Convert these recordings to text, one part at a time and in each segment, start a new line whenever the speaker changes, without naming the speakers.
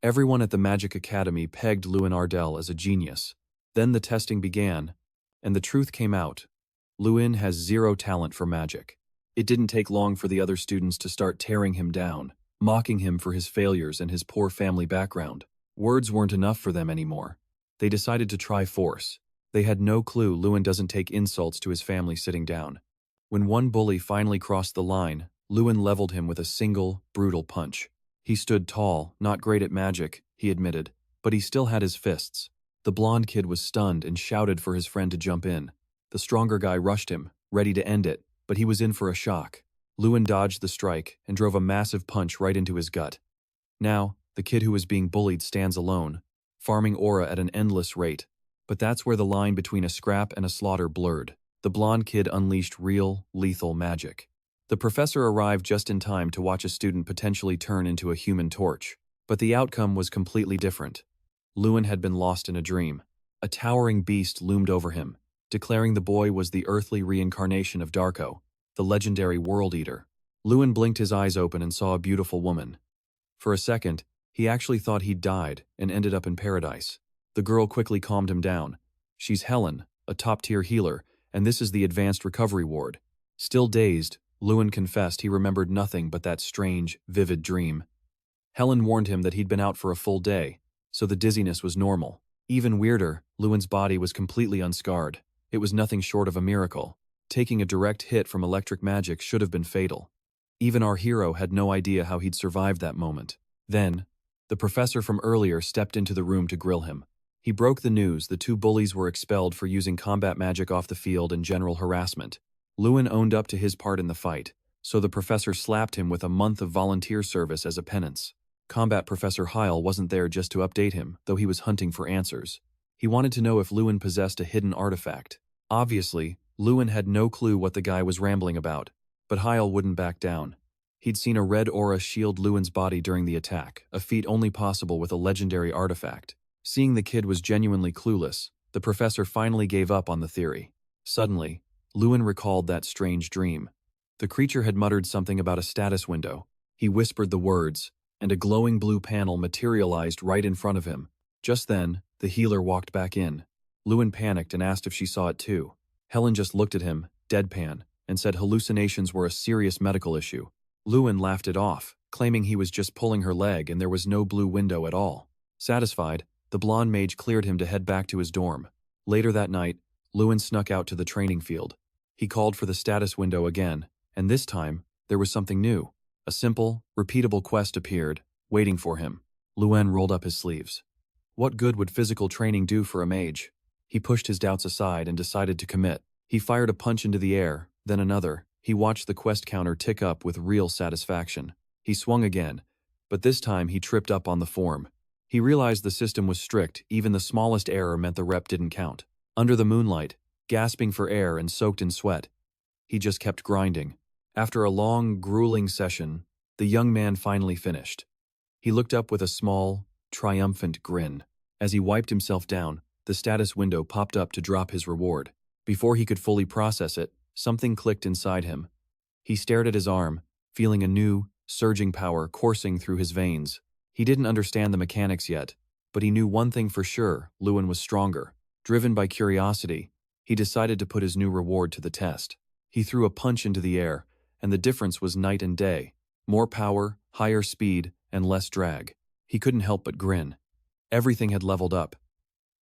Everyone at the Magic Academy pegged Luen Ardell as a genius. Then the testing began, and the truth came out. Luen has zero talent for magic. It didn't take long for the other students to start tearing him down, mocking him for his failures and his poor family background. Words weren't enough for them anymore. They decided to try force. They had no clue Luen doesn't take insults to his family sitting down. When one bully finally crossed the line, Luen leveled him with a single, brutal punch. He stood tall, not great at magic, he admitted, but he still had his fists. The blonde kid was stunned and shouted for his friend to jump in. The stronger guy rushed him, ready to end it, but he was in for a shock. Luen dodged the strike and drove a massive punch right into his gut. Now, the kid who was being bullied stands alone, farming aura at an endless rate. But that's where the line between a scrap and a slaughter blurred. The blonde kid unleashed real, lethal magic. The professor arrived just in time to watch a student potentially turn into a human torch. But the outcome was completely different. Luen had been lost in a dream. A towering beast loomed over him, declaring the boy was the earthly reincarnation of Darko, the legendary World Eater. Luen blinked his eyes open and saw a beautiful woman. For a second, he actually thought he'd died and ended up in paradise. The girl quickly calmed him down. She's Helen, a top-tier healer, and this is the advanced recovery ward. Still dazed, Luen confessed he remembered nothing but that strange, vivid dream. Helen warned him that he'd been out for a full day, so the dizziness was normal. Even weirder, Luen's body was completely unscarred. It was nothing short of a miracle. Taking a direct hit from electric magic should have been fatal. Even our hero had no idea how he'd survived that moment. Then, the professor from earlier stepped into the room to grill him. He broke the news the two bullies were expelled for using combat magic off the field and general harassment. Luen owned up to his part in the fight, so the professor slapped him with a month of volunteer service as a penance. Combat Professor Heil wasn't there just to update him, though he was hunting for answers. He wanted to know if Luen possessed a hidden artifact. Obviously, Luen had no clue what the guy was rambling about, but Heil wouldn't back down. He'd seen a red aura shield Luen's body during the attack, a feat only possible with a legendary artifact. Seeing the kid was genuinely clueless, the professor finally gave up on the theory. Suddenly, Luen recalled that strange dream. The creature had muttered something about a status window. He whispered the words, and a glowing blue panel materialized right in front of him. Just then, the healer walked back in. Luen panicked and asked if she saw it too. Helen just looked at him, deadpan, and said hallucinations were a serious medical issue. Luen laughed it off, claiming he was just pulling her leg and there was no blue window at all. Satisfied, the blonde mage cleared him to head back to his dorm. Later that night, Luen snuck out to the training field. He called for the status window again, and this time, there was something new. A simple, repeatable quest appeared, waiting for him. Luen rolled up his sleeves. What good would physical training do for a mage? He pushed his doubts aside and decided to commit. He fired a punch into the air, then another. He watched the quest counter tick up with real satisfaction. He swung again, but this time he tripped up on the form. He realized the system was strict, even the smallest error meant the rep didn't count. Under the moonlight, gasping for air and soaked in sweat, he just kept grinding. After a long, grueling session, the young man finally finished. He looked up with a small, triumphant grin. As he wiped himself down, the status window popped up to drop his reward. Before he could fully process it, something clicked inside him. He stared at his arm, feeling a new, surging power coursing through his veins. He didn't understand the mechanics yet, but he knew one thing for sure: Luen was stronger. Driven by curiosity, he decided to put his new reward to the test. He threw a punch into the air, and the difference was night and day. More power, higher speed, and less drag. He couldn't help but grin. Everything had leveled up.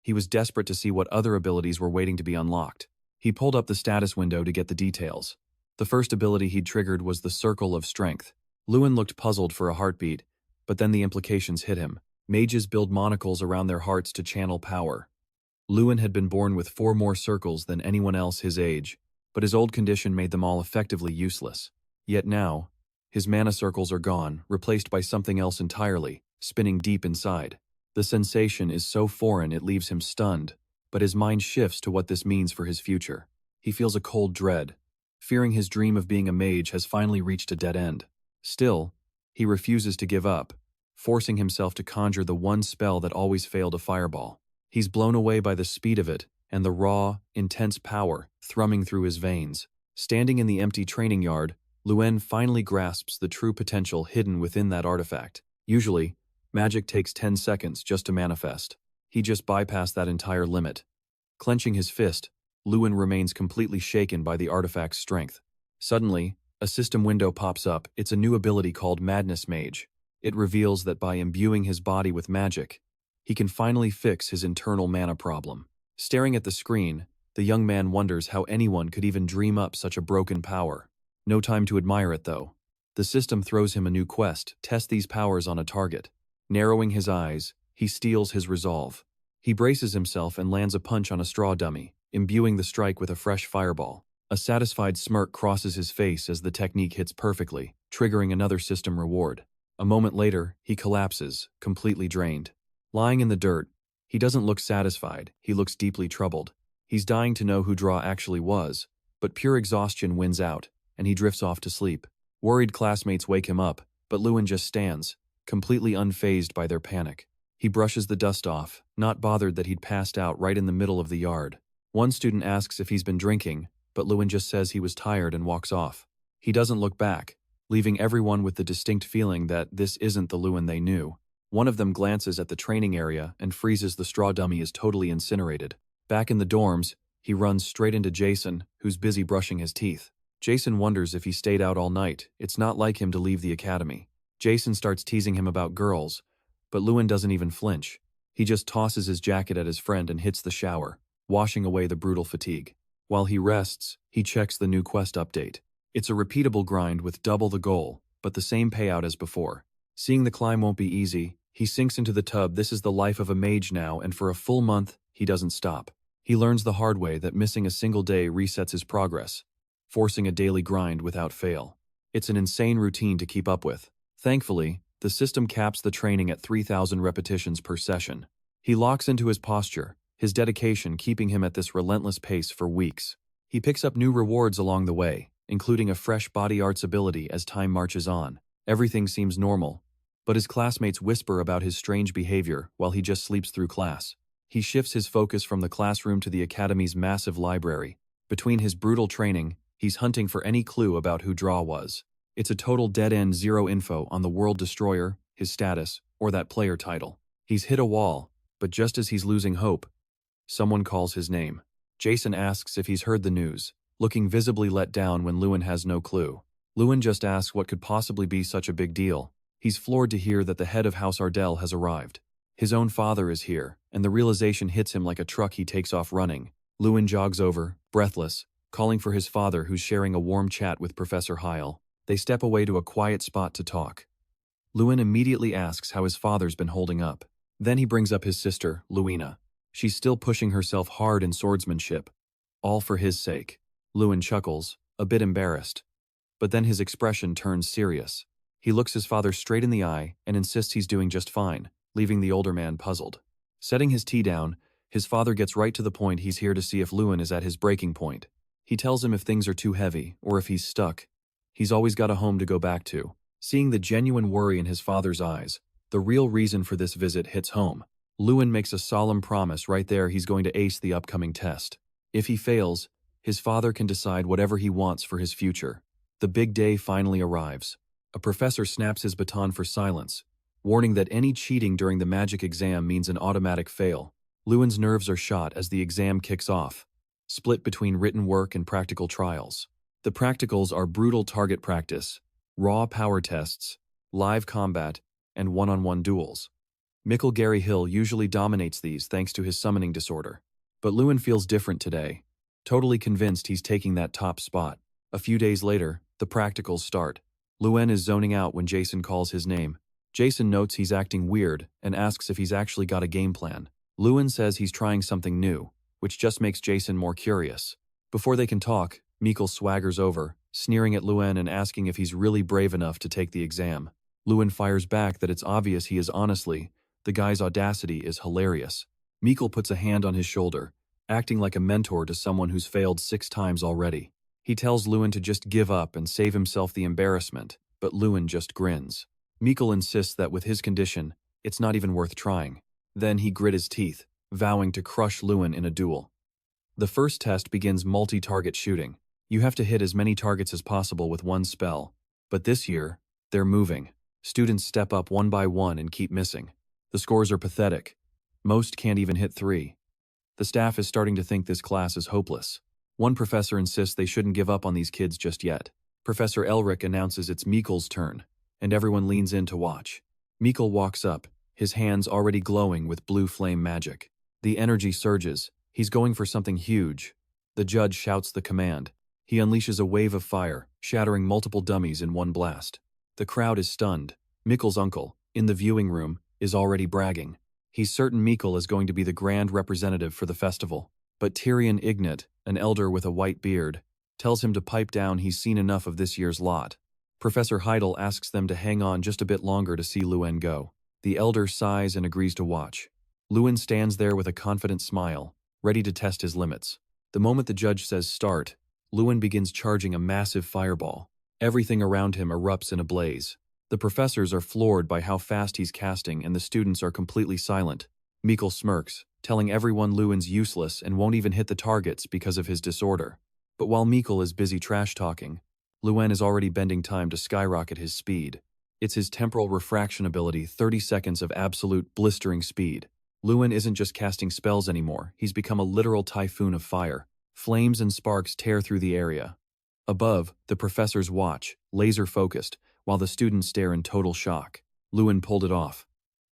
He was desperate to see what other abilities were waiting to be unlocked. He pulled up the status window to get the details. The first ability he'd triggered was the Circle of Strength. Luen looked puzzled for a heartbeat, but then the implications hit him. Mages build monocles around their hearts to channel power. Luen had been born with 4 more circles than anyone else his age, but his old condition made them all effectively useless. Yet now, his mana circles are gone, replaced by something else entirely, spinning deep inside. The sensation is so foreign it leaves him stunned, but his mind shifts to what this means for his future. He feels a cold dread, fearing his dream of being a mage has finally reached a dead end. Still, he refuses to give up, forcing himself to conjure the one spell that always failed a fireball. He's blown away by the speed of it and the raw, intense power thrumming through his veins. Standing in the empty training yard, Luen finally grasps the true potential hidden within that artifact. Usually, Magic takes 10 seconds just to manifest. He just bypassed that entire limit. Clenching his fist, Luen remains completely shaken by the artifact's strength. Suddenly, a system window pops up. It's a new ability called Madness Mage. It reveals that by imbuing his body with magic, he can finally fix his internal mana problem. Staring at the screen, the young man wonders how anyone could even dream up such a broken power. No time to admire it, though. The system throws him a new quest: test these powers on a target. Narrowing his eyes, he steels his resolve. He braces himself and lands a punch on a straw dummy, imbuing the strike with a fresh fireball. A satisfied smirk crosses his face as the technique hits perfectly, triggering another system reward. A moment later, he collapses, completely drained. Lying in the dirt, he doesn't look satisfied, he looks deeply troubled. He's dying to know who Draw actually was, but pure exhaustion wins out, and he drifts off to sleep. Worried classmates wake him up, but Luen just stands, completely unfazed by their panic. He brushes the dust off, not bothered that he'd passed out right in the middle of the yard. One student asks if he's been drinking, but Luen just says he was tired and walks off. He doesn't look back, leaving everyone with the distinct feeling that this isn't the Luen they knew. One of them glances at the training area and freezes the straw dummy is totally incinerated. Back in the dorms, he runs straight into Jason, who's busy brushing his teeth. Jason wonders if he stayed out all night. It's not like him to leave the academy. Jason starts teasing him about girls, but Luen doesn't even flinch. He just tosses his jacket at his friend and hits the shower, washing away the brutal fatigue. While he rests, he checks the new quest update. It's a repeatable grind with double the goal, but the same payout as before. Seeing the climb won't be easy, he sinks into the tub. This is the life of a mage now, and for a full month, he doesn't stop. He learns the hard way that missing a single day resets his progress, forcing a daily grind without fail. It's an insane routine to keep up with. Thankfully, the system caps the training at 3,000 repetitions per session. He locks into his posture, his dedication keeping him at this relentless pace for weeks. He picks up new rewards along the way, including a fresh body arts ability as time marches on. Everything seems normal, but his classmates whisper about his strange behavior while he just sleeps through class. He shifts his focus from the classroom to the academy's massive library. Between his brutal training, he's hunting for any clue about who Draw was. It's a total dead-end, zero info on the World Destroyer, his status, or that player title. He's hit a wall, but just as he's losing hope, someone calls his name. Jason asks if he's heard the news, looking visibly let down when Luen has no clue. Luen just asks what could possibly be such a big deal. He's floored to hear that the head of House Ardell has arrived. His own father is here, and the realization hits him like a truck. He takes off running. Luen jogs over, breathless, calling for his father, who's sharing a warm chat with Professor Heil. They step away to a quiet spot to talk. Luen immediately asks how his father's been holding up. Then he brings up his sister, Luina. She's still pushing herself hard in swordsmanship. All for his sake. Luen chuckles, a bit embarrassed. But then his expression turns serious. He looks his father straight in the eye and insists he's doing just fine, leaving the older man puzzled. Setting his tea down, his father gets right to the point. He's here to see if Luen is at his breaking point. He tells him if things are too heavy, or if he's stuck, he's always got a home to go back to. Seeing the genuine worry in his father's eyes, the real reason for this visit hits home. Luen makes a solemn promise right there he's going to ace the upcoming test. If he fails, his father can decide whatever he wants for his future. The big day finally arrives. A professor snaps his baton for silence, warning that any cheating during the magic exam means an automatic fail. Luen's nerves are shot as the exam kicks off, split between written work and practical trials. The practicals are brutal target practice, raw power tests, live combat, and one-on-one duels. Mikkel Gary Hill usually dominates these thanks to his summoning disorder. But Luen feels different today, totally convinced he's taking that top spot. A few days later, the practicals start. Luen is zoning out when Jason calls his name. Jason notes he's acting weird and asks if he's actually got a game plan. Luen says he's trying something new, which just makes Jason more curious. Before they can talk, Mikkel swaggers over, sneering at Luen and asking if he's really brave enough to take the exam. Luen fires back that it's obvious he is. Honestly, the guy's audacity is hilarious. Mikkel puts a hand on his shoulder, acting like a mentor to someone who's failed 6 times already. He tells Luen to just give up and save himself the embarrassment, but Luen just grins. Mikkel insists that with his condition, it's not even worth trying. Then he grit his teeth, vowing to crush Luen in a duel. The first test begins multi-target shooting. You have to hit as many targets as possible with one spell. But this year, they're moving. Students step up one by one and keep missing. The scores are pathetic. Most can't even hit 3. The staff is starting to think this class is hopeless. One professor insists they shouldn't give up on these kids just yet. Professor Elric announces it's Mikkel's turn, and everyone leans in to watch. Mikkel walks up, his hands already glowing with blue flame magic. The energy surges. He's going for something huge. The judge shouts the command. He unleashes a wave of fire, shattering multiple dummies in one blast. The crowd is stunned. Mikkel's uncle, in the viewing room, is already bragging. He's certain Mikkel is going to be the grand representative for the festival. But Tyrion Ignat, an elder with a white beard, tells him to pipe down. He's seen enough of this year's lot. Professor Heidel asks them to hang on just a bit longer to see Luen go. The elder sighs and agrees to watch. Luen stands there with a confident smile, ready to test his limits. The moment the judge says start, Luen begins charging a massive fireball. Everything around him erupts in a blaze. The professors are floored by how fast he's casting, and the students are completely silent. Mikkel smirks, telling everyone Luen's useless and won't even hit the targets because of his disorder. But while Mikkel is busy trash-talking, Luen is already bending time to skyrocket his speed. It's his temporal refraction ability, 30 seconds of absolute blistering speed. Luen isn't just casting spells anymore, he's become a literal typhoon of fire. Flames and sparks tear through the area. Above, the professors watch, laser-focused, while the students stare in total shock. Luen pulled it off.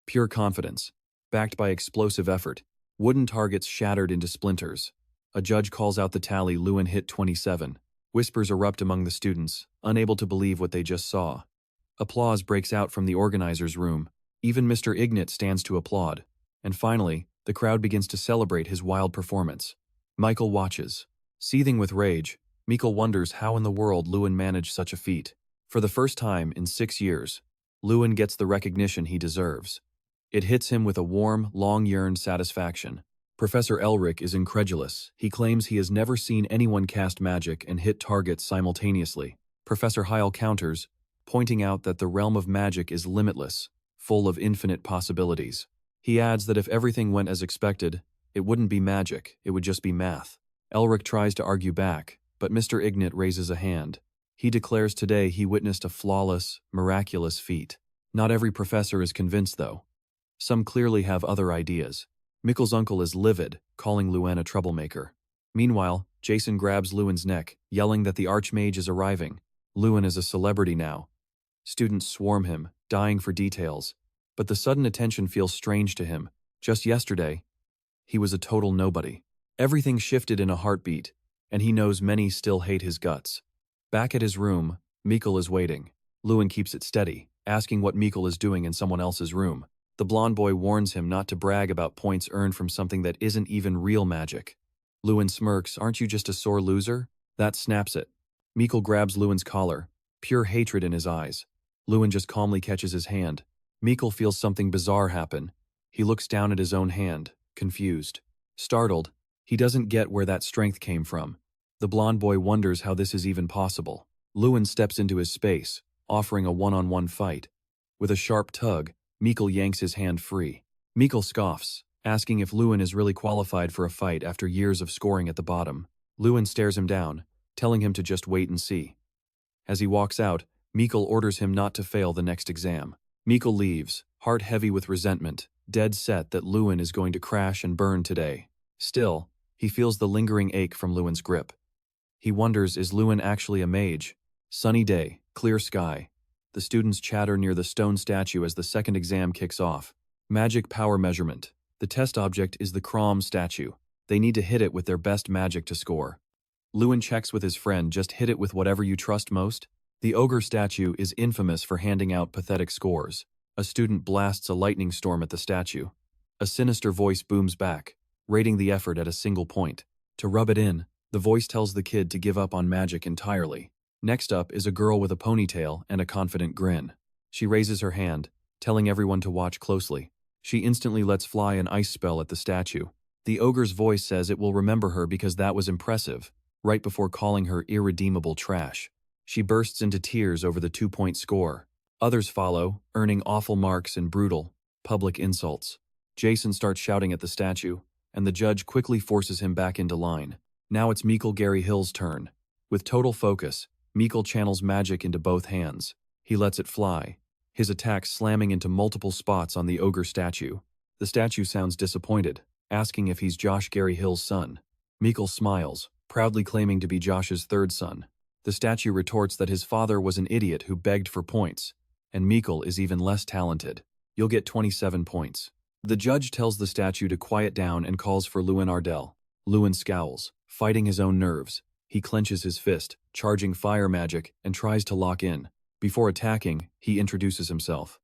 Pure confidence, backed by explosive effort. Wooden targets shattered into splinters. A judge calls out the tally. Luen hit 27. Whispers erupt among the students, unable to believe what they just saw. Applause breaks out from the organizer's room. Even Mr. Ignat stands to applaud. And finally, the crowd begins to celebrate his wild performance. Michael watches. Seething with rage, Mikkel wonders how in the world Luen managed such a feat. For the first time in 6 years, Luen gets the recognition he deserves. It hits him with a warm, long-yearned satisfaction. Professor Elric is incredulous. He claims he has never seen anyone cast magic and hit targets simultaneously. Professor Heil counters, pointing out that the realm of magic is limitless, full of infinite possibilities. He adds that if everything went as expected, it wouldn't be magic, it would just be math. Elric tries to argue back, but Mr. Ignat raises a hand. He declares today he witnessed a flawless, miraculous feat. Not every professor is convinced, though. Some clearly have other ideas. Mikkel's uncle is livid, calling Luen a troublemaker. Meanwhile, Jason grabs Luen's neck, yelling that the Archmage is arriving. Luen is a celebrity now. Students swarm him, dying for details. But the sudden attention feels strange to him. Just yesterday, he was a total nobody. Everything shifted in a heartbeat, and he knows many still hate his guts. Back at his room, Mikkel is waiting. Luen keeps it steady, asking what Mikkel is doing in someone else's room. The blonde boy warns him not to brag about points earned from something that isn't even real magic. Luen smirks, "Aren't you just a sore loser?" That snaps it. Mikkel grabs Luen's collar, pure hatred in his eyes. Luen just calmly catches his hand. Mikkel feels something bizarre happen. He looks down at his own hand, confused. Startled, he doesn't get where that strength came from. The blonde boy wonders how this is even possible. Luen steps into his space, offering a one-on-one fight. With a sharp tug, Mikkel yanks his hand free. Mikkel scoffs, asking if Luen is really qualified for a fight after years of scoring at the bottom. Luen stares him down, telling him to just wait and see. As he walks out, Mikkel orders him not to fail the next exam. Mikkel leaves, heart heavy with resentment, dead set that Luen is going to crash and burn today. Still, he feels the lingering ache from Luen's grip. He wonders, is Luen actually a mage? Sunny day, clear sky. The students chatter near the stone statue as the second exam kicks off. Magic power measurement. The test object is the Crom statue. They need to hit it with their best magic to score. Luen checks with his friend, just hit it with whatever you trust most. The ogre statue is infamous for handing out pathetic scores. A student blasts a lightning storm at the statue. A sinister voice booms back, rating the effort at a single point. To rub it in, the voice tells the kid to give up on magic entirely. Next up is a girl with a ponytail and a confident grin. She raises her hand, telling everyone to watch closely. She instantly lets fly an ice spell at the statue. The ogre's voice says it will remember her because that was impressive, right before calling her irredeemable trash. She bursts into tears over the 2-point score. Others follow, earning awful marks and brutal, public insults. Jason starts shouting at the statue, and the judge quickly forces him back into line. Now it's Mikkel Gary Hill's turn. With total focus, Mikkel channels magic into both hands. He lets it fly, his attack slamming into multiple spots on the ogre statue. The statue sounds disappointed, asking if he's Josh Gary Hill's son. Meekle smiles, proudly claiming to be Josh's third son. The statue retorts that his father was an idiot who begged for points, and Meekle is even less talented. You'll get 27 points. The judge tells the statue to quiet down and calls for Luen Ardell. Luen scowls, fighting his own nerves. He clenches his fist, charging fire magic, and tries to lock in. Before attacking, he introduces himself.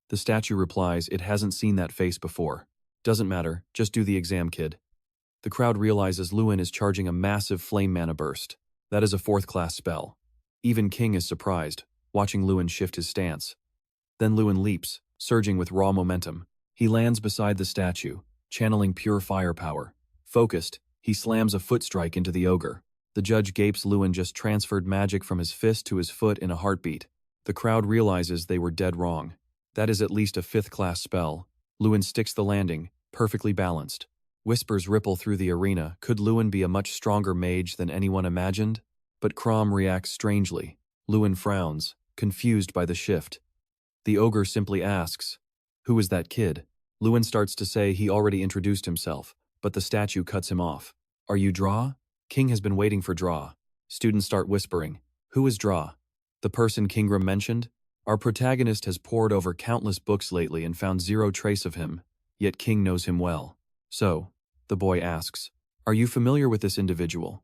The statue replies it hasn't seen that face before. Doesn't matter, just do the exam, kid. The crowd realizes Luen is charging a massive flame mana burst. That is a 4th-class spell. Even King is surprised, watching Luen shift his stance. Then Luen leaps, surging with raw momentum. He lands beside the statue, channeling pure firepower. Focused, he slams a foot strike into the ogre. The judge gapes. Luen just transferred magic from his fist to his foot in a heartbeat. The crowd realizes they were dead wrong. That is at least a 5th-class spell. Luen sticks the landing, perfectly balanced. Whispers ripple through the arena. Could Luen be a much stronger mage than anyone imagined? But Crom reacts strangely. Luen frowns, confused by the shift. The ogre simply asks, "Who is that kid?" Luen starts to say he already introduced himself, but the statue cuts him off. "Are you Draw?" King has been waiting for Draw. Students start whispering, "Who is Draw?" The person Kingram mentioned? Our protagonist has pored over countless books lately and found zero trace of him, yet King knows him well. "So," the boy asks, "are you familiar with this individual?"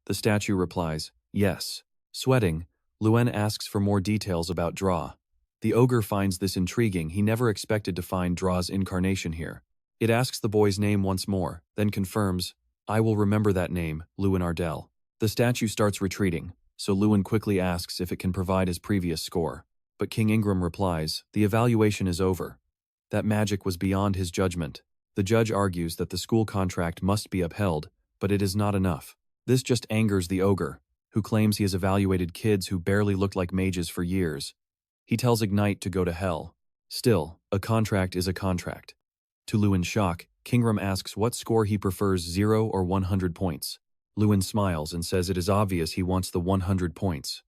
The statue replies, "Yes." Sweating, Luen asks for more details about Draw. The ogre finds this intriguing. He never expected to find Draw's incarnation here. It asks the boy's name once more, then confirms, "I will remember that name, Luen Ardell." The statue starts retreating, so Luen quickly asks if it can provide his previous score. But King Ingram replies, "The evaluation is over. That magic was beyond his judgment." The judge argues that the school contract must be upheld, but it is not enough. This just angers the ogre, who claims he has evaluated kids who barely looked like mages for years. He tells Ignite to go to hell. Still, a contract is a contract. To Luen's shock, Kingram asks what score he prefers, 0 or 100 points. Luen smiles and says it is obvious he wants the 100 points.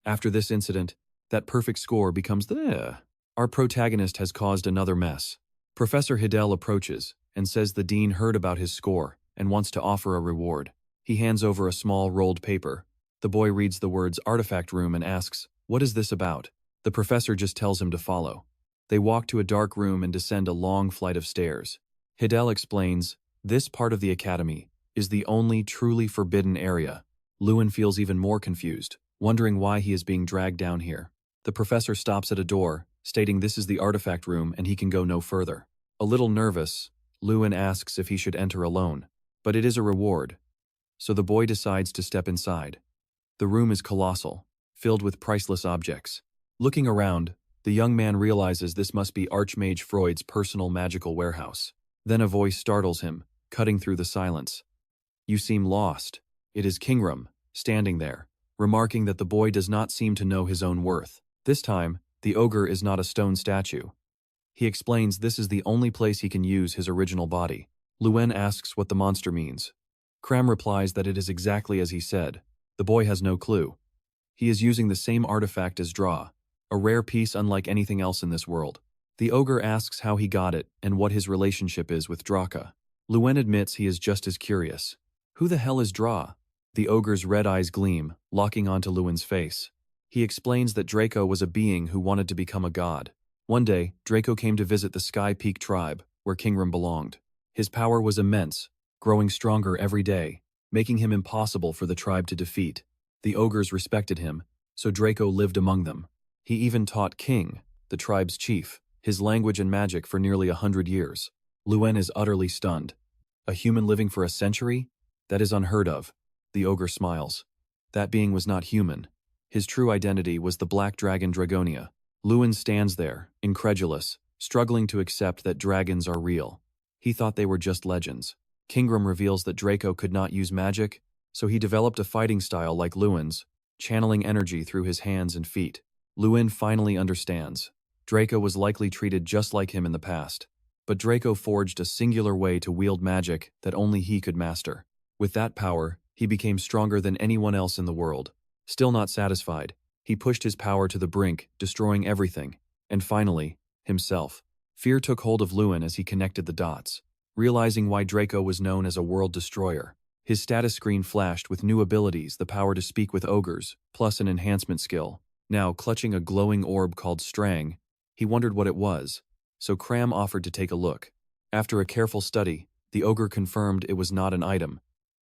After this incident, that perfect score becomes the... Our protagonist has caused another mess. Professor Hidell approaches and says the dean heard about his score and wants to offer a reward. He hands over a small rolled paper. The boy reads the words "artifact room" and asks, "What is this about?" The professor just tells him to follow. They walk to a dark room and descend a long flight of stairs. Hidell explains, "This part of the academy is the only truly forbidden area." Luen feels even more confused, wondering why he is being dragged down here. The professor stops at a door, stating this is the artifact room and he can go no further. A little nervous, Luen asks if he should enter alone, but it is a reward. So the boy decides to step inside. The room is colossal, filled with priceless objects. Looking around, the young man realizes this must be Archmage Freud's personal magical warehouse. Then a voice startles him, cutting through the silence. "You seem lost." It is Kingram, standing there, remarking that the boy does not seem to know his own worth. This time, the ogre is not a stone statue. He explains this is the only place he can use his original body. Luen asks what the monster means. Cram replies that it is exactly as he said. The boy has no clue. He is using the same artifact as Draw, a rare piece unlike anything else in this world. The ogre asks how he got it and what his relationship is with Draka. Luen admits he is just as curious. Who the hell is Draw? The ogre's red eyes gleam, locking onto Luen's face. He explains that Draco was a being who wanted to become a god. One day, Draco came to visit the Sky Peak tribe, where Kingram belonged. His power was immense, growing stronger every day, making him impossible for the tribe to defeat. The ogres respected him, so Draco lived among them. He even taught King, the tribe's chief, his language and magic for nearly 100 years. Luen is utterly stunned. A human living for a century? That is unheard of. The ogre smiles. That being was not human. His true identity was the black dragon Dragonia. Luen stands there, incredulous, struggling to accept that dragons are real. He thought they were just legends. Kingram reveals that Draco could not use magic, so he developed a fighting style like Luen's, channeling energy through his hands and feet. Luen finally understands. Draco was likely treated just like him in the past, but Draco forged a singular way to wield magic that only he could master. With that power, he became stronger than anyone else in the world. Still not satisfied, he pushed his power to the brink, destroying everything. And finally, himself. Fear took hold of Luen as he connected the dots, realizing why Draco was known as a world destroyer. His status screen flashed with new abilities, the power to speak with ogres, plus an enhancement skill. Now, clutching a glowing orb called Strang, he wondered what it was, so Cram offered to take a look. After a careful study, the ogre confirmed it was not an item,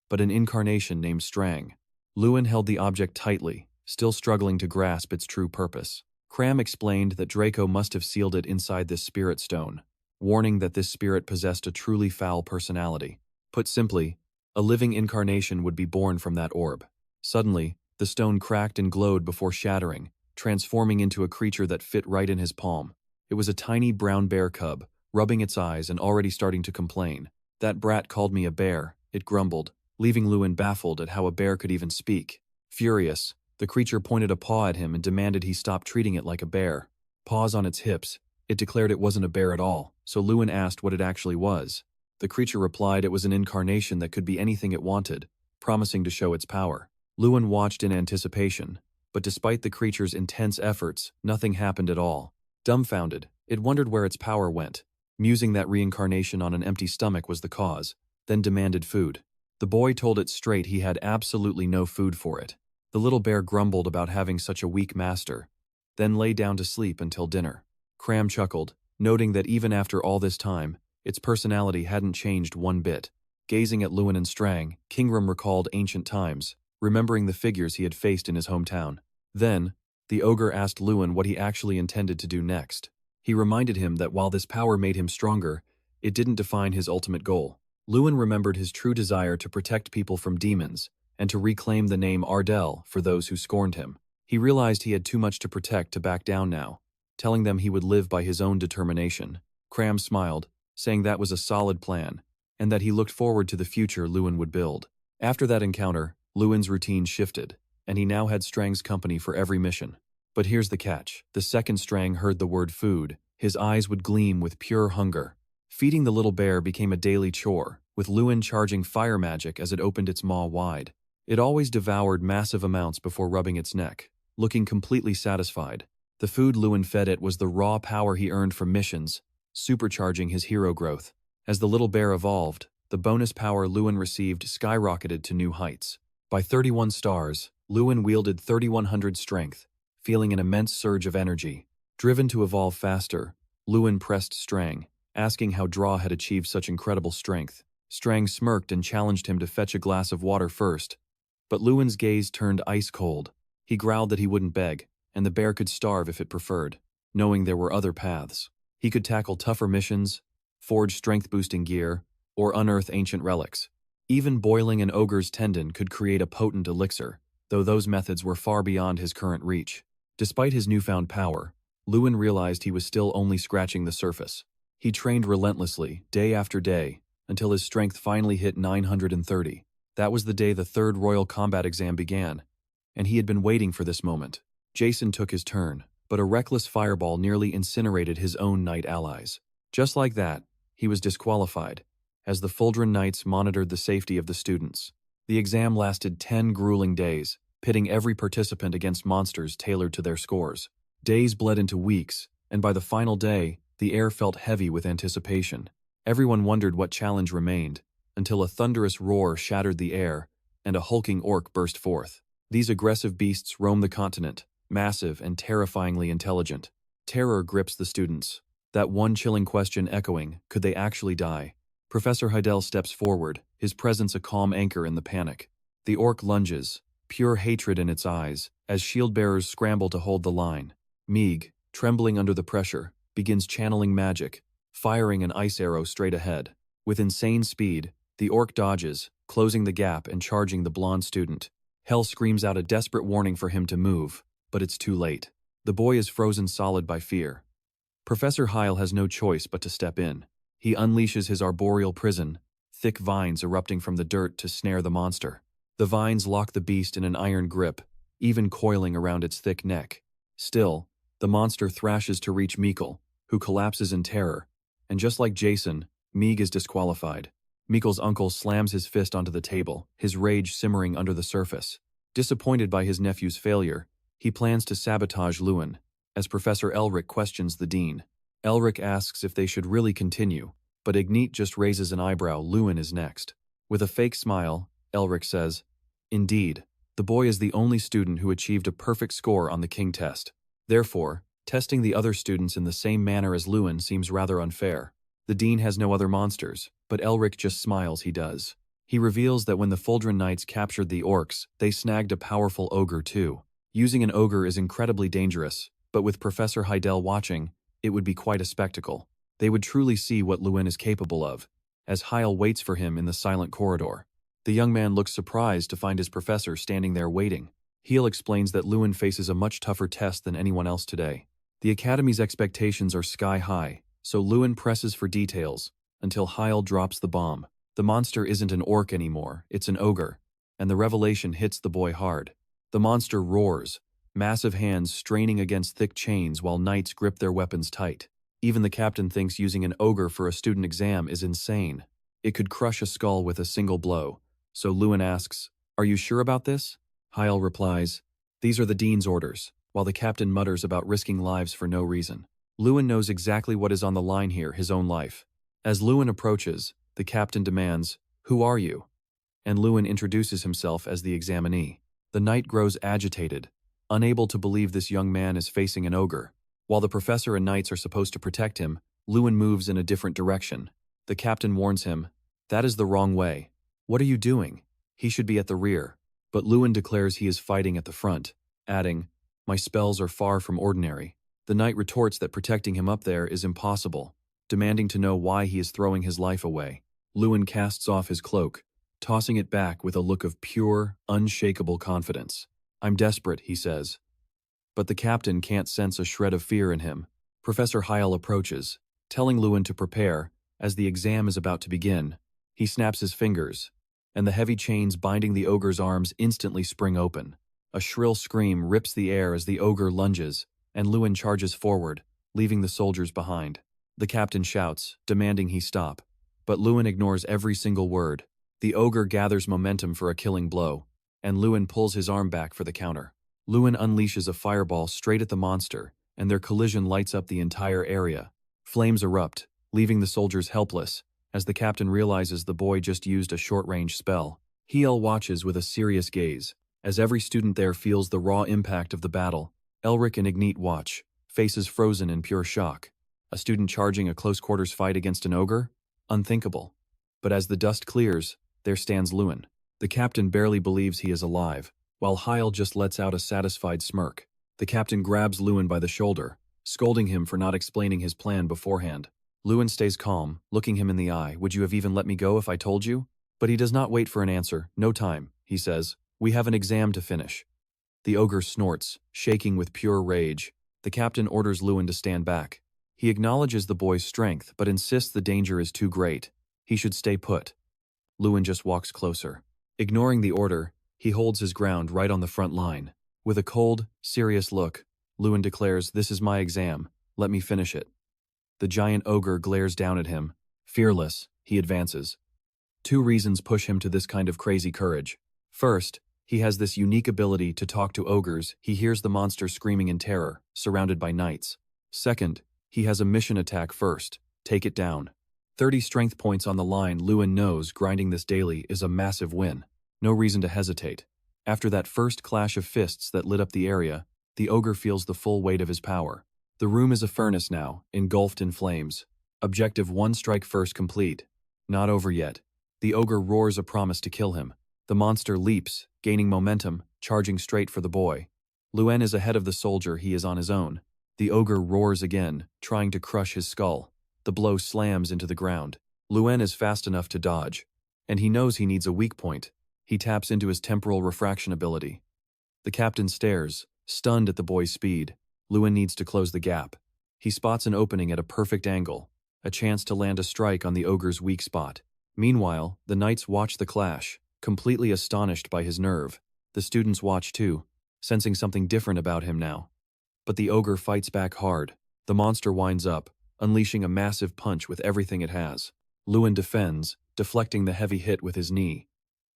but an incarnation named Strang. Luen held the object tightly, still struggling to grasp its true purpose. Cram explained that Draco must have sealed it inside this spirit stone, warning that this spirit possessed a truly foul personality. Put simply, a living incarnation would be born from that orb. Suddenly, the stone cracked and glowed before shattering, transforming into a creature that fit right in his palm. It was a tiny brown bear cub, rubbing its eyes and already starting to complain. "That brat called me a bear," it grumbled, leaving Luen baffled at how a bear could even speak. Furious, the creature pointed a paw at him and demanded he stop treating it like a bear. Paws on its hips, it declared it wasn't a bear at all, so Luen asked what it actually was. The creature replied it was an incarnation that could be anything it wanted, promising to show its power. Luen watched in anticipation, but despite the creature's intense efforts, nothing happened at all. Dumbfounded, it wondered where its power went, musing that reincarnation on an empty stomach was the cause, then demanded food. The boy told it straight he had absolutely no food for it. The little bear grumbled about having such a weak master, then lay down to sleep until dinner. Cram chuckled, noting that even after all this time, its personality hadn't changed one bit. Gazing at Luen and Strang, Kingram recalled ancient times, remembering the figures he had faced in his hometown. Then, the ogre asked Luen what he actually intended to do next. He reminded him that while this power made him stronger, it didn't define his ultimate goal. Luen remembered his true desire to protect people from demons, and to reclaim the name Ardell for those who scorned him. He realized he had too much to protect to back down now, telling them he would live by his own determination. Cram smiled, saying that was a solid plan, and that he looked forward to the future Luen would build. After that encounter, Luen's routine shifted, and he now had Strang's company for every mission. But here's the catch. The second Strang heard the word food, his eyes would gleam with pure hunger. Feeding the little bear became a daily chore, with Luen charging fire magic as it opened its maw wide. It always devoured massive amounts before rubbing its neck, looking completely satisfied. The food Luen fed it was the raw power he earned from missions, supercharging his hero growth. As the little bear evolved, the bonus power Luen received skyrocketed to new heights. By 31 stars, Luen wielded 3100 strength, feeling an immense surge of energy. Driven to evolve faster, Luen pressed Strang, asking how Draw had achieved such incredible strength. Strang smirked and challenged him to fetch a glass of water first, but Luen's gaze turned ice cold. He growled that he wouldn't beg, and the bear could starve if it preferred, knowing there were other paths. He could tackle tougher missions, forge strength-boosting gear, or unearth ancient relics. Even boiling an ogre's tendon could create a potent elixir, though those methods were far beyond his current reach. Despite his newfound power, Luen realized he was still only scratching the surface. He trained relentlessly, day after day, until his strength finally hit 930. That was the day the third Royal Combat exam began, and he had been waiting for this moment. Jason took his turn, but a reckless fireball nearly incinerated his own knight allies. Just like that, he was disqualified, as the Fuldren Knights monitored the safety of the students. The exam lasted 10 grueling days, pitting every participant against monsters tailored to their scores. Days bled into weeks, and by the final day, the air felt heavy with anticipation. Everyone wondered what challenge remained, until a thunderous roar shattered the air, and a hulking orc burst forth. These aggressive beasts roam the continent, massive and terrifyingly intelligent. Terror grips the students, that one chilling question echoing, could they actually die? Professor Ardell steps forward, his presence a calm anchor in the panic. The orc lunges, pure hatred in its eyes, as shield-bearers scramble to hold the line. Mage, trembling under the pressure, begins channeling magic, firing an ice arrow straight ahead. With insane speed, the orc dodges, closing the gap and charging the blonde student. Hell screams out a desperate warning for him to move, but it's too late. The boy is frozen solid by fear. Professor Heil has no choice but to step in. He unleashes his arboreal prison, thick vines erupting from the dirt to snare the monster. The vines lock the beast in an iron grip, even coiling around its thick neck. Still, the monster thrashes to reach Mikkel, who collapses in terror, and just like Jason, Mage is disqualified. Mikkel's uncle slams his fist onto the table, his rage simmering under the surface. Disappointed by his nephew's failure, he plans to sabotage Luen, as Professor Elric questions the dean. Elric asks if they should really continue, but Ignite just raises an eyebrow. Luen is next. With a fake smile, Elric says, "Indeed, the boy is the only student who achieved a perfect score on the King test. Therefore, testing the other students in the same manner as Luen seems rather unfair. The dean has no other monsters, but Elric just smiles. He does. He reveals that when the Fuldren Knights captured the orcs, they snagged a powerful ogre too. Using an ogre is incredibly dangerous, but with Professor Hydell watching, it would be quite a spectacle. They would truly see what Luen is capable of, as Hyle waits for him in the silent corridor. The young man looks surprised to find his professor standing there waiting. Hyle explains that Luen faces a much tougher test than anyone else today. The Academy's expectations are sky high, so Luen presses for details, until Hyle drops the bomb. The monster isn't an orc anymore, it's an ogre, and the revelation hits the boy hard. The monster roars, massive hands straining against thick chains while knights grip their weapons tight. Even the captain thinks using an ogre for a student exam is insane. It could crush a skull with a single blow. So Luen asks, "Are you sure about this?" Hyle replies, "These are the dean's orders," while the captain mutters about risking lives for no reason. Luen knows exactly what is on the line here, his own life. As Luen approaches, the captain demands, "Who are you?" And Luen introduces himself as the examinee. The knight grows agitated, unable to believe this young man is facing an ogre. While the professor and knights are supposed to protect him, Luen moves in a different direction. The captain warns him, "That is the wrong way. What are you doing? He should be at the rear." But Luen declares he is fighting at the front, adding, "My spells are far from ordinary." The knight retorts that protecting him up there is impossible, demanding to know why he is throwing his life away. Luen casts off his cloak, tossing it back with a look of pure, unshakable confidence. "I'm desperate," he says. But the captain can't sense a shred of fear in him. Professor Hyle approaches, telling Luen to prepare, as the exam is about to begin. He snaps his fingers, and the heavy chains binding the ogre's arms instantly spring open. A shrill scream rips the air as the ogre lunges, and Luen charges forward, leaving the soldiers behind. The captain shouts, demanding he stop, but Luen ignores every single word. The ogre gathers momentum for a killing blow, and Luen pulls his arm back for the counter. Luen unleashes a fireball straight at the monster, and their collision lights up the entire area. Flames erupt, leaving the soldiers helpless, as the captain realizes the boy just used a short-range spell. Hyle watches with a serious gaze, as every student there feels the raw impact of the battle. Elric and Ignite watch, faces frozen in pure shock. A student charging a close-quarters fight against an ogre? Unthinkable. But as the dust clears, there stands Luen. The captain barely believes he is alive, while Hyle just lets out a satisfied smirk. The captain grabs Luen by the shoulder, scolding him for not explaining his plan beforehand. Luen stays calm, looking him in the eye. "Would you have even let me go if I told you?" But he does not wait for an answer. "No time," he says. "We have an exam to finish." The ogre snorts, shaking with pure rage. The captain orders Luen to stand back. He acknowledges the boy's strength, but insists the danger is too great. He should stay put. Luen just walks closer. Ignoring the order, he holds his ground right on the front line. With a cold, serious look, Luen declares, "This is my exam. Let me finish it." The giant ogre glares down at him. Fearless, he advances. Two reasons push him to this kind of crazy courage. First, he has this unique ability to talk to ogres. He hears the monster screaming in terror, surrounded by knights. Second, he has a mission attack first. Take it down. 30 strength points on the line. Luen knows grinding this daily is a massive win. No reason to hesitate. After that first clash of fists that lit up the area, the ogre feels the full weight of his power. The room is a furnace now, engulfed in flames. Objective 1 strike first complete. Not over yet. The ogre roars a promise to kill him. The monster leaps, gaining momentum, charging straight for the boy. Luen is ahead of the soldier. He is on his own. The ogre roars again, trying to crush his skull. The blow slams into the ground. Luen is fast enough to dodge, and he knows he needs a weak point. He taps into his temporal refraction ability. The captain stares, stunned at the boy's speed. Luen needs to close the gap. He spots an opening at a perfect angle, a chance to land a strike on the ogre's weak spot. Meanwhile, the knights watch the clash, completely astonished by his nerve. The students watch too, sensing something different about him now. But the ogre fights back hard. The monster winds up, unleashing a massive punch with everything it has. Luen defends, deflecting the heavy hit with his knee.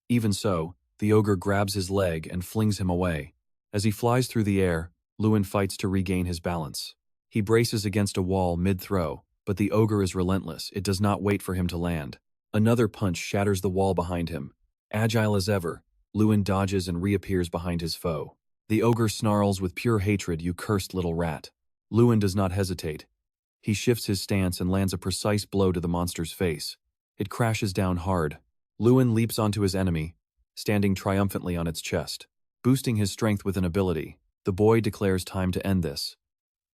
Even so, the ogre grabs his leg and flings him away. As he flies through the air, Luen fights to regain his balance. He braces against a wall mid-throw, but the ogre is relentless. It does not wait for him to land. Another punch shatters the wall behind him. Agile as ever, Luen dodges and reappears behind his foe. The ogre snarls with pure hatred, "You cursed little rat." Luen does not hesitate. He shifts his stance and lands a precise blow to the monster's face. It crashes down hard. Luen leaps onto his enemy, standing triumphantly on its chest. Boosting his strength with an ability, the boy declares time to end this.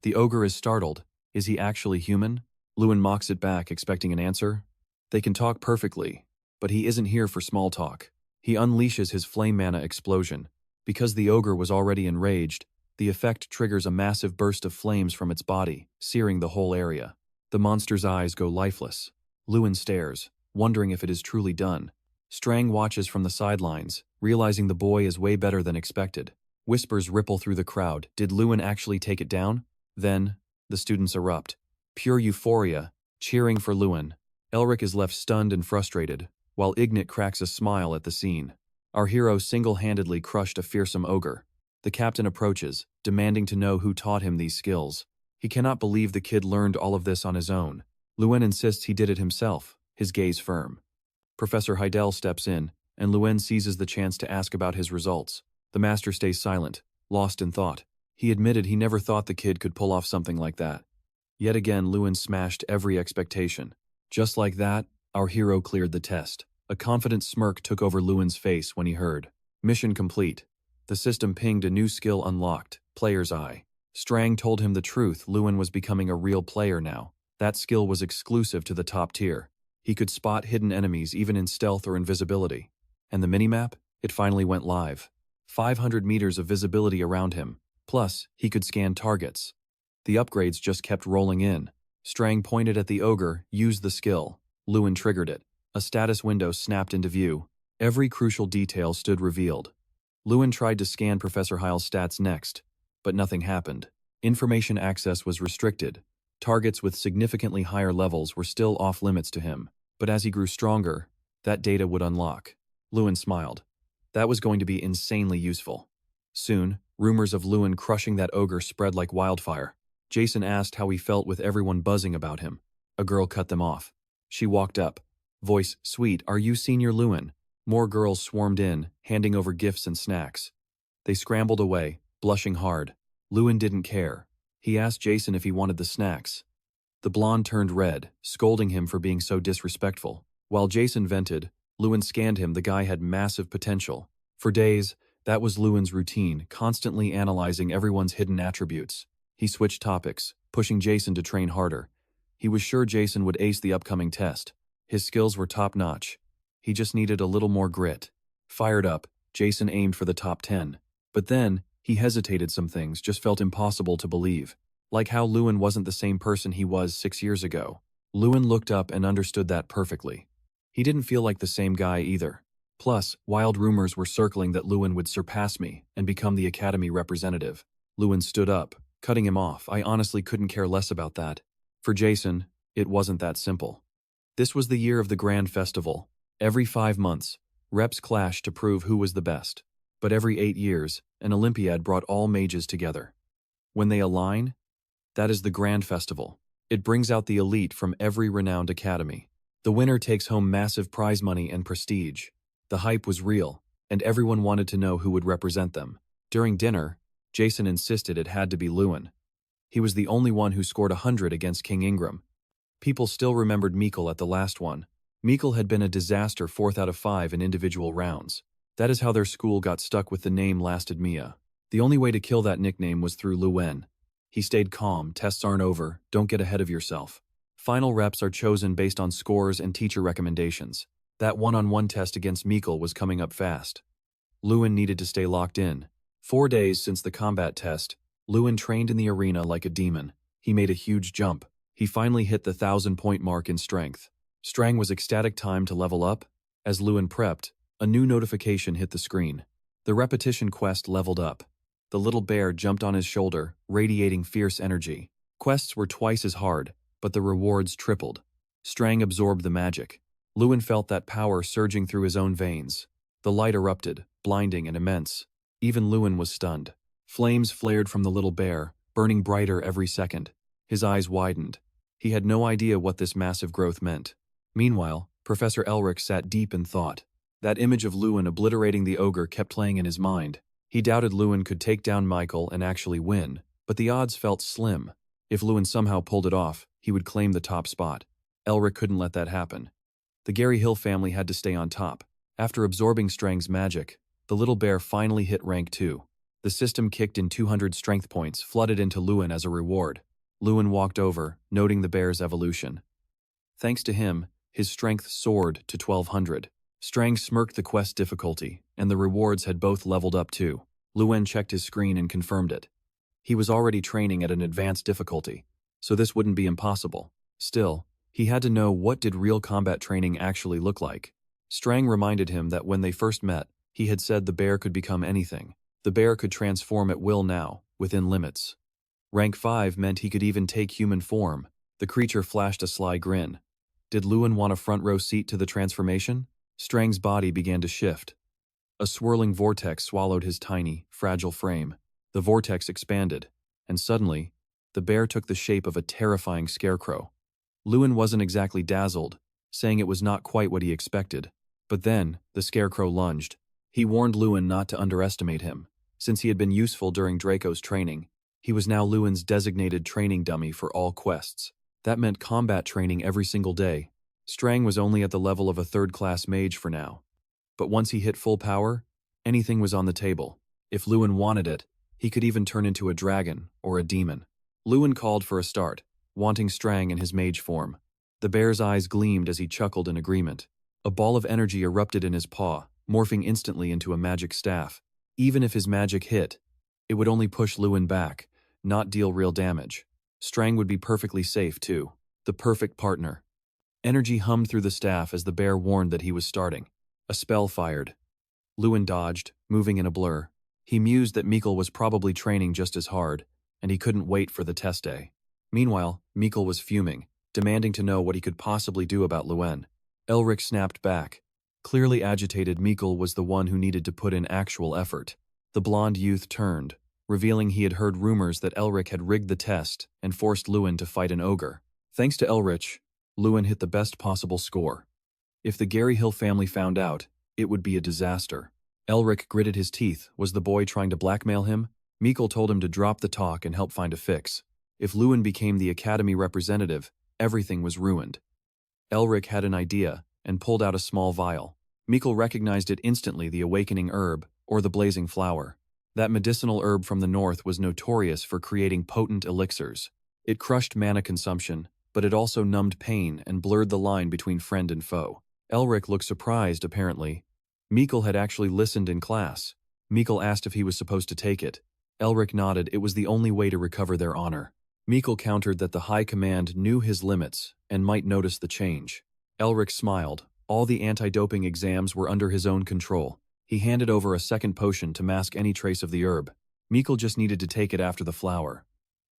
The ogre is startled. Is he actually human? Luen mocks it back, expecting an answer. They can talk perfectly, but he isn't here for small talk. He unleashes his flame mana explosion. Because the ogre was already enraged, the effect triggers a massive burst of flames from its body, searing the whole area. The monster's eyes go lifeless. Luen stares, wondering if it is truly done. Strang watches from the sidelines, realizing the boy is way better than expected. Whispers ripple through the crowd. Did Luen actually take it down? Then, the students erupt. Pure euphoria, cheering for Luen. Elric is left stunned and frustrated, while Ignat cracks a smile at the scene. Our hero single-handedly crushed a fearsome ogre. The captain approaches, demanding to know who taught him these skills. He cannot believe the kid learned all of this on his own. Luen insists he did it himself, his gaze firm. Professor Ardell steps in, and Luen seizes the chance to ask about his results. The master stays silent, lost in thought. He admitted he never thought the kid could pull off something like that. Yet again, Luen smashed every expectation. Just like that, our hero cleared the test. A confident smirk took over Luen's face when he heard. Mission complete. The system pinged a new skill unlocked, Player's Eye. Strang told him the truth. Luen was becoming a real player now. That skill was exclusive to the top tier. He could spot hidden enemies even in stealth or invisibility. And the minimap? It finally went live. 500 meters of visibility around him. Plus, he could scan targets. The upgrades just kept rolling in. Strang pointed at the ogre, used the skill. Luen triggered it. A status window snapped into view. Every crucial detail stood revealed. Luen tried to scan Professor Heil's stats next, but nothing happened. Information access was restricted. Targets with significantly higher levels were still off limits to him, but as he grew stronger, that data would unlock. Luen smiled. That was going to be insanely useful. Soon, rumors of Luen crushing that ogre spread like wildfire. Jason asked how he felt with everyone buzzing about him. A girl cut them off. She walked up. Voice, "Sweet, are you Senior Luen?" More girls swarmed in, handing over gifts and snacks. They scrambled away, blushing hard. Luen didn't care. He asked Jason if he wanted the snacks. The blonde turned red, scolding him for being so disrespectful. While Jason vented, Luen scanned him. The guy had massive potential. For days, that was Luen's routine, constantly analyzing everyone's hidden attributes. He switched topics, pushing Jason to train harder. He was sure Jason would ace the upcoming test. His skills were top-notch. He just needed a little more grit. Fired up, Jason aimed for the top 10. But then, he hesitated. Some things just felt impossible to believe. Like how Luen wasn't the same person he was 6 years ago. Luen looked up and understood that perfectly. He didn't feel like the same guy either. Plus, wild rumors were circling that Luen would surpass me and become the Academy representative. Luen stood up, cutting him off. I honestly couldn't care less about that. For Jason, it wasn't that simple. This was the year of the Grand Festival. Every 5 months, reps clashed to prove who was the best. But every 8 years, an Olympiad brought all mages together. When they align, that is the Grand Festival. It brings out the elite from every renowned academy. The winner takes home massive prize money and prestige. The hype was real, and everyone wanted to know who would represent them. During dinner, Jason insisted it had to be Luen. He was the only one who scored 100 against King Ingram. People still remembered Mikkel at the last one. Mikkel had been a disaster 4th out of 5 in individual rounds. That is how their school got stuck with the name Lasted Mia. The only way to kill that nickname was through Luen. He stayed calm. Tests aren't over. Don't get ahead of yourself. Final reps are chosen based on scores and teacher recommendations. That one-on-one test against Mikkel was coming up fast. Luen needed to stay locked in. 4 days since the combat test, Luen trained in the arena like a demon. He made a huge jump. He finally hit the 1,000-point mark in strength. Strang was ecstatic. Time to level up. As Luen prepped, a new notification hit the screen. The repetition quest leveled up. The little bear jumped on his shoulder, radiating fierce energy. Quests were twice as hard, but the rewards tripled. Strang absorbed the magic. Luen felt that power surging through his own veins. The light erupted, blinding and immense. Even Luen was stunned. Flames flared from the little bear, burning brighter every second. His eyes widened. He had no idea what this massive growth meant. Meanwhile, Professor Elric sat deep in thought. That image of Luen obliterating the ogre kept playing in his mind. He doubted Luen could take down Michael and actually win, but the odds felt slim. If Luen somehow pulled it off, he would claim the top spot. Elric couldn't let that happen. The Gary Hill family had to stay on top. After absorbing Strang's magic, the little bear finally hit rank 2. The system kicked in 200 strength points, flooded into Luen as a reward. Luen walked over, noting the bear's evolution. Thanks to him, his strength soared to 1200. Strang smirked the quest difficulty, and the rewards had both leveled up too. Luen checked his screen and confirmed it. He was already training at an advanced difficulty, so this wouldn't be impossible. Still, he had to know what did real combat training actually look like. Strang reminded him that when they first met, he had said the bear could become anything. The bear could transform at will now, within limits. Rank 5 meant he could even take human form. The creature flashed a sly grin. Did Luen want a front row seat to the transformation? Strang's body began to shift. A swirling vortex swallowed his tiny, fragile frame. The vortex expanded, and suddenly, the bear took the shape of a terrifying scarecrow. Luen wasn't exactly dazzled, saying it was not quite what he expected. But then, the scarecrow lunged. He warned Luen not to underestimate him. Since he had been useful during Draco's training, he was now Luen's designated training dummy for all quests. That meant combat training every single day. Strang was only at the level of a third-class mage for now. But once he hit full power, anything was on the table. If Luen wanted it, he could even turn into a dragon or a demon. Luen called for a start, wanting Strang in his mage form. The bear's eyes gleamed as he chuckled in agreement. A ball of energy erupted in his paw, morphing instantly into a magic staff. Even if his magic hit, it would only push Luen back, not deal real damage. Strang would be perfectly safe, too. The perfect partner. Energy hummed through the staff as the bear warned that he was starting. A spell fired. Luen dodged, moving in a blur. He mused that Mikkel was probably training just as hard, and he couldn't wait for the test day. Meanwhile, Mikkel was fuming, demanding to know what he could possibly do about Luen. Elric snapped back. Clearly agitated, Mikkel was the one who needed to put in actual effort. The blonde youth turned, revealing he had heard rumors that Elric had rigged the test and forced Luen to fight an ogre. Thanks to Elric, Luen hit the best possible score. If the Gary Hill family found out, it would be a disaster. Elric gritted his teeth. Was the boy trying to blackmail him? Mikkel told him to drop the talk and help find a fix. If Luen became the academy representative, everything was ruined. Elric had an idea and pulled out a small vial. Mikkel recognized it instantly, the awakening herb, or the blazing flower. That medicinal herb from the north was notorious for creating potent elixirs. It crushed mana consumption, but it also numbed pain and blurred the line between friend and foe. Elric looked surprised, apparently. Mikkel had actually listened in class. Mikkel asked if he was supposed to take it. Elric nodded. It was the only way to recover their honor. Mikkel countered that the high command knew his limits and might notice the change. Elric smiled. All the anti-doping exams were under his own control. He handed over a second potion to mask any trace of the herb. Mikkel just needed to take it after the flower.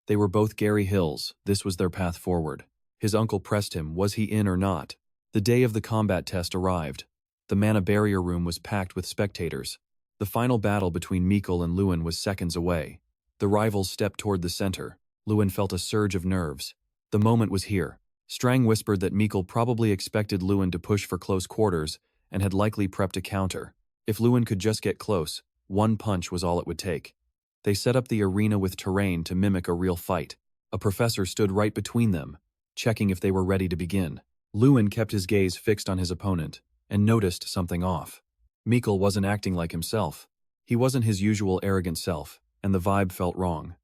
They were both Gary Hills. This was their path forward. His uncle pressed him. Was he in or not? The day of the combat test arrived. The mana barrier room was packed with spectators. The final battle between Mikkel and Luen was seconds away. The rivals stepped toward the center. Luen felt a surge of nerves. The moment was here. Strang whispered that Mikkel probably expected Luen to push for close quarters and had likely prepped a counter. If Luen could just get close, one punch was all it would take. They set up the arena with terrain to mimic a real fight. A professor stood right between them, checking if they were ready to begin. Luen kept his gaze fixed on his opponent and noticed something off. Mikkel wasn't acting like himself. He wasn't his usual arrogant self, and the vibe felt wrong.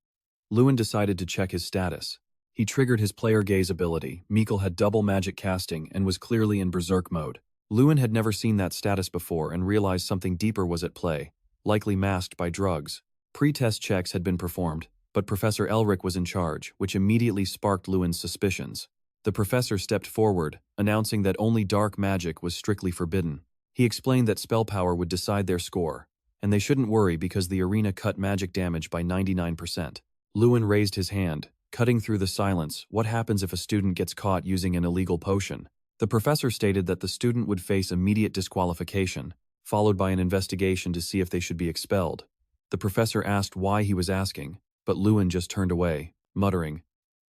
Luen decided to check his status. He triggered his player gaze ability. Mikkel had double magic casting and was clearly in berserk mode. Luen had never seen that status before and realized something deeper was at play, likely masked by drugs. Pre-test checks had been performed, but Professor Elric was in charge, which immediately sparked Luen's suspicions. The professor stepped forward, announcing that only dark magic was strictly forbidden. He explained that spell power would decide their score, and they shouldn't worry because the arena cut magic damage by 99%. Luen raised his hand, cutting through the silence. What happens if a student gets caught using an illegal potion? The professor stated that the student would face immediate disqualification, followed by an investigation to see if they should be expelled. The professor asked why he was asking, but Luen just turned away, muttering,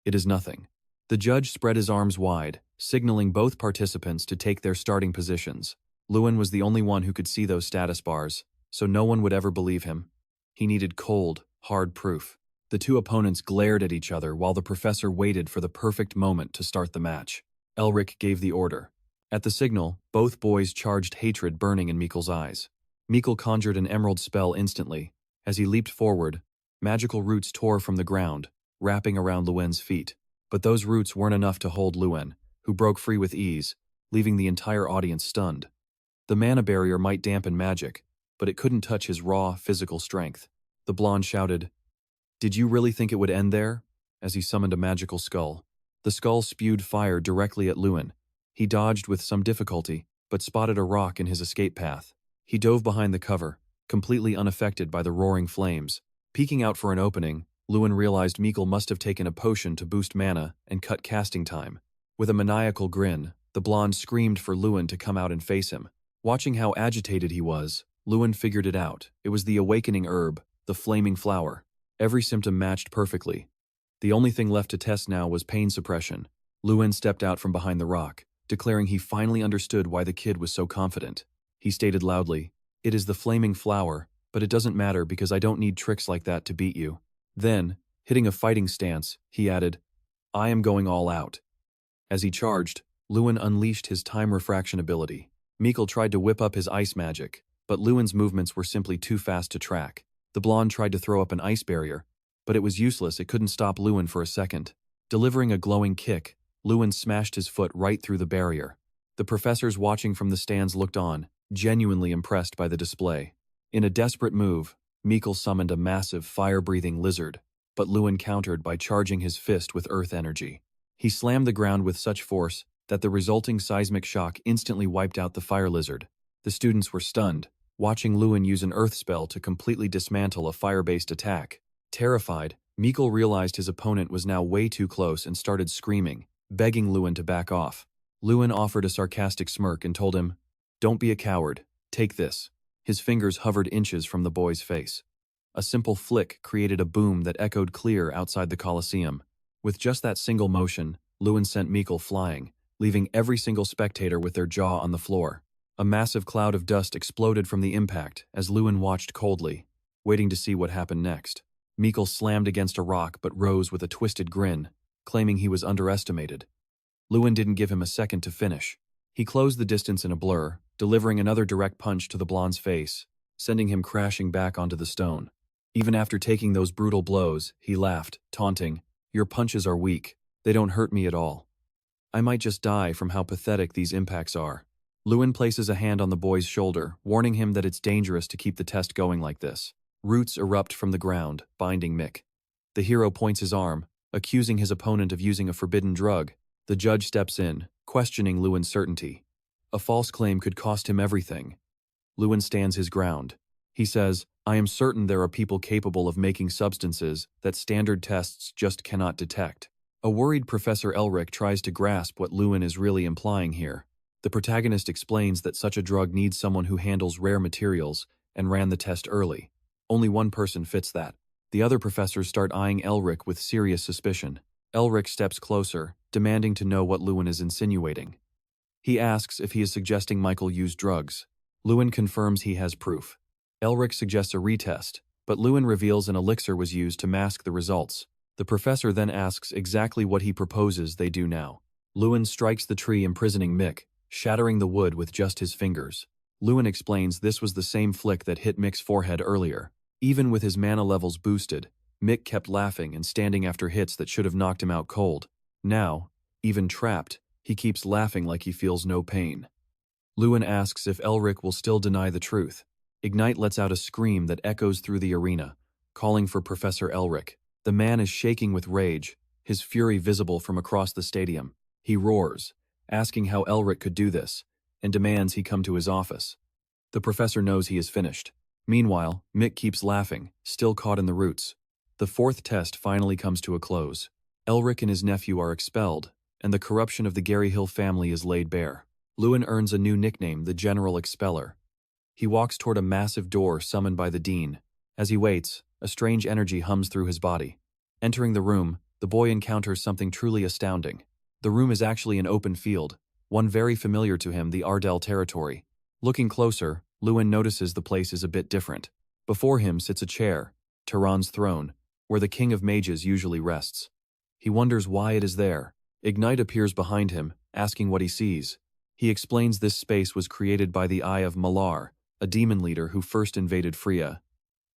"It is nothing." The judge spread his arms wide, signaling both participants to take their starting positions. Luen was the only one who could see those status bars, so no one would ever believe him. He needed cold, hard proof. The two opponents glared at each other while the professor waited for the perfect moment to start the match. Elric gave the order. At the signal, both boys charged, hatred burning in Mikkel's eyes. Mikkel conjured an emerald spell instantly. As he leaped forward, magical roots tore from the ground, wrapping around Luen's feet. But those roots weren't enough to hold Luen, who broke free with ease, leaving the entire audience stunned. The mana barrier might dampen magic, but it couldn't touch his raw, physical strength. The blonde shouted, "Did you really think it would end there?" as he summoned a magical skull. The skull spewed fire directly at Luen. He dodged with some difficulty, but spotted a rock in his escape path. He dove behind the cover, completely unaffected by the roaring flames. Peeking out for an opening, Luen realized Mikkel must have taken a potion to boost mana and cut casting time. With a maniacal grin, the blonde screamed for Luen to come out and face him. Watching how agitated he was, Luen figured it out. It was the awakening herb, the flaming flower. Every symptom matched perfectly. The only thing left to test now was pain suppression. Luen stepped out from behind the rock, declaring he finally understood why the kid was so confident. He stated loudly, "It is the flaming flower, but it doesn't matter because I don't need tricks like that to beat you." Then, hitting a fighting stance, he added, "I am going all out." As he charged, Luen unleashed his time refraction ability. Mikkel tried to whip up his ice magic, but Luen's movements were simply too fast to track. The blonde tried to throw up an ice barrier, but it was useless. It couldn't stop Luen for a second. Delivering a glowing kick, Luen smashed his foot right through the barrier. The professors watching from the stands looked on, genuinely impressed by the display. In a desperate move, Mikkel summoned a massive, fire-breathing lizard, but Luen countered by charging his fist with earth energy. He slammed the ground with such force that the resulting seismic shock instantly wiped out the fire lizard. The students were stunned, watching Luen use an earth spell to completely dismantle a fire-based attack. Terrified, Mikkel realized his opponent was now way too close and started screaming, begging Luen to back off. Luen offered a sarcastic smirk and told him, "Don't be a coward, take this." His fingers hovered inches from the boy's face. A simple flick created a boom that echoed clear outside the Colosseum. With just that single motion, Luen sent Mikkel flying, leaving every single spectator with their jaw on the floor. A massive cloud of dust exploded from the impact as Luen watched coldly, waiting to see what happened next. Mikkel slammed against a rock but rose with a twisted grin, claiming he was underestimated. Luen didn't give him a second to finish. He closed the distance in a blur, delivering another direct punch to the blonde's face, sending him crashing back onto the stone. Even after taking those brutal blows, he laughed, taunting, "Your punches are weak. They don't hurt me at all. I might just die from how pathetic these impacts are." Luen places a hand on the boy's shoulder, warning him that it's dangerous to keep the test going like this. Roots erupt from the ground, binding Mick. The hero points his arm, accusing his opponent of using a forbidden drug. The judge steps in, questioning Luen's certainty. A false claim could cost him everything. Luen stands his ground. He says, "I am certain there are people capable of making substances that standard tests just cannot detect." A worried Professor Elric tries to grasp what Luen is really implying here. The protagonist explains that such a drug needs someone who handles rare materials and ran the test early. Only one person fits that. The other professors start eyeing Elric with serious suspicion. Elric steps closer, demanding to know what Luen is insinuating. He asks if he is suggesting Michael use drugs. Luen confirms he has proof. Elric suggests a retest, but Luen reveals an elixir was used to mask the results. The professor then asks exactly what he proposes they do now. Luen strikes the tree imprisoning Mick, shattering the wood with just his fingers. Luen explains this was the same flick that hit Mick's forehead earlier. Even with his mana levels boosted, Mick kept laughing and standing after hits that should have knocked him out cold. Now, even trapped, he keeps laughing like he feels no pain. Luen asks if Elric will still deny the truth. Ignite lets out a scream that echoes through the arena, calling for Professor Elric. The man is shaking with rage, his fury visible from across the stadium. He roars, asking how Elric could do this, and demands he come to his office. The professor knows he is finished. Meanwhile, Mick keeps laughing, still caught in the roots. The fourth test finally comes to a close. Elric and his nephew are expelled, and the corruption of the Gary Hill family is laid bare. Luen earns a new nickname, the General Expeller. He walks toward a massive door summoned by the dean, As he waits, a strange energy hums through his body. Entering the room, the boy encounters something truly astounding. The room is actually an open field, one very familiar to him, the Ardell territory. Looking closer, Luen notices the place is a bit different. Before him sits a chair, Tehran's throne, where the king of mages usually rests. He wonders why it is there. Ignite appears behind him, asking what he sees. He explains this space was created by the Eye of Malar, a demon leader who first invaded Freya.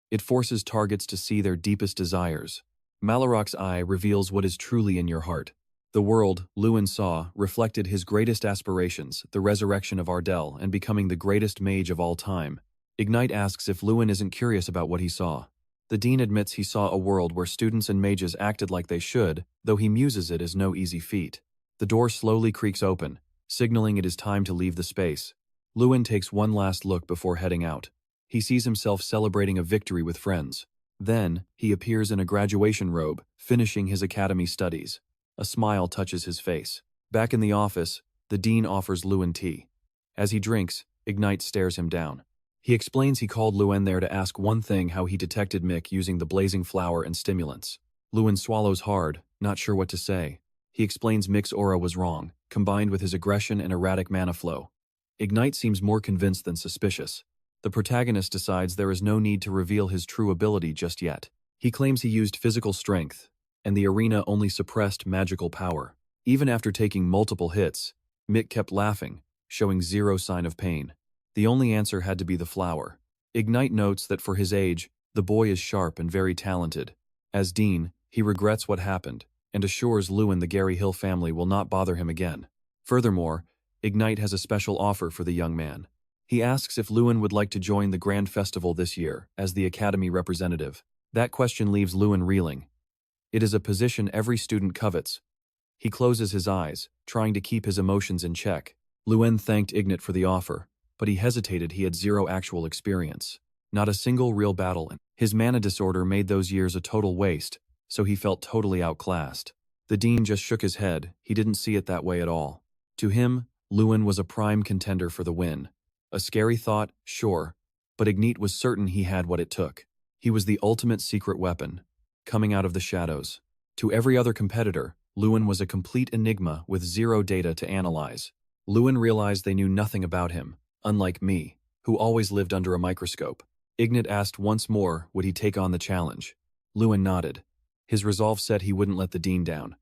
It forces targets to see their deepest desires. Malarok's eye reveals what is truly in your heart. The world, Luen saw, reflected his greatest aspirations, the resurrection of Ardell and becoming the greatest mage of all time. Ignite asks if Luen isn't curious about what he saw. The dean admits he saw a world where students and mages acted like they should, though he muses it is no easy feat. The door slowly creaks open, signaling it is time to leave the space. Luen takes one last look before heading out. He sees himself celebrating a victory with friends. Then, he appears in a graduation robe, finishing his academy studies. A smile touches his face. Back in the office, the dean offers Luen tea. As he drinks, Ignite stares him down. He explains he called Luen there to ask one thing: how he detected Mick using the blazing flower and stimulants. Luen swallows hard, not sure what to say. He explains Mick's aura was wrong, combined with his aggression and erratic mana flow. Ignite seems more convinced than suspicious. The protagonist decides there is no need to reveal his true ability just yet. He claims he used physical strength, and the arena only suppressed magical power. Even after taking multiple hits, Mick kept laughing, showing zero sign of pain. The only answer had to be the flower. Ignite notes that for his age, the boy is sharp and very talented. As dean, he regrets what happened, and assures Luen the Gary Hill family will not bother him again. Furthermore, Ignite has a special offer for the young man. He asks if Luen would like to join the Grand Festival this year, as the Academy representative. That question leaves Luen reeling. It is a position every student covets. He closes his eyes, trying to keep his emotions in check. Luen thanked Ignite for the offer, but he hesitated. He had zero actual experience. Not a single real battle. His mana disorder made those years a total waste, so he felt totally outclassed. The dean just shook his head. He didn't see it that way at all. To him, Luen was a prime contender for the win. A scary thought, sure, but Ignite was certain he had what it took. He was the ultimate secret weapon, coming out of the shadows. To every other competitor, Luen was a complete enigma with zero data to analyze. Luen realized they knew nothing about him, unlike me, who always lived under a microscope. Ignite asked once more, would he take on the challenge? Luen nodded. His resolve said he wouldn't let the dean down.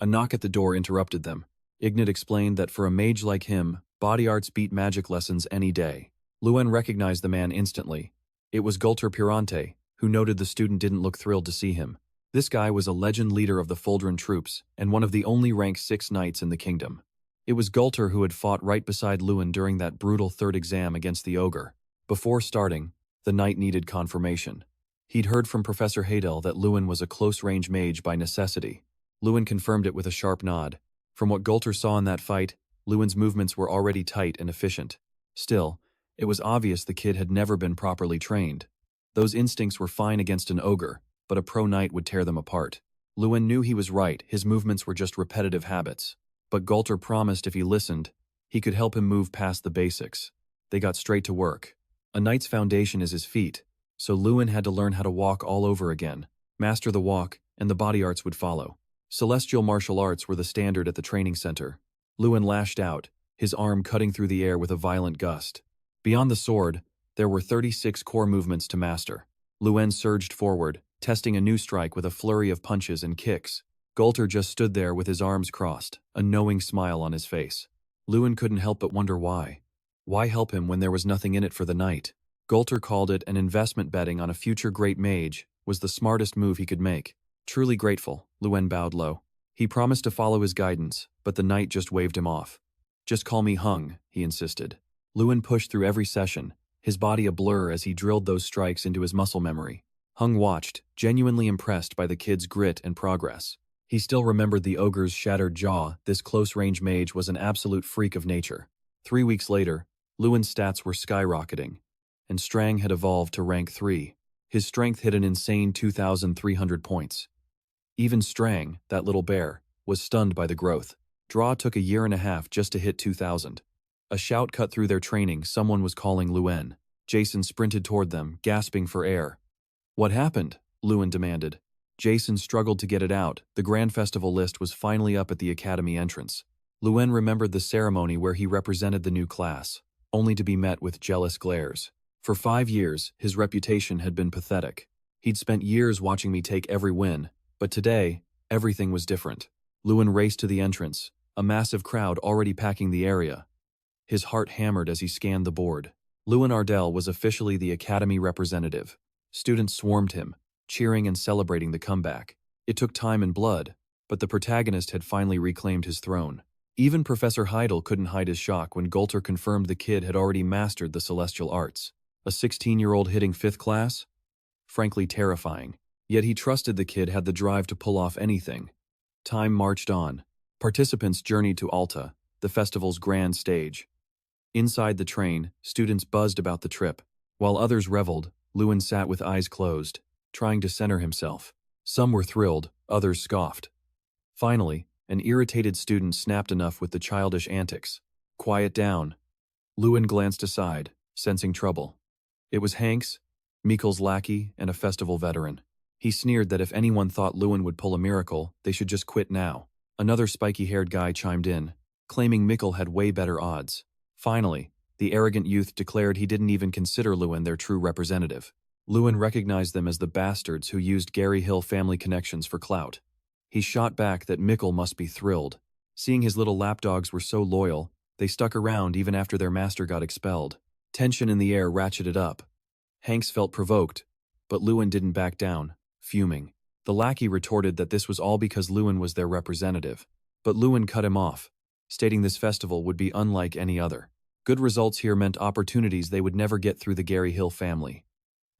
A knock at the door interrupted them. Ignite explained that for a mage like him, body arts beat magic lessons any day. Luen recognized the man instantly. It was Gulter Pirante, who noted the student didn't look thrilled to see him. This guy was a legend leader of the Foldren troops, and one of the only rank 6 knights in the kingdom. It was Gulter who had fought right beside Luen during that brutal third exam against the ogre. Before starting, the knight needed confirmation. He'd heard from Professor Hadel that Luen was a close-range mage by necessity. Luen confirmed it with a sharp nod. From what Gulter saw in that fight, Luen's movements were already tight and efficient. Still, it was obvious the kid had never been properly trained. Those instincts were fine against an ogre, but a pro knight would tear them apart. Luen knew he was right, his movements were just repetitive habits. But Gulter promised if he listened, he could help him move past the basics. They got straight to work. A knight's foundation is his feet, so Luen had to learn how to walk all over again, master the walk, and the body arts would follow. Celestial martial arts were the standard at the training center. Luen lashed out, his arm cutting through the air with a violent gust. Beyond the sword, there were 36 core movements to master. Luen surged forward, testing a new strike with a flurry of punches and kicks. Gulter just stood there with his arms crossed, a knowing smile on his face. Luen couldn't help but wonder why. Why help him when there was nothing in it for the knight? Gulter called it an investment. Betting on a future great mage was the smartest move he could make. Truly grateful, Luen bowed low. He promised to follow his guidance, but the knight just waved him off. Just call me Hung, he insisted. Luen pushed through every session, his body a blur as he drilled those strikes into his muscle memory. Hung watched, genuinely impressed by the kid's grit and progress. He still remembered the ogre's shattered jaw. This close-range mage was an absolute freak of nature. 3 weeks later, Luen's stats were skyrocketing, and Strang had evolved to rank 3. His strength hit an insane 2,300 points. Even Strang, that little bear, was stunned by the growth. Draw took a year and a half just to hit 2,000. A shout cut through their training. Someone was calling Luen. Jason sprinted toward them, gasping for air. What happened? Luen demanded. Jason struggled to get it out. The Grand Festival list was finally up at the academy entrance. Luen remembered the ceremony where he represented the new class, only to be met with jealous glares. For 5 years, his reputation had been pathetic. He'd spent years watching me take every win, but today, everything was different. Luen raced to the entrance, a massive crowd already packing the area. His heart hammered as he scanned the board. Luen Ardell was officially the academy representative. Students swarmed him, cheering and celebrating the comeback. It took time and blood, but the protagonist had finally reclaimed his throne. Even Professor Heidel couldn't hide his shock when Gulter confirmed the kid had already mastered the celestial arts. A 16-year-old hitting 5th class? Frankly terrifying. Yet he trusted the kid had the drive to pull off anything. Time marched on. Participants journeyed to Alta, the festival's grand stage. Inside the train, students buzzed about the trip. While others reveled, Luen sat with eyes closed, trying to center himself. Some were thrilled, others scoffed. Finally, an irritated student snapped enough with the childish antics. Quiet down. Luen glanced aside, sensing trouble. It was Hanks, Mikkel's lackey, and a festival veteran. He sneered that if anyone thought Luen would pull a miracle, they should just quit now. Another spiky-haired guy chimed in, claiming Mikkel had way better odds. Finally, the arrogant youth declared he didn't even consider Luen their true representative. Luen recognized them as the bastards who used Gary Hill family connections for clout. He shot back that Mikkel must be thrilled. Seeing his little lapdogs were so loyal, they stuck around even after their master got expelled. Tension in the air ratcheted up. Hanks felt provoked, but Luen didn't back down, fuming. The lackey retorted that this was all because Luen was their representative. But Luen cut him off, stating this festival would be unlike any other. Good results here meant opportunities they would never get through the Gary Hill family.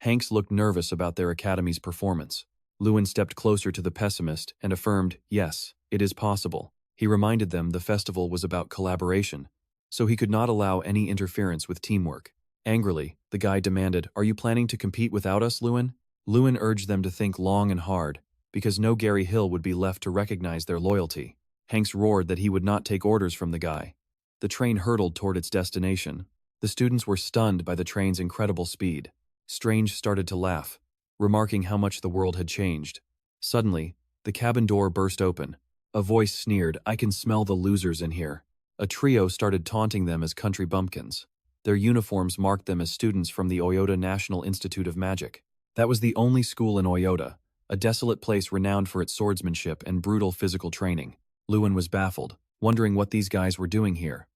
Hanks looked nervous about their academy's performance. Luen stepped closer to the pessimist and affirmed, yes, it is possible. He reminded them the festival was about collaboration, so he could not allow any interference with teamwork. Angrily, the guy demanded, "Are you planning to compete without us, Luen?" Luen urged them to think long and hard, because no Gary Hill would be left to recognize their loyalty. Hanks roared that he would not take orders from the guy. The train hurtled toward its destination. The students were stunned by the train's incredible speed. Strange started to laugh, remarking how much the world had changed. Suddenly, the cabin door burst open. A voice sneered, "I can smell the losers in here." A trio started taunting them as country bumpkins. Their uniforms marked them as students from the Oyota National Institute of Magic. That was the only school in Oyota, a desolate place renowned for its swordsmanship and brutal physical training. Luen was baffled, wondering what these guys were doing here.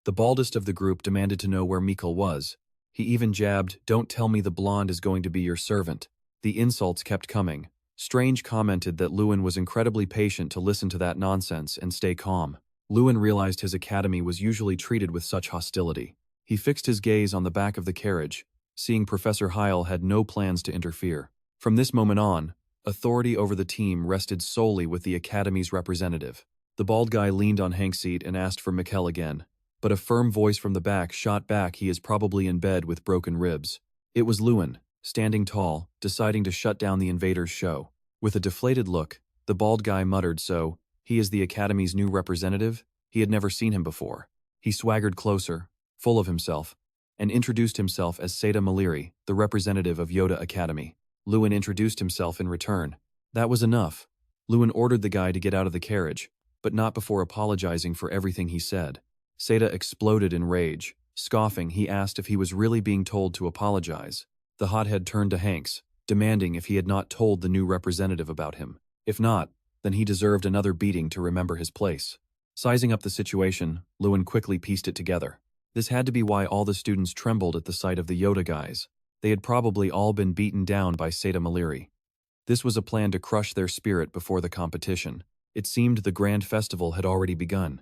The baldest of the group demanded to know where Mikkel was. He even jabbed, "Don't tell me the blonde is going to be your servant." The insults kept coming. Strange commented that Luen was incredibly patient to listen to that nonsense and stay calm. Luen realized his academy was usually treated with such hostility. He fixed his gaze on the back of the carriage, seeing Professor Heil had no plans to interfere. From this moment on, authority over the team rested solely with the academy's representative. The bald guy leaned on Hank's seat and asked for Mikkel again, but a firm voice from the back shot back he is probably in bed with broken ribs. It was Luen, standing tall, deciding to shut down the invaders' show. With a deflated look, the bald guy muttered, "So, he is the academy's new representative?" He had never seen him before. He swaggered closer, full of himself, and introduced himself as Seda Maliri, the representative of Yoda Academy. Luen introduced himself in return. That was enough. Luen ordered the guy to get out of the carriage, but not before apologizing for everything he said. Seda exploded in rage. Scoffing, he asked if he was really being told to apologize. The hothead turned to Hanks, demanding if he had not told the new representative about him. If not, then he deserved another beating to remember his place. Sizing up the situation, Luen quickly pieced it together. This had to be why all the students trembled at the sight of the Yoda guys. They had probably all been beaten down by Seda Maliri. This was a plan to crush their spirit before the competition. It seemed the grand festival had already begun.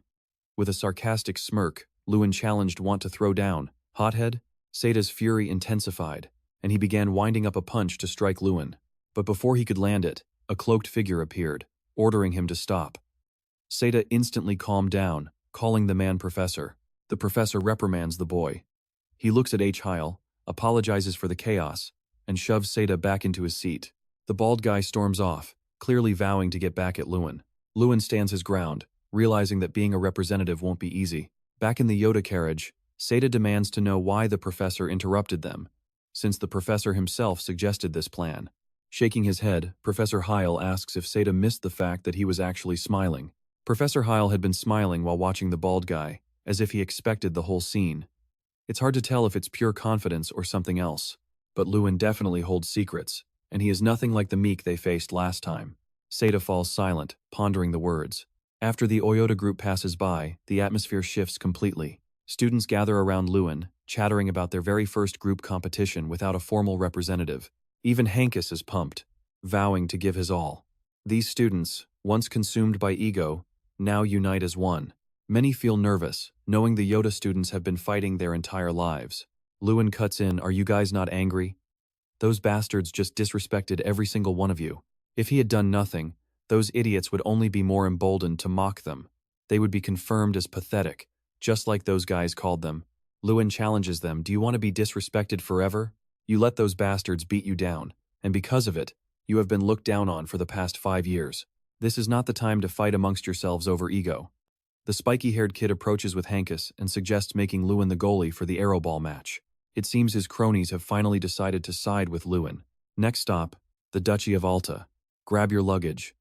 With a sarcastic smirk, Luen challenged Want to throw down. "Hothead?" Seda's fury intensified, and he began winding up a punch to strike Luen. But before he could land it, a cloaked figure appeared, ordering him to stop. Seda instantly calmed down, calling the man professor. The professor reprimands the boy. He looks at H. Heil, apologizes for the chaos, and shoves Seda back into his seat. The bald guy storms off, clearly vowing to get back at Luen. Luen stands his ground, realizing that being a representative won't be easy. Back in the Yoda carriage, Seda demands to know why the professor interrupted them, since the professor himself suggested this plan. Shaking his head, Professor Heil asks if Seda missed the fact that he was actually smiling. Professor Heil had been smiling while watching the bald guy, as if he expected the whole scene. It's hard to tell if it's pure confidence or something else, but Luen definitely holds secrets, and he is nothing like the Meek they faced last time. Seda falls silent, pondering the words. After the Oyota group passes by, the atmosphere shifts completely. Students gather around Luen, chattering about their very first group competition without a formal representative. Even Hankus is pumped, vowing to give his all. These students, once consumed by ego, now unite as one. Many feel nervous, knowing the Yoda students have been fighting their entire lives. Luen cuts in, "Are you guys not angry? Those bastards just disrespected every single one of you. If he had done nothing, those idiots would only be more emboldened to mock them. They would be confirmed as pathetic, just like those guys called them." Luen challenges them, "Do you want to be disrespected forever? You let those bastards beat you down, and because of it, you have been looked down on for the past 5 years. This is not the time to fight amongst yourselves over ego." The spiky-haired kid approaches with Hankus and suggests making Luen the goalie for the aeroball match. It seems his cronies have finally decided to side with Luen. Next stop, the Duchy of Alta. Grab your luggage.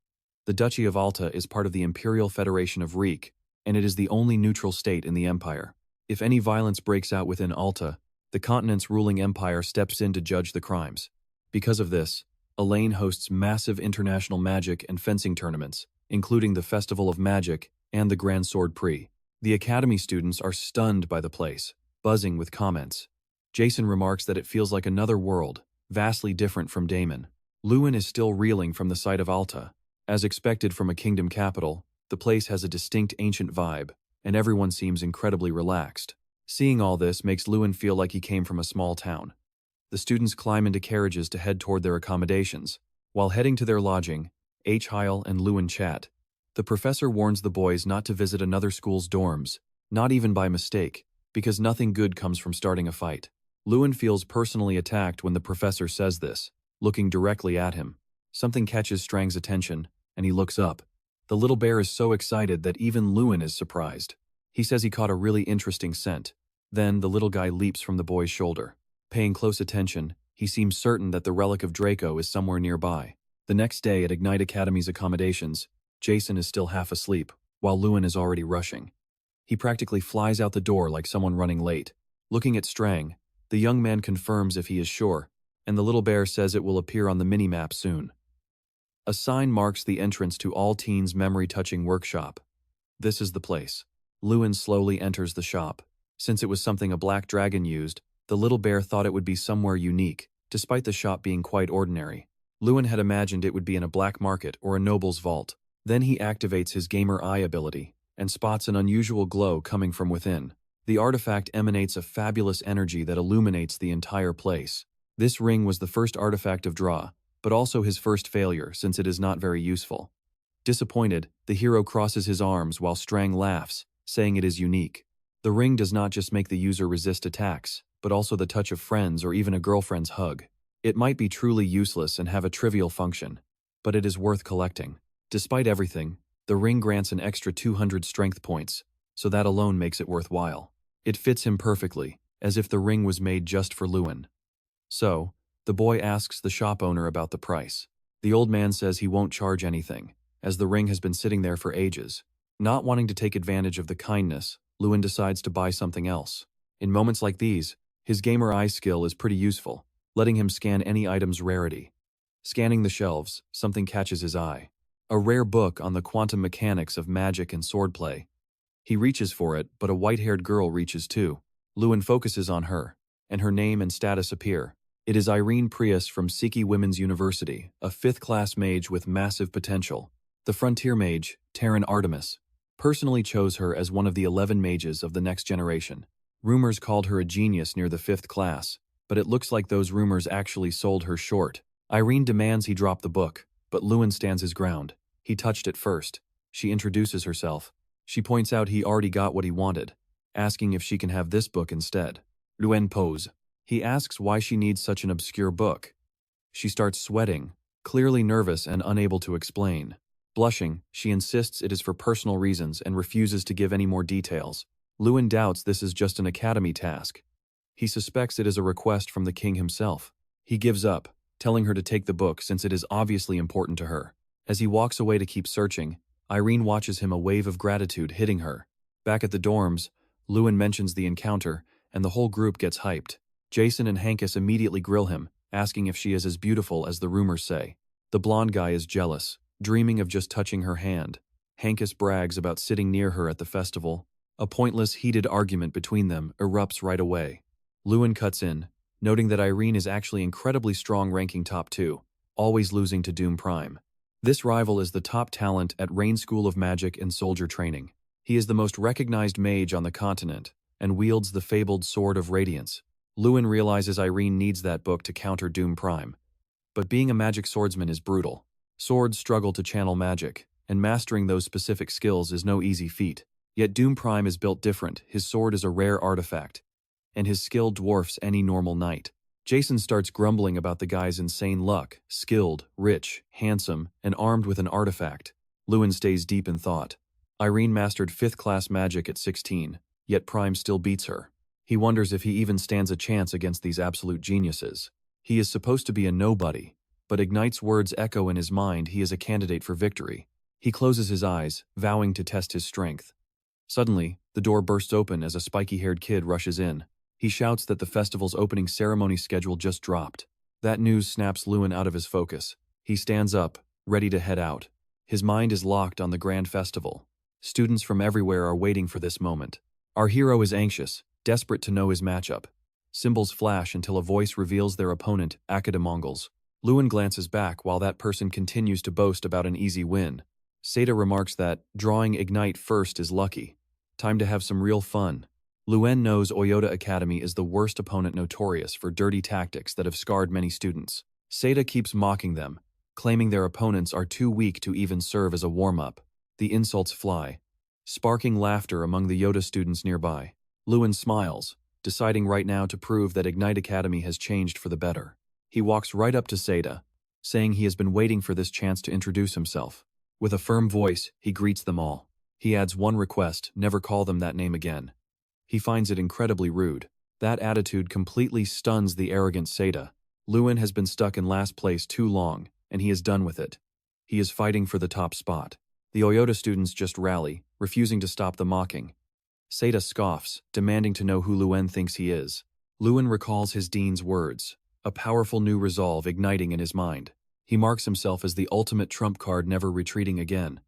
The Duchy of Alta is part of the Imperial Federation of Reek, and it is the only neutral state in the Empire. If any violence breaks out within Alta, the continent's ruling empire steps in to judge the crimes. Because of this, Elaine hosts massive international magic and fencing tournaments, including the Festival of Magic and the Grand Sword Prix. The Academy students are stunned by the place, buzzing with comments. Jason remarks that it feels like another world, vastly different from Damon. Luen is still reeling from the sight of Alta. As expected from a kingdom capital, the place has a distinct ancient vibe, and everyone seems incredibly relaxed. Seeing all this makes Luen feel like he came from a small town. The students climb into carriages to head toward their accommodations. While heading to their lodging, H. Heil and Luen chat. The professor warns the boys not to visit another school's dorms, not even by mistake, because nothing good comes from starting a fight. Luen feels personally attacked when the professor says this, looking directly at him. Something catches Strang's attention, and he looks up. The little bear is so excited that even Luen is surprised. He says he caught a really interesting scent. Then the little guy leaps from the boy's shoulder. Paying close attention, he seems certain that the relic of Draco is somewhere nearby. The next day at Ignite Academy's accommodations, Jason is still half asleep, while Luen is already rushing. He practically flies out the door like someone running late. Looking at Strang, the young man confirms if he is sure, and the little bear says it will appear on the minimap soon. A sign marks the entrance to All Teens Memory-Touching Workshop. This is the place. Luen slowly enters the shop. Since it was something a black dragon used, the little bear thought it would be somewhere unique, despite the shop being quite ordinary. Luen had imagined it would be in a black market or a noble's vault. Then he activates his gamer eye ability, and spots an unusual glow coming from within. The artifact emanates a fabulous energy that illuminates the entire place. This ring was the first artifact of Draw, but also his first failure since it is not very useful. Disappointed, the hero crosses his arms while Strang laughs, saying it is unique. The ring does not just make the user resist attacks, but also the touch of friends or even a girlfriend's hug. It might be truly useless and have a trivial function, but it is worth collecting. Despite everything, the ring grants an extra 200 strength points, so that alone makes it worthwhile. It fits him perfectly, as if the ring was made just for Luen. So, the boy asks the shop owner about the price. The old man says he won't charge anything, as the ring has been sitting there for ages. Not wanting to take advantage of the kindness, Luen decides to buy something else. In moments like these, his gamer eye skill is pretty useful, letting him scan any item's rarity. Scanning the shelves, something catches his eye. A rare book on the quantum mechanics of magic and swordplay. He reaches for it, but a white-haired girl reaches too. Luen focuses on her, and her name and status appear. It is Irene Prius from Siki Women's University, a 5th-class mage with massive potential. The frontier mage, Terran Artemis, personally chose her as one of the 11 mages of the next generation. Rumors called her a genius near the 5th class, but it looks like those rumors actually sold her short. Irene demands he drop the book, but Luen stands his ground. He touched it first. She introduces herself. She points out he already got what he wanted, asking if she can have this book instead. Luen pose. He asks why she needs such an obscure book. She starts sweating, clearly nervous and unable to explain. Blushing, she insists it is for personal reasons and refuses to give any more details. Luen doubts this is just an academy task. He suspects it is a request from the king himself. He gives up, telling her to take the book since it is obviously important to her. As he walks away to keep searching, Irene watches him, a wave of gratitude hitting her. Back at the dorms, Luen mentions the encounter, and the whole group gets hyped. Jason and Hankus immediately grill him, asking if she is as beautiful as the rumors say. The blonde guy is jealous, dreaming of just touching her hand. Hankus brags about sitting near her at the festival. A pointless, heated argument between them erupts right away. Luen cuts in, noting that Irene is actually incredibly strong, ranking top 2, always losing to Doom Prime. This rival is the top talent at Rain School of Magic and Soldier Training. He is the most recognized mage on the continent, and wields the fabled Sword of Radiance. Luen realizes Irene needs that book to counter Doom Prime. But being a magic swordsman is brutal. Swords struggle to channel magic, and mastering those specific skills is no easy feat. Yet Doom Prime is built different. His sword is a rare artifact, and his skill dwarfs any normal knight. Jason starts grumbling about the guy's insane luck, skilled, rich, handsome, and armed with an artifact. Luen stays deep in thought. Irene mastered 5th class magic at 16, yet Prime still beats her. He wonders if he even stands a chance against these absolute geniuses. He is supposed to be a nobody, but Ignite's words echo in his mind. He is a candidate for victory. He closes his eyes, vowing to test his strength. Suddenly, the door bursts open as a spiky-haired kid rushes in. He shouts that the festival's opening ceremony schedule just dropped. That news snaps Luen out of his focus. He stands up, ready to head out. His mind is locked on the grand festival. Students from everywhere are waiting for this moment. Our hero is anxious, desperate to know his matchup. Symbols flash until a voice reveals their opponent, Mongols. Luen glances back while that person continues to boast about an easy win. Seda remarks that drawing Ignite first is lucky. Time to have some real fun. Luen knows Oyota Academy is the worst opponent, notorious for dirty tactics that have scarred many students. Seda keeps mocking them, claiming their opponents are too weak to even serve as a warm-up. The insults fly, sparking laughter among the Yoda students nearby. Luen smiles, deciding right now to prove that Ignite Academy has changed for the better. He walks right up to Seda, saying he has been waiting for this chance to introduce himself. With a firm voice, he greets them all. He adds one request: never call them that name again. He finds it incredibly rude. That attitude completely stuns the arrogant Seda. Luen has been stuck in last place too long, and he is done with it. He is fighting for the top spot. The Oyota students just rally, refusing to stop the mocking. Seda scoffs, demanding to know who Luen thinks he is. Luen recalls his dean's words, a powerful new resolve igniting in his mind. He marks himself as the ultimate trump card, never retreating again.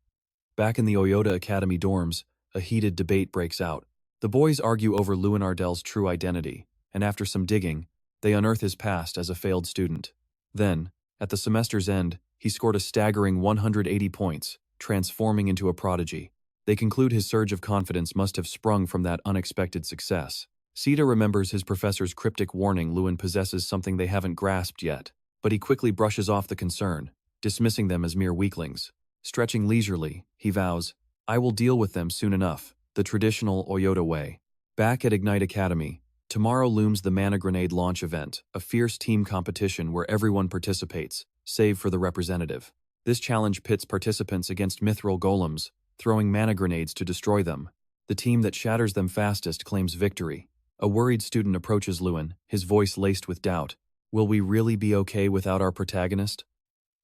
Back in the Oyota Academy dorms, a heated debate breaks out. The boys argue over Luen Ardell's true identity, and after some digging, they unearth his past as a failed student. Then, at the semester's end, he scored a staggering 180 points, transforming into a prodigy. They conclude his surge of confidence must have sprung from that unexpected success. Seda remembers his professor's cryptic warning Luen possesses something they haven't grasped yet, but he quickly brushes off the concern, dismissing them as mere weaklings. Stretching leisurely, he vows, "I will deal with them soon enough, the traditional Oyota way." Back at Ignite Academy, tomorrow looms the Mana Grenade launch event, a fierce team competition where everyone participates, save for the representative. This challenge pits participants against mithril golems, throwing mana grenades to destroy them. The team that shatters them fastest claims victory. A worried student approaches Luen, his voice laced with doubt. "Will we really be okay without our protagonist?"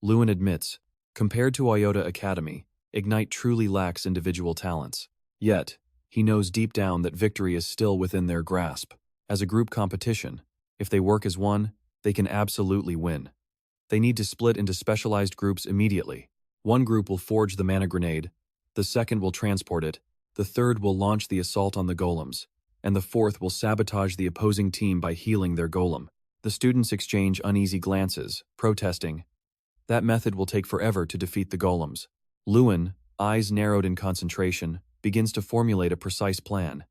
Luen admits, compared to Oyota Academy, Ignite truly lacks individual talents. Yet, he knows deep down that victory is still within their grasp. As a group competition, if they work as one, they can absolutely win. They need to split into specialized groups immediately. One group will forge the mana grenade, the second will transport it, the third will launch the assault on the golems, and the fourth will sabotage the opposing team by healing their golem. The students exchange uneasy glances, protesting. That method will take forever to defeat the golems. Luen, eyes narrowed in concentration, begins to formulate a precise plan.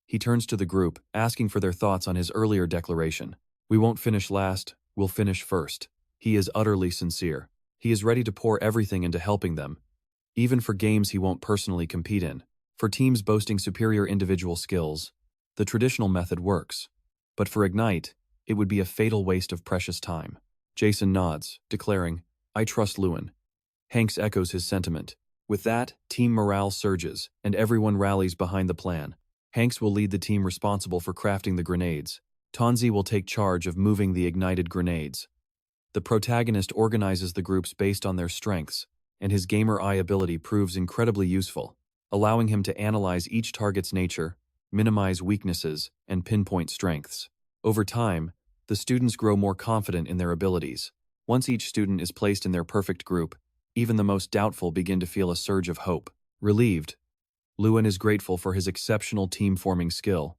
He turns to the group, asking for their thoughts on his earlier declaration. "We won't finish last, we'll finish first." He is utterly sincere. He is ready to pour everything into helping them, even for games he won't personally compete in. For teams boasting superior individual skills, the traditional method works. But for Ignite, it would be a fatal waste of precious time. Jason nods, declaring, "I trust Luen." Hanks echoes his sentiment. With that, team morale surges, and everyone rallies behind the plan. Hanks will lead the team responsible for crafting the grenades. Tonzi will take charge of moving the ignited grenades. The protagonist organizes the groups based on their strengths, and his gamer eye ability proves incredibly useful, allowing him to analyze each target's nature, minimize weaknesses, and pinpoint strengths. Over time, the students grow more confident in their abilities. Once each student is placed in their perfect group, even the most doubtful begin to feel a surge of hope. Relieved, Luen is grateful for his exceptional team-forming skill.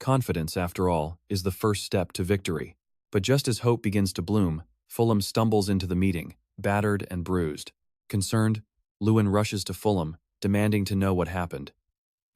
Confidence, after all, is the first step to victory. But just as hope begins to bloom, Fulham stumbles into the meeting, battered and bruised. Concerned, Luen rushes to Fulham, demanding to know what happened.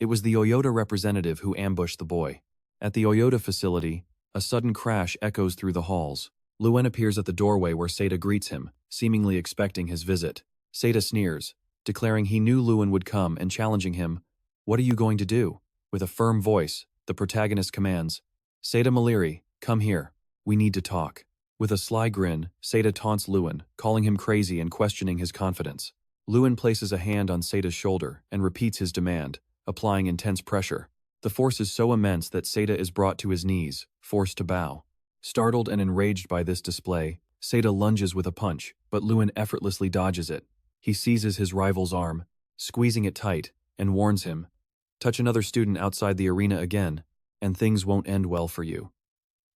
It was the Oyota representative who ambushed the boy. At the Oyota facility, a sudden crash echoes through the halls. Luen appears at the doorway where Seda greets him, seemingly expecting his visit. Seda sneers, declaring he knew Luen would come and challenging him. "What are you going to do?" With a firm voice, the protagonist commands, "Seda Maliri, come here. We need to talk." With a sly grin, Seda taunts Luen, calling him crazy and questioning his confidence. Luen places a hand on Seda's shoulder and repeats his demand, applying intense pressure. The force is so immense that Seda is brought to his knees, forced to bow. Startled and enraged by this display, Seda lunges with a punch, but Luen effortlessly dodges it. He seizes his rival's arm, squeezing it tight, and warns him, "Touch another student outside the arena again, and things won't end well for you."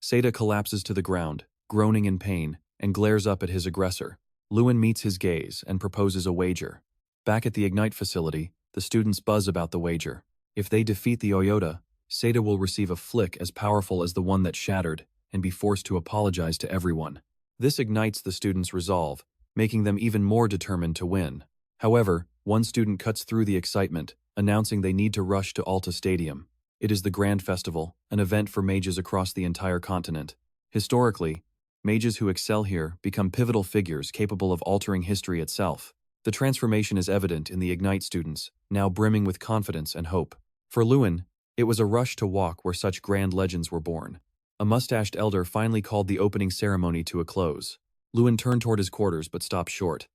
Seda collapses to the ground, groaning in pain, and glares up at his aggressor. Luen meets his gaze and proposes a wager. Back at the Ignite facility, the students buzz about the wager. If they defeat the Oyota, Seda will receive a flick as powerful as the one that shattered and be forced to apologize to everyone. This ignites the students' resolve, making them even more determined to win. However, one student cuts through the excitement, announcing they need to rush to Alta Stadium. It is the Grand Festival, an event for mages across the entire continent. Historically, mages who excel here become pivotal figures capable of altering history itself. The transformation is evident in the Ignite students, now brimming with confidence and hope. For Luen, it was a rush to walk where such grand legends were born. A mustached elder finally called the opening ceremony to a close. Luen turned toward his quarters but stopped short.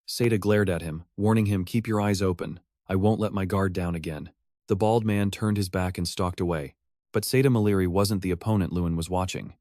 Seda glared at him, warning him, "Keep your eyes open. I won't let my guard down again." The bald man turned his back and stalked away. But Seda Maliri wasn't the opponent Luen was watching.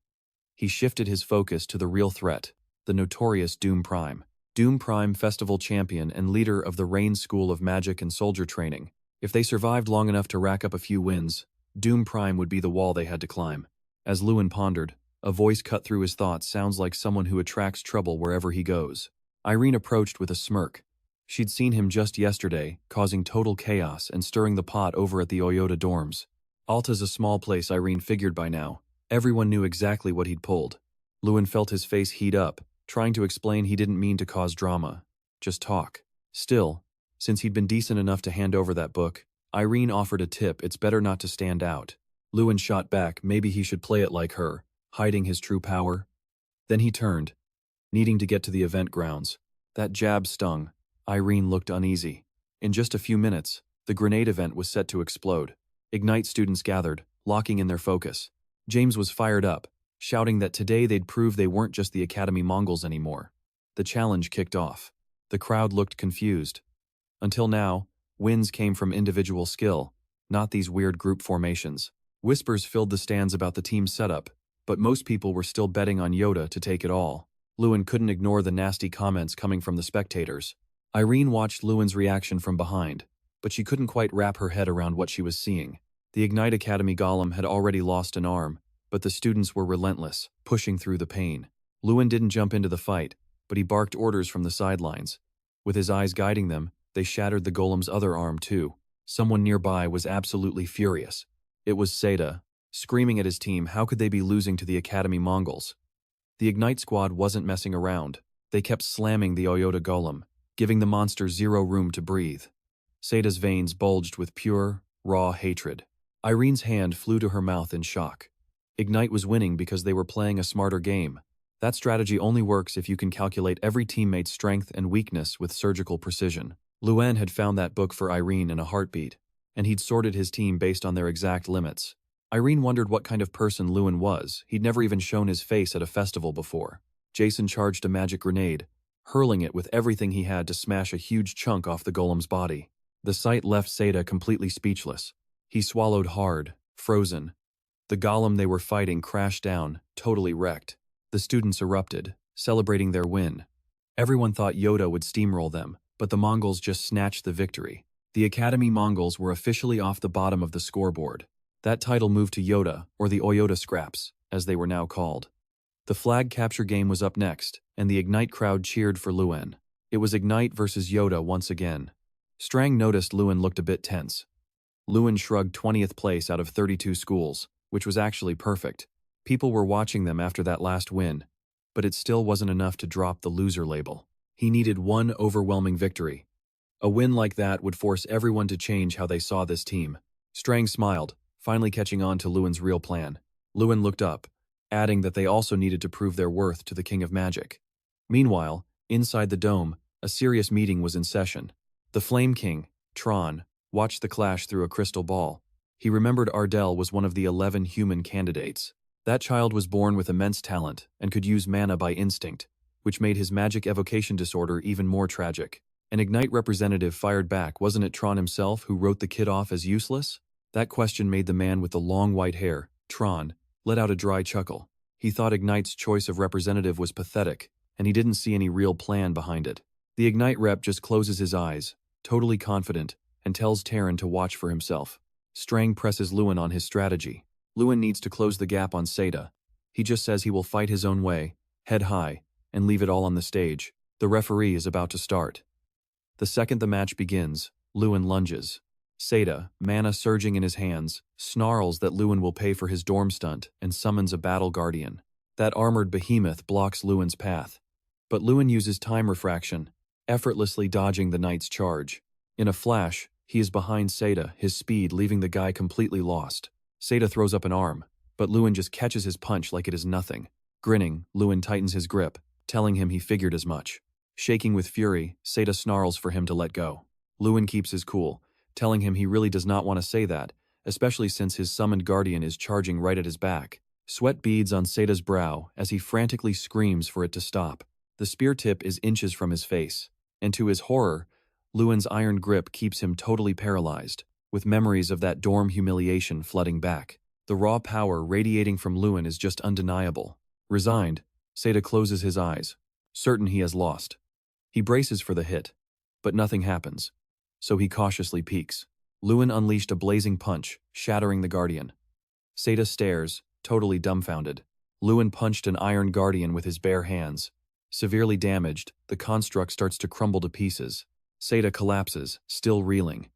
He shifted his focus to the real threat, the notorious Doom Prime. Doom Prime, festival champion and leader of the Rain School of Magic and Soldier Training. If they survived long enough to rack up a few wins, Doom Prime would be the wall they had to climb. As Luen pondered, a voice cut through his thoughts. "Sounds like someone who attracts trouble wherever he goes." Irene approached with a smirk. She'd seen him just yesterday, causing total chaos and stirring the pot over at the Oyota dorms. Alta's a small place, Irene figured by now. Everyone knew exactly what he'd pulled. Luen felt his face heat up, trying to explain he didn't mean to cause drama. Just talk. Still, since he'd been decent enough to hand over that book, Irene offered a tip. It's better not to stand out. Luen shot back, maybe he should play it like her, hiding his true power. Then he turned, needing to get to the event grounds. That jab stung. Irene looked uneasy. In just a few minutes, the grenade event was set to explode. Ignite students gathered, locking in their focus. James was fired up, shouting that today they'd prove they weren't just the Academy Mongols anymore. The challenge kicked off. The crowd looked confused. Until now, wins came from individual skill, not these weird group formations. Whispers filled the stands about the team's setup, but most people were still betting on Yoda to take it all. Luen couldn't ignore the nasty comments coming from the spectators. Irene watched Luen's reaction from behind, but she couldn't quite wrap her head around what she was seeing. The Ignite Academy golem had already lost an arm, but the students were relentless, pushing through the pain. Luen didn't jump into the fight, but he barked orders from the sidelines. With his eyes guiding them, they shattered the golem's other arm too. Someone nearby was absolutely furious. It was Seda, screaming at his team. How could they be losing to the Academy Mongols? The Ignite squad wasn't messing around. They kept slamming the Oyota golem, giving the monster zero room to breathe. Seda's veins bulged with pure, raw hatred. Irene's hand flew to her mouth in shock. Ignite was winning because they were playing a smarter game. That strategy only works if you can calculate every teammate's strength and weakness with surgical precision. Luen had found that book for Irene in a heartbeat, and he'd sorted his team based on their exact limits. Irene wondered what kind of person Luen was. He'd never even shown his face at a festival before. Jason charged a magic grenade, hurling it with everything he had to smash a huge chunk off the golem's body. The sight left Seda completely speechless. He swallowed hard, frozen. The golem they were fighting crashed down, totally wrecked. The students erupted, celebrating their win. Everyone thought Yoda would steamroll them, but the Mongols just snatched the victory. The Academy Mongols were officially off the bottom of the scoreboard. That title moved to Yoda, or the Oyota Scraps, as they were now called. The flag capture game was up next, and the Ignite crowd cheered for Luen. It was Ignite versus Yoda once again. Strang noticed Luen looked a bit tense. Luen shrugged 20th place out of 32 schools, which was actually perfect. People were watching them after that last win, but it still wasn't enough to drop the loser label. He needed one overwhelming victory. A win like that would force everyone to change how they saw this team. Strang smiled, finally catching on to Luen's real plan. Luen looked up, adding that they also needed to prove their worth to the King of Magic. Meanwhile, inside the dome, a serious meeting was in session. The Flame King, Tron, watched the clash through a crystal ball. He remembered Ardell was one of the 11 human candidates. That child was born with immense talent and could use mana by instinct, which made his magic evocation disorder even more tragic. An Ignite representative fired back, wasn't it Tron himself who wrote the kid off as useless? That question made the man with the long white hair, Tron, let out a dry chuckle. He thought Ignite's choice of representative was pathetic, and he didn't see any real plan behind it. The Ignite rep just closes his eyes, totally confident, and tells Terran to watch for himself. Strang presses Luen on his strategy. Luen needs to close the gap on Seda. He just says he will fight his own way, head high, and leave it all on the stage. The referee is about to start. The second the match begins, Luen lunges. Seda, mana surging in his hands, snarls that Luen will pay for his dorm stunt and summons a battle guardian. That armored behemoth blocks Luen's path. But Luen uses time refraction, effortlessly dodging the knight's charge. In a flash, he is behind Seda, his speed leaving the guy completely lost. Seda throws up an arm, but Luen just catches his punch like it is nothing. Grinning, Luen tightens his grip, telling him he figured as much. Shaking with fury, Seda snarls for him to let go. Luen keeps his cool, telling him he really does not want to say that, especially since his summoned guardian is charging right at his back. Sweat beads on Seda's brow as he frantically screams for it to stop. The spear tip is inches from his face, and to his horror, Luen's iron grip keeps him totally paralyzed, with memories of that dorm humiliation flooding back. The raw power radiating from Luen is just undeniable. Resigned, Seda closes his eyes, certain he has lost. He braces for the hit, but nothing happens, so he cautiously peeks. Luen unleashed a blazing punch, shattering the guardian. Seda stares, totally dumbfounded. Luen punched an iron guardian with his bare hands. Severely damaged, the construct starts to crumble to pieces. Seda collapses, still reeling.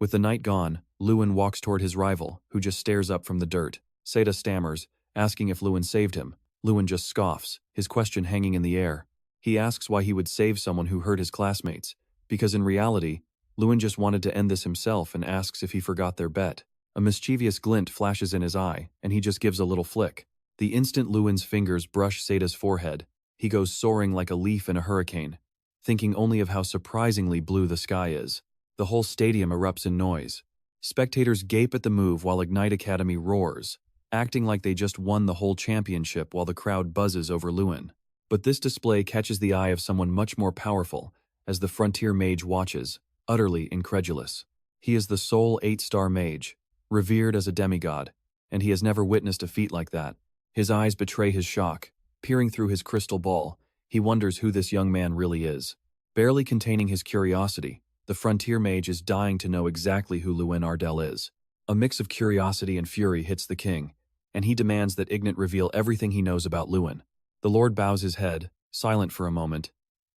With the knight gone, Luen walks toward his rival, who just stares up from the dirt. Seda stammers, asking if Luen saved him. Luen just scoffs, his question hanging in the air. He asks why he would save someone who hurt his classmates, because in reality, Luen just wanted to end this himself and asks if he forgot their bet. A mischievous glint flashes in his eye, and he just gives a little flick. The instant Luen's fingers brush Seda's forehead, he goes soaring like a leaf in a hurricane, thinking only of how surprisingly blue the sky is. The whole stadium erupts in noise. Spectators gape at the move while Ignite Academy roars, acting like they just won the whole championship while the crowd buzzes over Luen. But this display catches the eye of someone much more powerful, as the Frontier Mage watches, utterly incredulous. He is the sole 8-star mage, revered as a demigod, and he has never witnessed a feat like that. His eyes betray his shock. Peering through his crystal ball, he wonders who this young man really is. Barely containing his curiosity, the Frontier Mage is dying to know exactly who Luen Ardell is. A mix of curiosity and fury hits the king, and he demands that Ignite reveal everything he knows about Luen. The Lord bows his head, silent for a moment.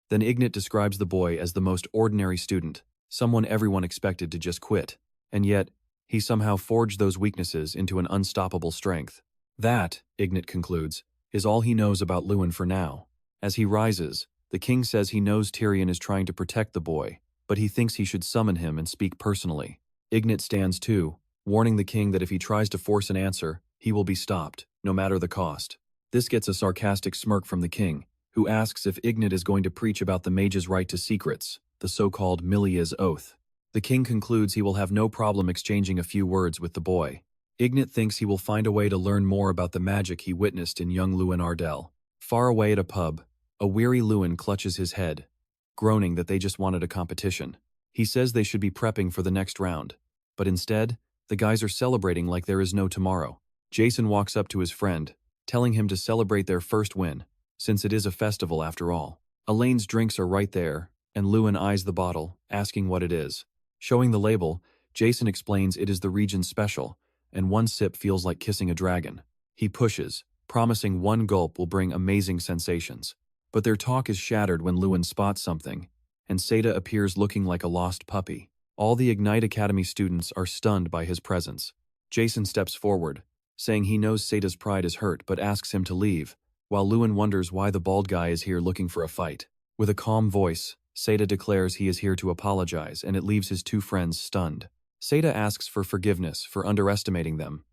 Then Ignite describes the boy as the most ordinary student, someone everyone expected to just quit. And yet, he somehow forged those weaknesses into an unstoppable strength. That, Ignite concludes, is all he knows about Luen for now. As he rises, the king says he knows Tyrion is trying to protect the boy, but he thinks he should summon him and speak personally. Ignite stands too, warning the king that if he tries to force an answer, he will be stopped, no matter the cost. This gets a sarcastic smirk from the king, who asks if Ignite is going to preach about the mage's right to secrets, the so-called Milia's oath. The king concludes he will have no problem exchanging a few words with the boy. Ignite thinks he will find a way to learn more about the magic he witnessed in young Luen Ardell. Far away at a pub, a weary Luen clutches his head, groaning that they just wanted a competition. He says they should be prepping for the next round, but instead, the guys are celebrating like there is no tomorrow. Jason walks up to his friend, telling him to celebrate their first win. since it is a festival after all. Elaine's drinks are right there, and Luen eyes the bottle, asking what it is. Showing the label, Jason explains it is the region's special, and one sip feels like kissing a dragon. He pushes, promising one gulp will bring amazing sensations. But their talk is shattered when Luen spots something, and Seda appears looking like a lost puppy. All the Ignite Academy students are stunned by his presence. Jason steps forward, saying he knows Seda's pride is hurt but asks him to leave, while Luen wonders why the bald guy is here looking for a fight. With a calm voice, Seda declares he is here to apologize, and it leaves his two friends stunned. Seda asks for forgiveness for underestimating them.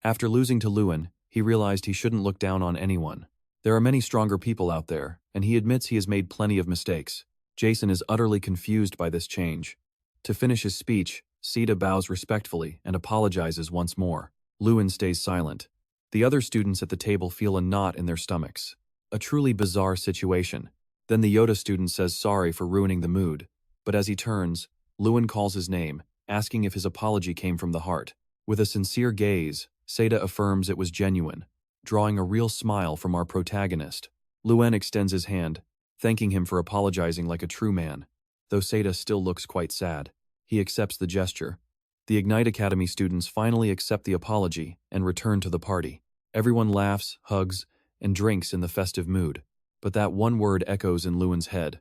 After losing to Luen, he realized he shouldn't look down on anyone. There are many stronger people out there, and he admits he has made plenty of mistakes. Jason is utterly confused by this change. To finish his speech, Seda bows respectfully and apologizes once more. Luen stays silent. The other students at the table feel a knot in their stomachs. A truly bizarre situation. Then the Yoda student says sorry for ruining the mood, but as he turns, Luen calls his name, asking if his apology came from the heart. With a sincere gaze, Seda affirms it was genuine, drawing a real smile from our protagonist. Luen extends his hand, thanking him for apologizing like a true man. Though Seda still looks quite sad, he accepts the gesture. The Ignite Academy students finally accept the apology and return to the party. Everyone laughs, hugs, and drinks in the festive mood. But that one word echoes in Luen's head.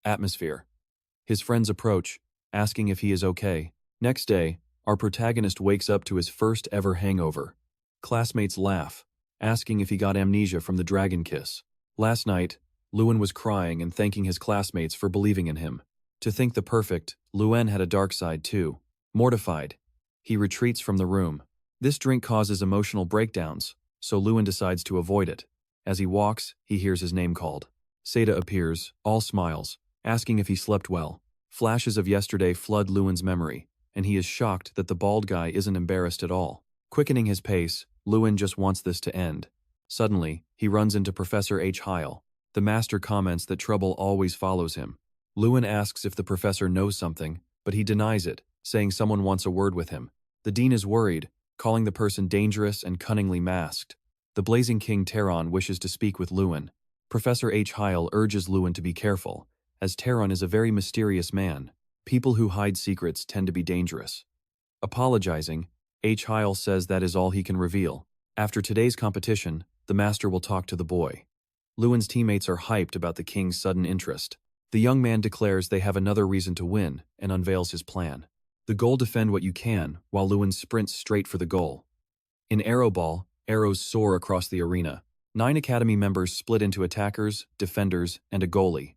Atmosphere. His friends approach, asking if he is okay. Next day, our protagonist wakes up to his first ever hangover. Classmates laugh, asking if he got amnesia from the dragon kiss. Last night, Luen was crying and thanking his classmates for believing in him. To think the perfect, Luen had a dark side too. Mortified, he retreats from the room. This drink causes emotional breakdowns, so Luen decides to avoid it. As he walks, he hears his name called. Seda appears, all smiles, asking if he slept well. Flashes of yesterday flood Luen's memory, and he is shocked that the bald guy isn't embarrassed at all. Quickening his pace, Luen just wants this to end. Suddenly, he runs into Professor H. Heil. The master comments that trouble always follows him. Luen asks if the professor knows something, but he denies it, saying someone wants a word with him. The dean is worried, calling the person dangerous and cunningly masked. The Blazing King Terran wishes to speak with Luen. Professor H. Heil urges Luen to be careful, as Terran is a very mysterious man. People who hide secrets tend to be dangerous. Apologizing, H. Heil says that is all he can reveal. After today's competition, the master will talk to the boy. Luen's teammates are hyped about the king's sudden interest. The young man declares they have another reason to win and unveils his plan. The goal: defend what you can, while Luen sprints straight for the goal. In Arrow Ball, arrows soar across the arena. 9 Academy members split into attackers, defenders, and a goalie.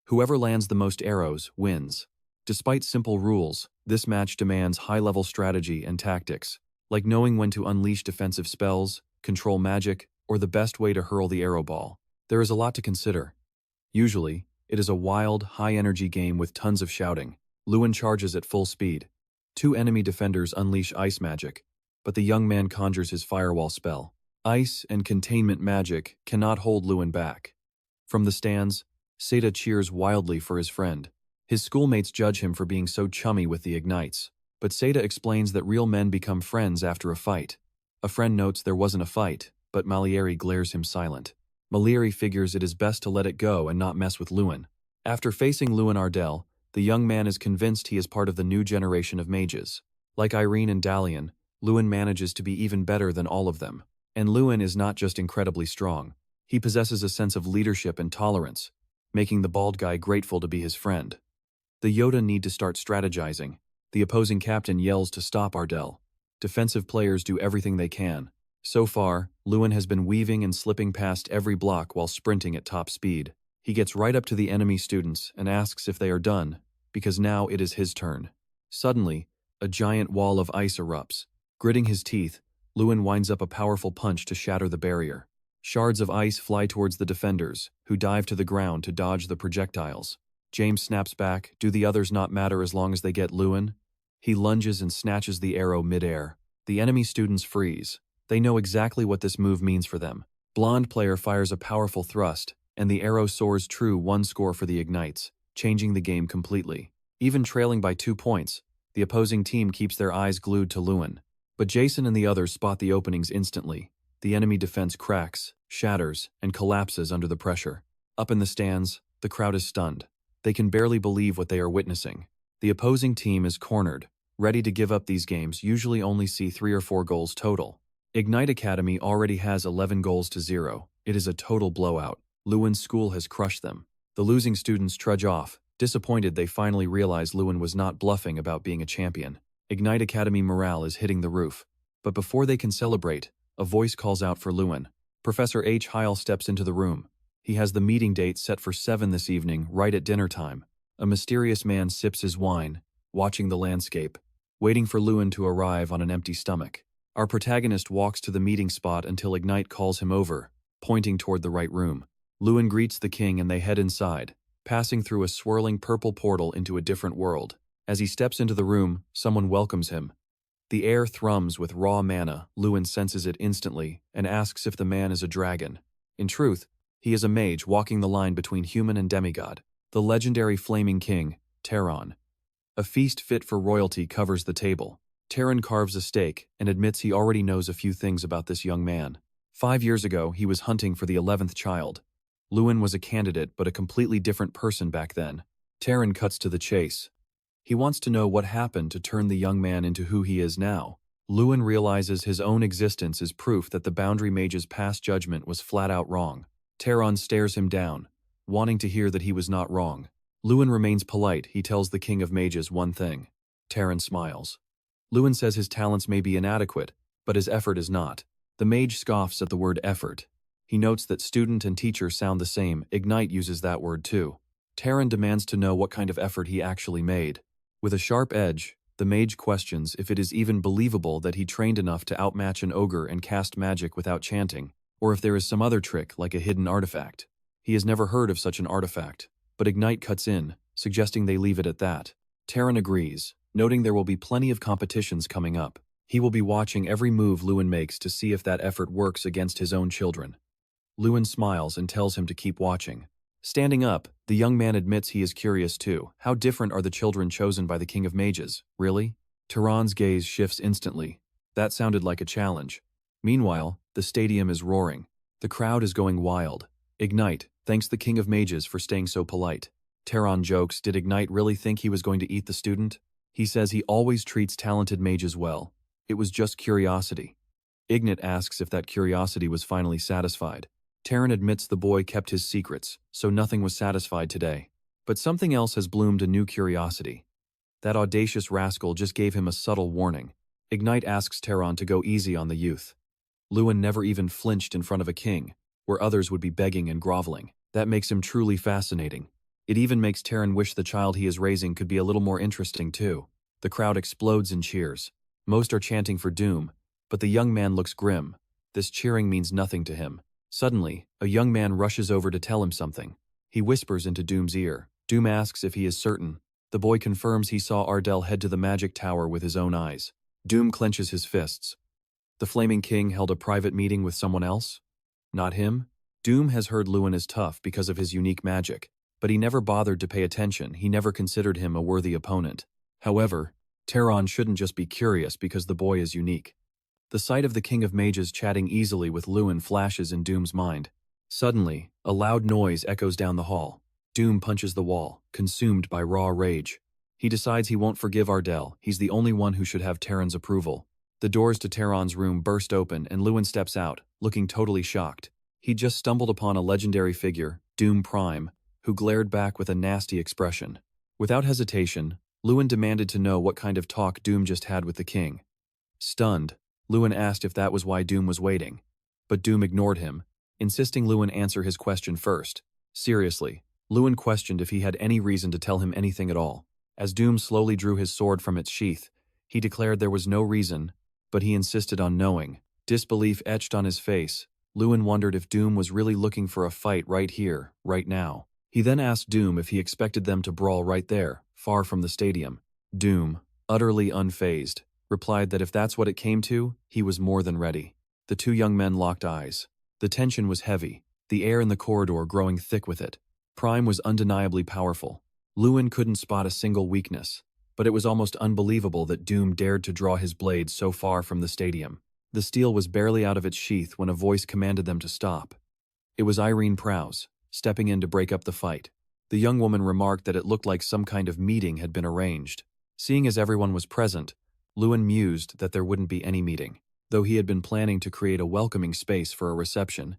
Whoever lands the most arrows wins. Despite simple rules, this match demands high-level strategy and tactics, like knowing when to unleash defensive spells, control magic, or the best way to hurl the arrow ball. There is a lot to consider. Usually, it is a wild, high-energy game with tons of shouting. Luen charges at full speed. 2 enemy defenders unleash ice magic, but the young man conjures his firewall spell. Ice and containment magic cannot hold Luen back. From the stands, Seda cheers wildly for his friend. His schoolmates judge him for being so chummy with the Ignites, but Seda explains that real men become friends after a fight. A friend notes there wasn't a fight, but Malieri glares him silent. Malieri figures it is best to let it go and not mess with Luen. After facing Luen Ardell, the young man is convinced he is part of the new generation of mages. Like Irene and Dalian, Luen manages to be even better than all of them. And Luen is not just incredibly strong. He possesses a sense of leadership and tolerance, making the bald guy grateful to be his friend. The Yoda need to start strategizing. The opposing captain yells to stop Ardell. Defensive players do everything they can. So far, Luen has been weaving and slipping past every block while sprinting at top speed. He gets right up to the enemy students and asks if they are done, because now it is his turn. Suddenly, a giant wall of ice erupts. Gritting his teeth, Luen winds up a powerful punch to shatter the barrier. Shards of ice fly towards the defenders, who dive to the ground to dodge the projectiles. James snaps back. Do the others not matter as long as they get Luen? He lunges and snatches the arrow mid-air. The enemy students freeze. They know exactly what this move means for them. Blonde player fires a powerful thrust, and the arrow soars true. 1 score for the Ignites, changing the game completely. Even trailing by 2 points, the opposing team keeps their eyes glued to Luen. But Jason and the others spot the openings instantly. The enemy defense cracks, shatters, and collapses under the pressure. Up in the stands, the crowd is stunned. They can barely believe what they are witnessing. The opposing team is cornered, ready to give up. These games usually only see 3 or 4 goals total. Ignite Academy already has 11 goals to 0. It is a total blowout. Luen's school has crushed them. The losing students trudge off. Disappointed, they finally realize Luen was not bluffing about being a champion. Ignite Academy morale is hitting the roof. But before they can celebrate, a voice calls out for Luen. Professor H. Heil steps into the room. He has the meeting date set for 7 this evening, right at dinner time. A mysterious man sips his wine, watching the landscape, waiting for Luen to arrive on an empty stomach. Our protagonist walks to the meeting spot until Ignite calls him over, pointing toward the right room. Luen greets the king and they head inside, passing through a swirling purple portal into a different world. As he steps into the room, someone welcomes him. The air thrums with raw mana. Luen senses it instantly and asks if the man is a dragon. In truth, he is a mage walking the line between human and demigod. The legendary flaming king, Terran. A feast fit for royalty covers the table. Terran carves a steak and admits he already knows a few things about this young man. 5 years ago, he was hunting for the 11th child. Luen was a candidate but a completely different person back then. Terran cuts to the chase. He wants to know what happened to turn the young man into who he is now. Luen realizes his own existence is proof that the Boundary Mage's past judgment was flat out wrong. Terran stares him down, wanting to hear that he was not wrong. Luen remains polite. He tells the King of Mages one thing. Terran smiles. Luen says his talents may be inadequate, but his effort is not. The mage scoffs at the word effort. He notes that student and teacher sound the same. Ignite uses that word too. Terran demands to know what kind of effort he actually made. With a sharp edge, the mage questions if it is even believable that he trained enough to outmatch an ogre and cast magic without chanting, or if there is some other trick like a hidden artifact. He has never heard of such an artifact, but Ignite cuts in, suggesting they leave it at that. Terran agrees, noting there will be plenty of competitions coming up. He will be watching every move Luen makes to see if that effort works against his own children. Luen smiles and tells him to keep watching. Standing up, the young man admits he is curious too. How different are the children chosen by the King of Mages, really? Terran's gaze shifts instantly. That sounded like a challenge. Meanwhile, the stadium is roaring. The crowd is going wild. Ignite thanks the King of Mages for staying so polite. Terran jokes, did Ignite really think he was going to eat the student? He says he always treats talented mages well. It was just curiosity. Ignite asks if that curiosity was finally satisfied. Terran admits the boy kept his secrets, so nothing was satisfied today. But something else has bloomed, a new curiosity. That audacious rascal just gave him a subtle warning. Ignite asks Terran to go easy on the youth. Luen never even flinched in front of a king, where others would be begging and groveling. That makes him truly fascinating. It even makes Terran wish the child he is raising could be a little more interesting too. The crowd explodes in cheers. Most are chanting for Doom, but the young man looks grim. This cheering means nothing to him. Suddenly, a young man rushes over to tell him something. He whispers into Doom's ear. Doom asks if he is certain. The boy confirms he saw Ardell head to the magic tower with his own eyes. Doom clenches his fists. The Flaming King held a private meeting with someone else? Not him? Doom has heard Luen is tough because of his unique magic, but he never bothered to pay attention. He never considered him a worthy opponent. However, Terran shouldn't just be curious because the boy is unique. The sight of the King of Mages chatting easily with Luen flashes in Doom's mind. Suddenly, a loud noise echoes down the hall. Doom punches the wall, consumed by raw rage. He decides he won't forgive Ardell. He's the only one who should have Terran's approval. The doors to Terran's room burst open and Luen steps out, looking totally shocked. He just stumbled upon a legendary figure, Doom Prime, who glared back with a nasty expression. Without hesitation, Luen demanded to know what kind of talk Doom just had with the king. Stunned, Luen asked if that was why Doom was waiting. But Doom ignored him, insisting Luen answer his question first. Seriously, Luen questioned if he had any reason to tell him anything at all. As Doom slowly drew his sword from its sheath, he declared there was no reason, but he insisted on knowing. Disbelief etched on his face. Luen wondered if Doom was really looking for a fight right here, right now. He then asked Doom if he expected them to brawl right there, far from the stadium. Doom, utterly unfazed, replied that if that's what it came to, he was more than ready. The two young men locked eyes. The tension was heavy, the air in the corridor growing thick with it. Prime was undeniably powerful. Luen couldn't spot a single weakness, but it was almost unbelievable that Doom dared to draw his blade so far from the stadium. The steel was barely out of its sheath when a voice commanded them to stop. It was Irene Prowse, stepping in to break up the fight. The young woman remarked that it looked like some kind of meeting had been arranged. Seeing as everyone was present, Luen mused that there wouldn't be any meeting. Though he had been planning to create a welcoming space for a reception,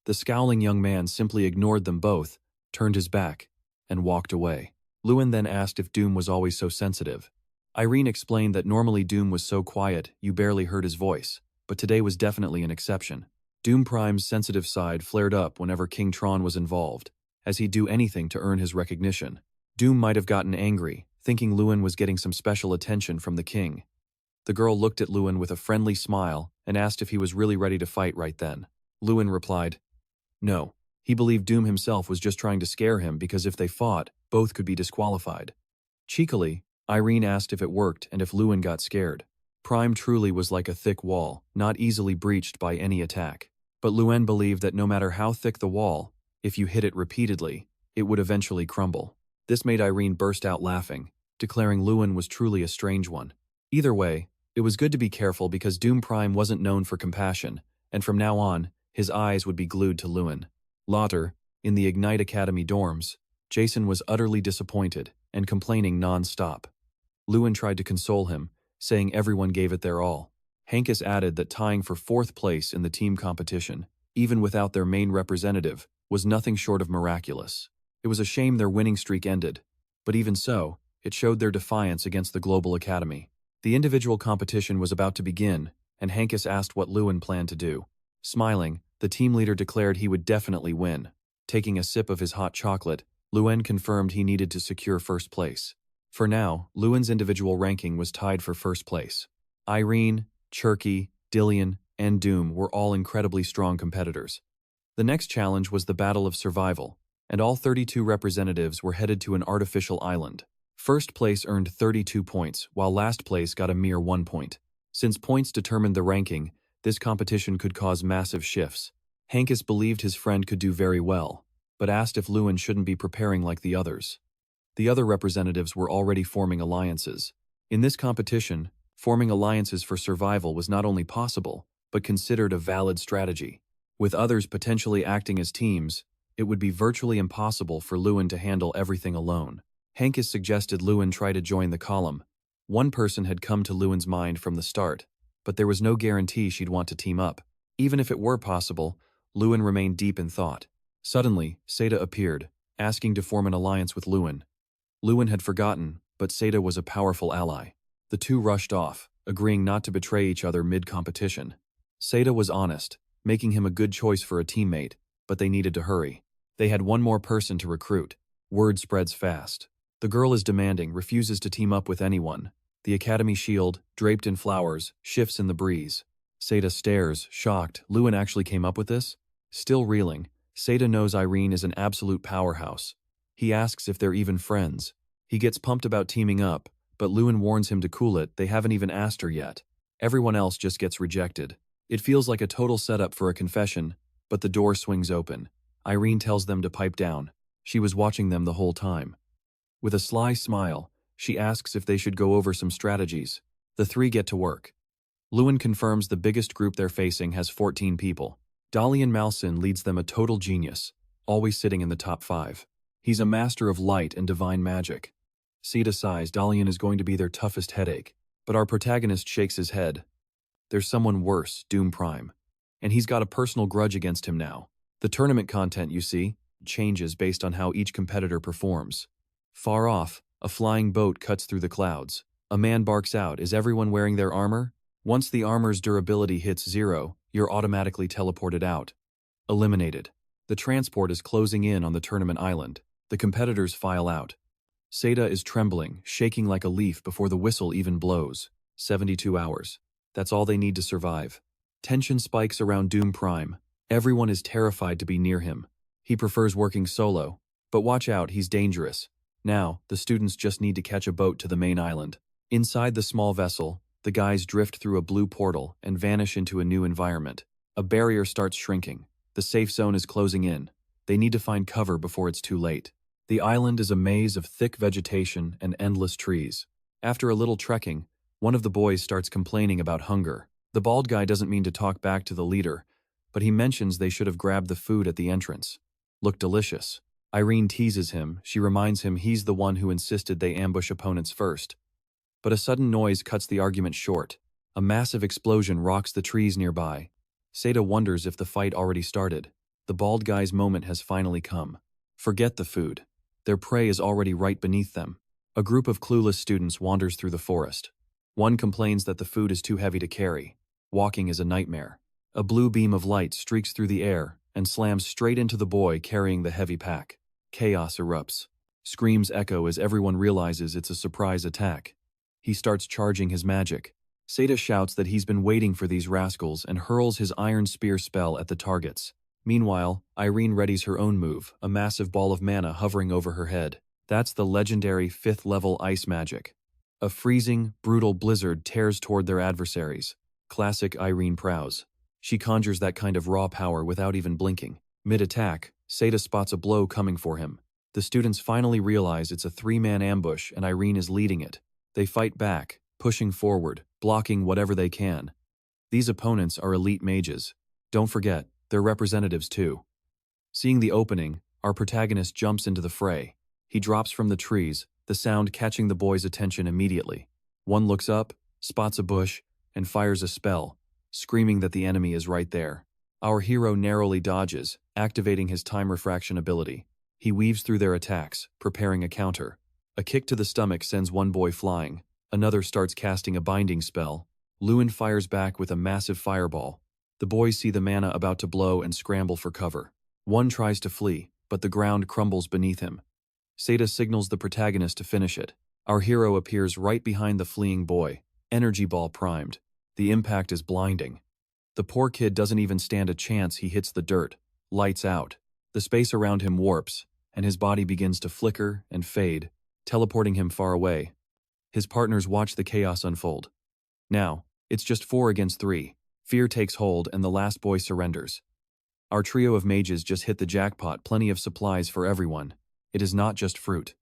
the scowling young man simply ignored them both, turned his back, and walked away. Luen then asked if Doom was always so sensitive. Irene explained that normally Doom was so quiet you barely heard his voice, but today was definitely an exception. Doom Prime's sensitive side flared up whenever King Tron was involved, as he'd do anything to earn his recognition. Doom might have gotten angry, thinking Luen was getting some special attention from the king. The girl looked at Luen with a friendly smile and asked if he was really ready to fight right then. Luen replied, no. He believed Doom himself was just trying to scare him because if they fought, both could be disqualified. Cheekily, Irene asked if it worked and if Luen got scared. Prime truly was like a thick wall, not easily breached by any attack. But Luen believed that no matter how thick the wall, if you hit it repeatedly, it would eventually crumble. This made Irene burst out laughing, declaring Luen was truly a strange one. Either way, it was good to be careful because Doom Prime wasn't known for compassion, and from now on, his eyes would be glued to Luen. Later, in the Ignite Academy dorms, Jason was utterly disappointed and complaining non-stop. Luen tried to console him, saying everyone gave it their all. Hankus added that tying for 4th place in the team competition, even without their main representative, was nothing short of miraculous. It was a shame their winning streak ended, but even so, it showed their defiance against the Global Academy. The individual competition was about to begin, and Hankus asked what Luen planned to do. Smiling, the team leader declared he would definitely win. Taking a sip of his hot chocolate, Luen confirmed he needed to secure 1st place. For now, Luen's individual ranking was tied for 1st place. Irene, Cherky, Dillion, and Doom were all incredibly strong competitors. The next challenge was the Battle of Survival, and all 32 representatives were headed to an artificial island. 1st place earned 32 points, while last place got a mere 1 point. Since points determined the ranking, this competition could cause massive shifts. Hankus believed his friend could do very well, but asked if Luen shouldn't be preparing like the others. The other representatives were already forming alliances. In this competition, forming alliances for survival was not only possible, but considered a valid strategy. With others potentially acting as teams, it would be virtually impossible for Luen to handle everything alone. Hankus suggested Luen try to join the column. One person had come to Luen's mind from the start, but there was no guarantee she'd want to team up. Even if it were possible, Luen remained deep in thought. Suddenly, Seda appeared, asking to form an alliance with Luen. Luen had forgotten, but Seda was a powerful ally. The two rushed off, agreeing not to betray each other mid-competition. Seda was honest, making him a good choice for a teammate, but they needed to hurry. They had one more person to recruit. Word spreads fast. The girl is demanding, refuses to team up with anyone. The academy shield, draped in flowers, shifts in the breeze. Seda stares, shocked. Luen actually came up with this? Still reeling, Seda knows Irene is an absolute powerhouse. He asks if they're even friends. He gets pumped about teaming up, but Luen warns him to cool it. They haven't even asked her yet. Everyone else just gets rejected. It feels like a total setup for a confession, but the door swings open. Irene tells them to pipe down. She was watching them the whole time. With a sly smile, she asks if they should go over some strategies. The three get to work. Luen confirms the biggest group they're facing has 14 people. Dalian Malsin leads them, a total genius, always sitting in the top 5. He's a master of light and divine magic. Seda sighs. Dalian is going to be their toughest headache, but our protagonist shakes his head. There's someone worse, Doom Prime, and he's got a personal grudge against him now. The tournament content, you see, changes based on how each competitor performs. Far off, a flying boat cuts through the clouds. A man barks out, "Is everyone wearing their armor?" Once the armor's durability hits 0, you're automatically teleported out. Eliminated. The transport is closing in on the tournament island. The competitors file out. Seda is trembling, shaking like a leaf before the whistle even blows. 72 hours. That's all they need to survive. Tension spikes around Doom Prime. Everyone is terrified to be near him. He prefers working solo, but watch out, he's dangerous. Now, the students just need to catch a boat to the main island. Inside the small vessel, the guys drift through a blue portal and vanish into a new environment. A barrier starts shrinking. The safe zone is closing in. They need to find cover before it's too late. The island is a maze of thick vegetation and endless trees. After a little trekking, one of the boys starts complaining about hunger. The bald guy doesn't mean to talk back to the leader, but he mentions they should have grabbed the food at the entrance. Looked delicious. Irene teases him. She reminds him he's the one who insisted they ambush opponents first. But a sudden noise cuts the argument short. A massive explosion rocks the trees nearby. Seda wonders if the fight already started. The bald guy's moment has finally come. Forget the food. Their prey is already right beneath them. A group of clueless students wanders through the forest. One complains that the food is too heavy to carry. Walking is a nightmare. A blue beam of light streaks through the air and slams straight into the boy carrying the heavy pack. Chaos erupts. Screams echo as everyone realizes it's a surprise attack. He starts charging his magic. Seda shouts that he's been waiting for these rascals and hurls his iron spear spell at the targets. Meanwhile, Irene readies her own move, a massive ball of mana hovering over her head. That's the legendary 5th level ice magic. A freezing, brutal blizzard tears toward their adversaries. Classic Irene prowess. She conjures that kind of raw power without even blinking. Mid-attack, Seda spots a blow coming for him. The students finally realize it's a 3-man ambush and Irene is leading it. They fight back, pushing forward, blocking whatever they can. These opponents are elite mages. Don't forget, they're representatives too. Seeing the opening, our protagonist jumps into the fray. He drops from the trees, the sound catching the boys' attention immediately. One looks up, spots a bush, and fires a spell, screaming that the enemy is right there. Our hero narrowly dodges, activating his time refraction ability. He weaves through their attacks, preparing a counter. A kick to the stomach sends one boy flying. Another starts casting a binding spell. Luen fires back with a massive fireball. The boys see the mana about to blow and scramble for cover. One tries to flee, but the ground crumbles beneath him. Seda signals the protagonist to finish it. Our hero appears right behind the fleeing boy, energy ball primed. The impact is blinding. The poor kid doesn't even stand a chance. He hits the dirt. Lights out. The space around him warps, and his body begins to flicker and fade, teleporting him far away. His partners watch the chaos unfold. Now, it's just 4 against 3. Fear takes hold and the last boy surrenders. Our trio of mages just hit the jackpot, plenty of supplies for everyone. It is not just fruit.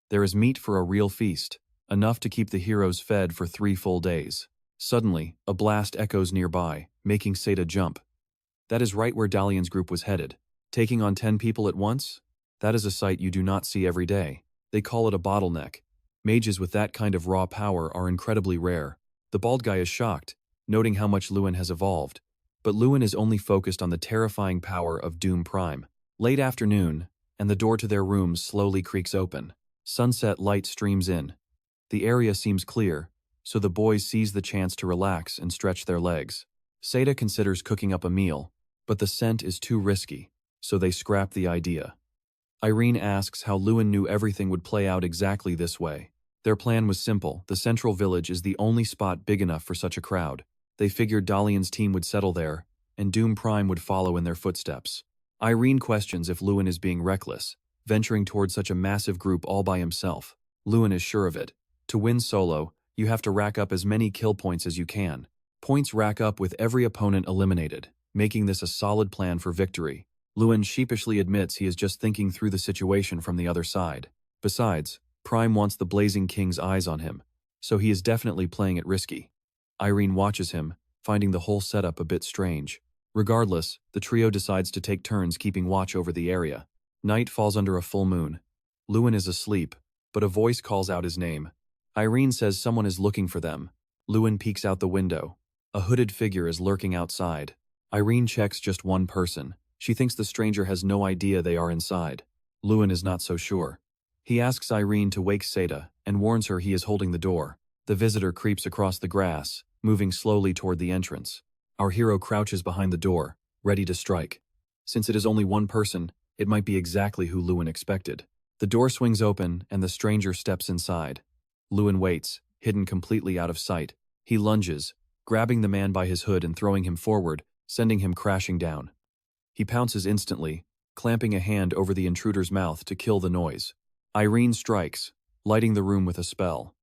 There is meat for a real feast, enough to keep the heroes fed for 3 full days. Suddenly, a blast echoes nearby, making Seda jump. That is right where Dalian's group was headed. Taking on 10 people at once? That is a sight you do not see every day. They call it a bottleneck. Mages with that kind of raw power are incredibly rare. The bald guy is shocked, noting how much Luen has evolved. But Luen is only focused on the terrifying power of Doom Prime. Late afternoon, and the door to their rooms slowly creaks open. Sunset light streams in. The area seems clear, so the boys seize the chance to relax and stretch their legs. Seda considers cooking up a meal, but the scent is too risky, so they scrap the idea. Irene asks how Luen knew everything would play out exactly this way. Their plan was simple. The central village is the only spot big enough for such a crowd. They figured Dalian's team would settle there, and Doom Prime would follow in their footsteps. Irene questions if Luen is being reckless, venturing toward such a massive group all by himself. Luen is sure of it. To win solo, you have to rack up as many kill points as you can. Points rack up with every opponent eliminated, making this a solid plan for victory. Luen sheepishly admits he is just thinking through the situation from the other side. Besides, Prime wants the Blazing King's eyes on him, so he is definitely playing it risky. Irene watches him, finding the whole setup a bit strange. Regardless, the trio decides to take turns keeping watch over the area. Night falls under a full moon. Luen is asleep, but a voice calls out his name. Irene says someone is looking for them. Luen peeks out the window. A hooded figure is lurking outside. Irene checks just one person. She thinks the stranger has no idea they are inside. Luen is not so sure. He asks Irene to wake Seda and warns her he is holding the door. The visitor creeps across the grass, moving slowly toward the entrance. Our hero crouches behind the door, ready to strike. Since it is only one person, it might be exactly who Luen expected. The door swings open and the stranger steps inside. Luen waits, hidden completely out of sight. He lunges, grabbing the man by his hood and throwing him forward, sending him crashing down. He pounces instantly, clamping a hand over the intruder's mouth to kill the noise. Irene strikes, lighting the room with a spell.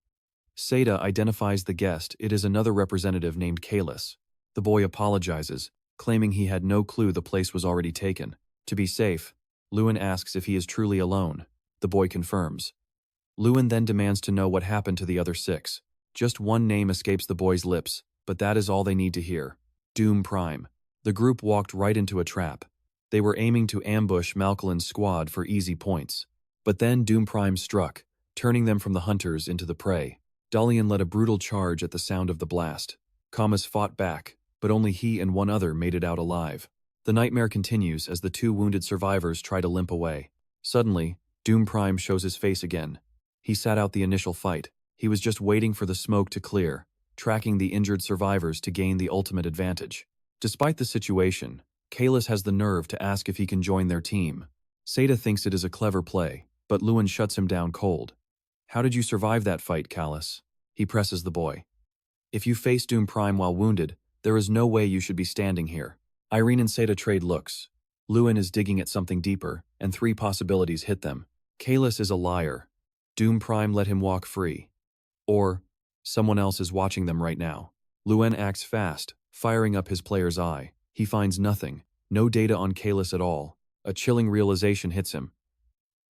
Seda identifies the guest. It is another representative named Kalis. The boy apologizes, claiming he had no clue the place was already taken. To be safe, Luen asks if he is truly alone. The boy confirms. Luen then demands to know what happened to the other 6. Just one name escapes the boy's lips, but that is all they need to hear. Doom Prime. The group walked right into a trap. They were aiming to ambush Malcolm's squad for easy points. But then Doom Prime struck, turning them from the hunters into the prey. Dalian led a brutal charge at the sound of the blast. Kamas fought back, but only he and one other made it out alive. The nightmare continues as the two wounded survivors try to limp away. Suddenly, Doom Prime shows his face again. He sat out the initial fight. He was just waiting for the smoke to clear, tracking the injured survivors to gain the ultimate advantage. Despite the situation, Kalis has the nerve to ask if he can join their team. Seda thinks it is a clever play, but Luen shuts him down cold. How did you survive that fight, Kalis? He presses the boy. If you face Doom Prime while wounded, there is no way you should be standing here. Irene and Seda trade looks. Luen is digging at something deeper, and three possibilities hit them. Kalis is a liar. Doom Prime let him walk free. Or, someone else is watching them right now. Luen acts fast, firing up his player's eye. He finds nothing, no data on Kalis at all. A chilling realization hits him.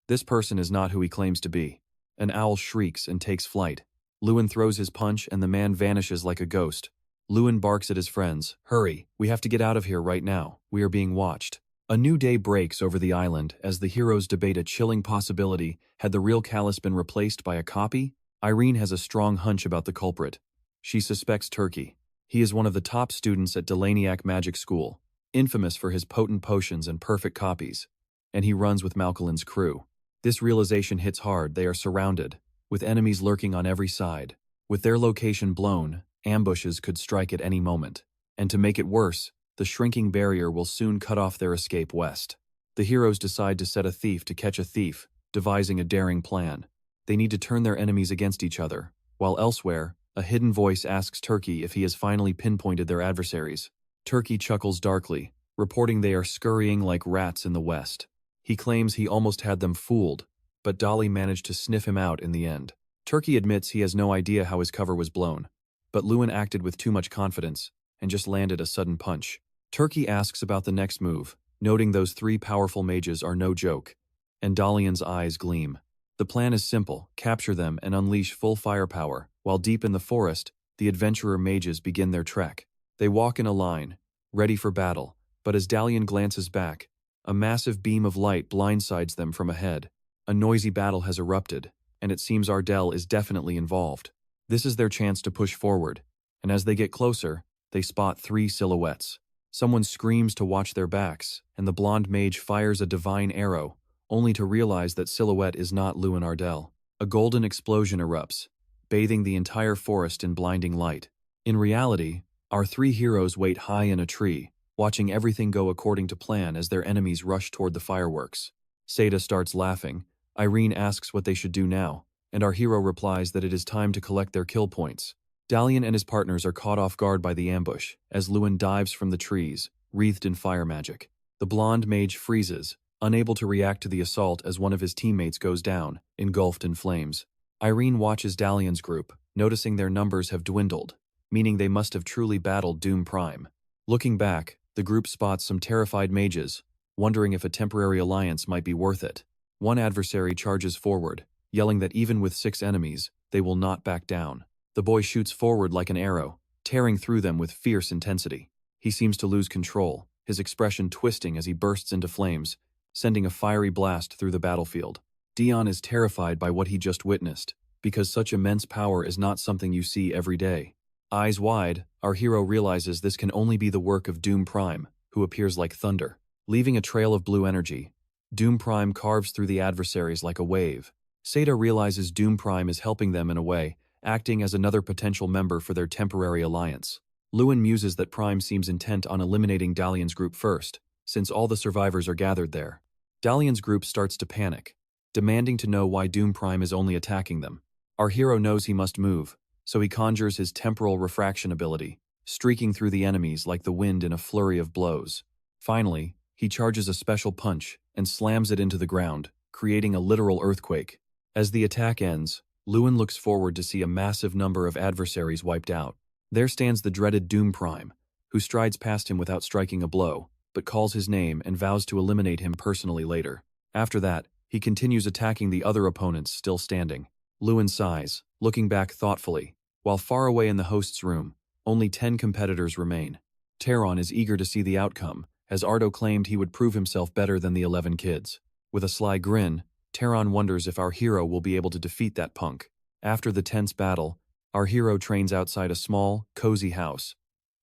This person is not who he claims to be. An owl shrieks and takes flight. Luen throws his punch and the man vanishes like a ghost. Luen barks at his friends. Hurry, we have to get out of here right now. We are being watched. A new day breaks over the island as the heroes debate a chilling possibility. Had the real Kalis been replaced by a copy? Irene has a strong hunch about the culprit. She suspects Turkey. He is one of the top students at Delaniac Magic School, infamous for his potent potions and perfect copies. And he runs with Malcolm's crew. This realization hits hard. They are surrounded, with enemies lurking on every side. With their location blown, ambushes could strike at any moment. And to make it worse, the shrinking barrier will soon cut off their escape west. The heroes decide to set a thief to catch a thief, devising a daring plan. They need to turn their enemies against each other, while elsewhere, a hidden voice asks Turkey if he has finally pinpointed their adversaries. Turkey chuckles darkly, reporting they are scurrying like rats in the west. He claims he almost had them fooled, but Dolly managed to sniff him out in the end. Turkey admits he has no idea how his cover was blown, but Luen acted with too much confidence and just landed a sudden punch. Turkey asks about the next move, noting those three powerful mages are no joke, and Dalian's eyes gleam. The plan is simple: capture them and unleash full firepower. While deep in the forest, the adventurer mages begin their trek. They walk in a line, ready for battle, but as Dalian glances back, a massive beam of light blindsides them from ahead. A noisy battle has erupted, and it seems Ardell is definitely involved. This is their chance to push forward, and as they get closer, they spot three silhouettes. Someone screams to watch their backs, and the blonde mage fires a divine arrow, only to realize that silhouette is not Luen Ardell. A golden explosion erupts, bathing the entire forest in blinding light. In reality, our three heroes wait high in a tree, watching everything go according to plan as their enemies rush toward the fireworks. Seda starts laughing. Irene asks what they should do now, and our hero replies that it is time to collect their kill points. Dalian and his partners are caught off guard by the ambush, as Luen dives from the trees, wreathed in fire magic. The blonde mage freezes, unable to react to the assault as one of his teammates goes down, engulfed in flames. Irene watches Dalian's group, noticing their numbers have dwindled, meaning they must have truly battled Doom Prime. Looking back, the group spots some terrified mages, wondering if a temporary alliance might be worth it. One adversary charges forward, yelling that even with 6 enemies, they will not back down. The boy shoots forward like an arrow, tearing through them with fierce intensity. He seems to lose control, his expression twisting as he bursts into flames, sending a fiery blast through the battlefield. Dion is terrified by what he just witnessed, because such immense power is not something you see every day. Eyes wide, our hero realizes this can only be the work of Doom Prime, who appears like thunder. Leaving a trail of blue energy, Doom Prime carves through the adversaries like a wave. Seda realizes Doom Prime is helping them in a way, acting as another potential member for their temporary alliance. Luen muses that Prime seems intent on eliminating Dalian's group first, since all the survivors are gathered there. Dalian's group starts to panic, demanding to know why Doom Prime is only attacking them. Our hero knows he must move, so he conjures his temporal refraction ability, streaking through the enemies like the wind in a flurry of blows. Finally, he charges a special punch and slams it into the ground, creating a literal earthquake. As the attack ends, Luen looks forward to see a massive number of adversaries wiped out. There stands the dreaded Doom Prime, who strides past him without striking a blow, but calls his name and vows to eliminate him personally later. After that, he continues attacking the other opponents still standing. Luen sighs, looking back thoughtfully, while far away in the host's room, Only 10 competitors remain. Taron is eager to see the outcome, as Ardo claimed he would prove himself better than the 11 kids. With a sly grin, Taron wonders if our hero will be able to defeat that punk. After the tense battle, our hero trains outside a small, cozy house,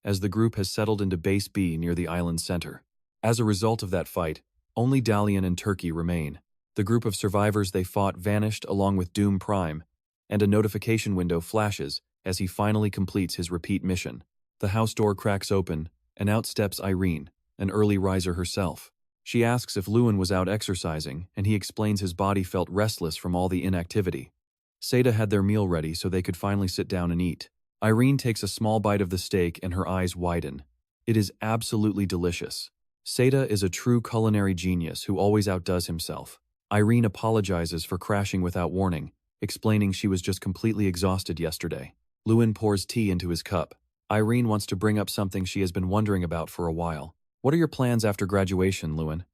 as the group has settled into Base B near the island's center. As a result of that fight, only Dalian and Turkey remain. The group of survivors they fought vanished along with Doom Prime, and a notification window flashes as he finally completes his repeat mission. The house door cracks open, and out steps Irene, an early riser herself. She asks if Luen was out exercising, and he explains his body felt restless from all the inactivity. Seda had their meal ready so they could finally sit down and eat. Irene takes a small bite of the steak and her eyes widen. It is absolutely delicious. Seda is a true culinary genius who always outdoes himself. Irene apologizes for crashing without warning, explaining she was just completely exhausted yesterday. Luen pours tea into his cup. Irene wants to bring up something she has been wondering about for a while. What are your plans after graduation, Luen?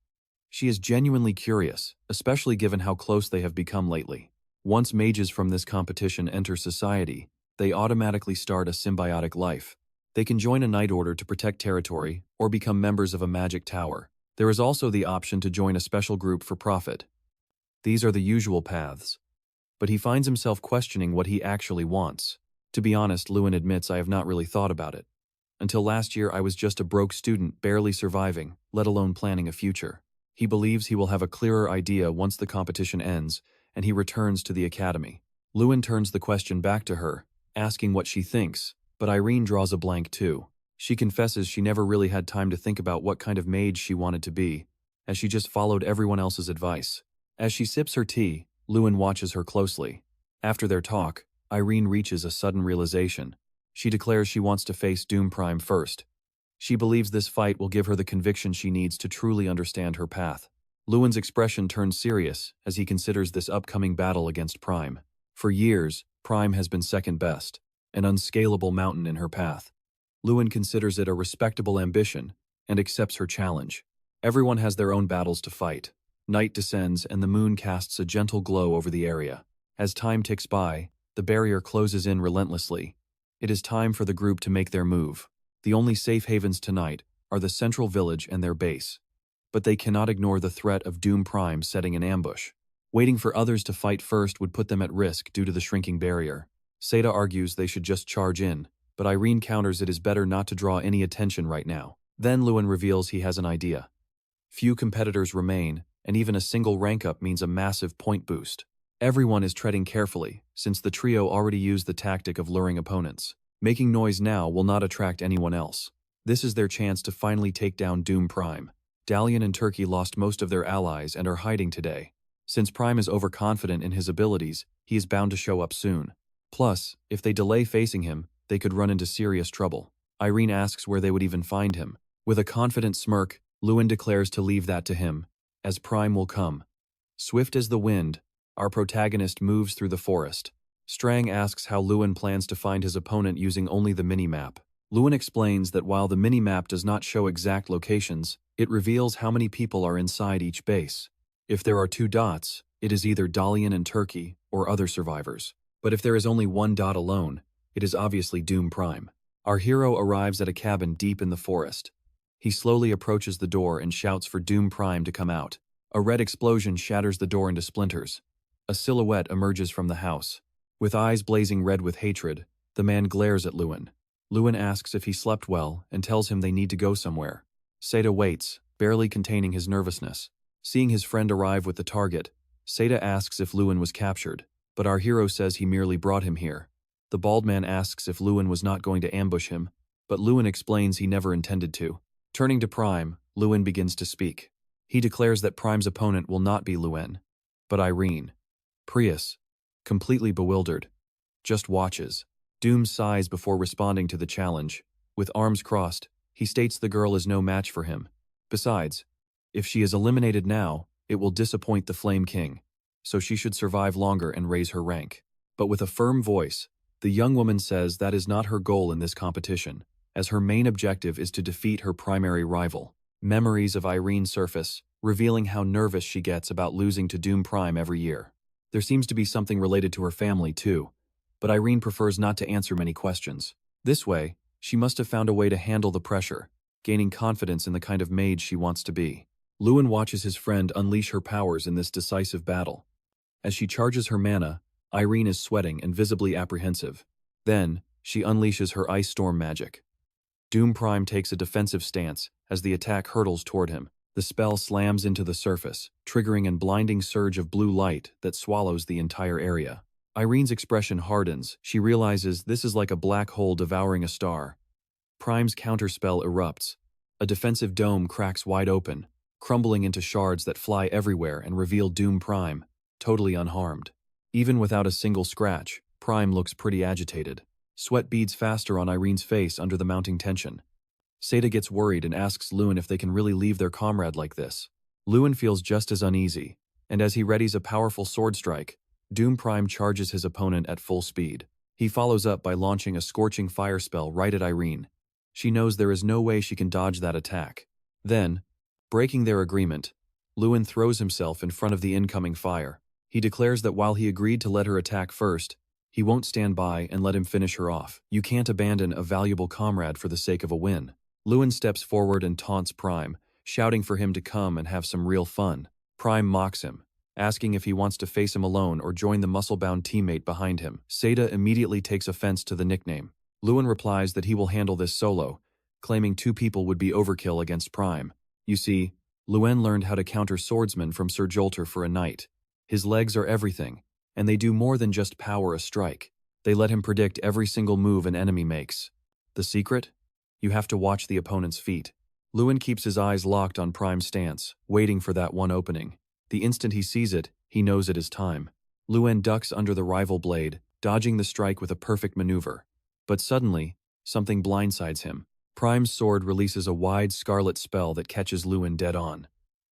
She is genuinely curious, especially given how close they have become lately. Once mages from this competition enter society, they automatically start a symbiotic life. They can join a Night Order to protect territory, or become members of a magic tower. There is also the option to join a special group for profit. These are the usual paths. But he finds himself questioning what he actually wants. To be honest, Luen admits I have not really thought about it. Until last year, I was just a broke student barely surviving, let alone planning a future. He believes he will have a clearer idea once the competition ends, and he returns to the academy. Luen turns the question back to her, asking what she thinks, but Irene draws a blank too. She confesses she never really had time to think about what kind of mage she wanted to be, as she just followed everyone else's advice. As she sips her tea, Luen watches her closely. After their talk, Irene reaches a sudden realization. She declares she wants to face Doom Prime first. She believes this fight will give her the conviction she needs to truly understand her path. Luen's expression turns serious as he considers this upcoming battle against Prime. For years, Prime has been second best, an unscalable mountain in her path. Luen considers it a respectable ambition and accepts her challenge. Everyone has their own battles to fight. Night descends and the moon casts a gentle glow over the area. As time ticks by, the barrier closes in relentlessly. It is time for the group to make their move. The only safe havens tonight are the central village and their base. But they cannot ignore the threat of Doom Prime setting an ambush. Waiting for others to fight first would put them at risk due to the shrinking barrier. Seda argues they should just charge in, but Irene counters it is better not to draw any attention right now. Then Luen reveals he has an idea. Few competitors remain, and even a single rank up means a massive point boost. Everyone is treading carefully, since the trio already used the tactic of luring opponents. Making noise now will not attract anyone else. This is their chance to finally take down Doom Prime. Dalian and Turkey lost most of their allies and are hiding today. Since Prime is overconfident in his abilities, he is bound to show up soon. Plus, if they delay facing him, they could run into serious trouble. Irene asks where they would even find him. With a confident smirk, Luen declares to leave that to him, as Prime will come. Swift as the wind, our protagonist moves through the forest. Strang asks how Luen plans to find his opponent using only the mini-map. Luen explains that while the mini-map does not show exact locations, it reveals how many people are inside each base. If there are 2 dots, it is either Dalian and Turkey or other survivors. But if there is only 1 dot alone, it is obviously Doom Prime. Our hero arrives at a cabin deep in the forest. He slowly approaches the door and shouts for Doom Prime to come out. A red explosion shatters the door into splinters. A silhouette emerges from the house. With eyes blazing red with hatred, the man glares at Luen. Luen asks if he slept well and tells him they need to go somewhere. Seda waits, barely containing his nervousness. Seeing his friend arrive with the target, Seda asks if Luen was captured, but our hero says he merely brought him here. The bald man asks if Luen was not going to ambush him, but Luen explains he never intended to. Turning to Prime, Luen begins to speak. He declares that Prime's opponent will not be Luen, but Irene. Prius, completely bewildered, just watches. Doom sighs before responding to the challenge. With arms crossed, he states the girl is no match for him. Besides, if she is eliminated now, it will disappoint the Flame King, so she should survive longer and raise her rank. But with a firm voice, the young woman says that is not her goal in this competition, as her main objective is to defeat her primary rival. Memories of Irene surface, revealing how nervous she gets about losing to Doom Prime every year. There seems to be something related to her family too, but Irene prefers not to answer many questions. This way, She must have found a way to handle the pressure, gaining confidence in the kind of mage she wants to be. Luen watches his friend unleash her powers in this decisive battle. As she charges her mana, Irene is sweating and visibly apprehensive. Then, she unleashes her Ice Storm magic. Doom Prime takes a defensive stance as the attack hurtles toward him. The spell slams into the surface, triggering a blinding surge of blue light that swallows the entire area. Irene's expression hardens. She realizes this is like a black hole devouring a star. Prime's counterspell erupts. A defensive dome cracks wide open, crumbling into shards that fly everywhere and reveal Doom Prime, totally unharmed. Even without a single scratch, Prime looks pretty agitated. Sweat beads faster on Irene's face under the mounting tension. Seda gets worried and asks Luen if they can really leave their comrade like this. Luen feels just as uneasy, and as he readies a powerful sword strike, Doom Prime charges his opponent at full speed. He follows up by launching a scorching fire spell right at Irene. She knows there is no way she can dodge that attack. Then, breaking their agreement, Luen throws himself in front of the incoming fire. He declares that while he agreed to let her attack first, he won't stand by and let him finish her off. You can't abandon a valuable comrade for the sake of a win. Luen steps forward and taunts Prime, shouting for him to come and have some real fun. Prime mocks him, asking if he wants to face him alone or join the muscle-bound teammate behind him. Seda immediately takes offense to the nickname. Luen replies that he will handle this solo, claiming 2 people would be overkill against Prime. You see, Luen learned how to counter swordsmen from Sir Jolter for a night. His legs are everything, and they do more than just power a strike. They let him predict every single move an enemy makes. The secret? You have to watch the opponent's feet. Luen keeps his eyes locked on Prime's stance, waiting for that one opening. The instant he sees it, he knows it is time. Luen ducks under the rival blade, dodging the strike with a perfect maneuver. But suddenly, something blindsides him. Prime's sword releases a wide scarlet spell that catches Luen dead on.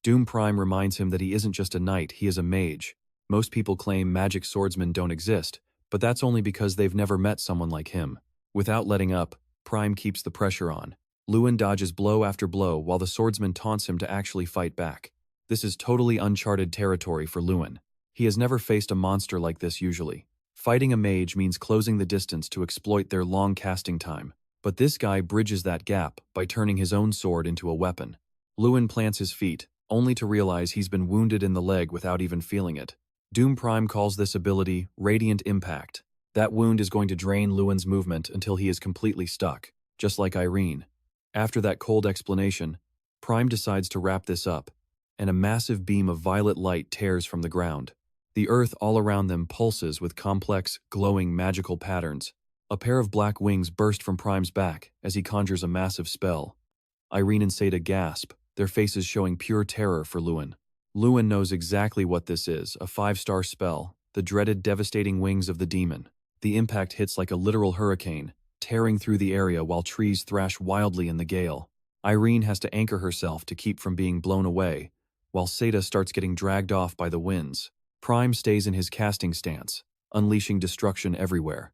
Doom Prime reminds him that he isn't just a knight, he is a mage. Most people claim magic swordsmen don't exist, but that's only because they've never met someone like him. Without letting up, Prime keeps the pressure on. Luen dodges blow after blow while the swordsman taunts him to actually fight back. This is totally uncharted territory for Luen. He has never faced a monster like this usually. Fighting a mage means closing the distance to exploit their long casting time. But this guy bridges that gap by turning his own sword into a weapon. Luen plants his feet, only to realize he's been wounded in the leg without even feeling it. Doom Prime calls this ability Radiant Impact. That wound is going to drain Luen's movement until he is completely stuck, just like Irene. After that cold explanation, Prime decides to wrap this up, and a massive beam of violet light tears from the ground. The earth all around them pulses with complex, glowing magical patterns. A pair of black wings burst from Prime's back as he conjures a massive spell. Irene and Seda gasp, their faces showing pure terror for Luen. Luen knows exactly what this is, a 5-star spell, the dreaded devastating wings of the demon. The impact hits like a literal hurricane, tearing through the area while trees thrash wildly in the gale. Irene has to anchor herself to keep from being blown away, while Seda starts getting dragged off by the winds. Prime stays in his casting stance, unleashing destruction everywhere.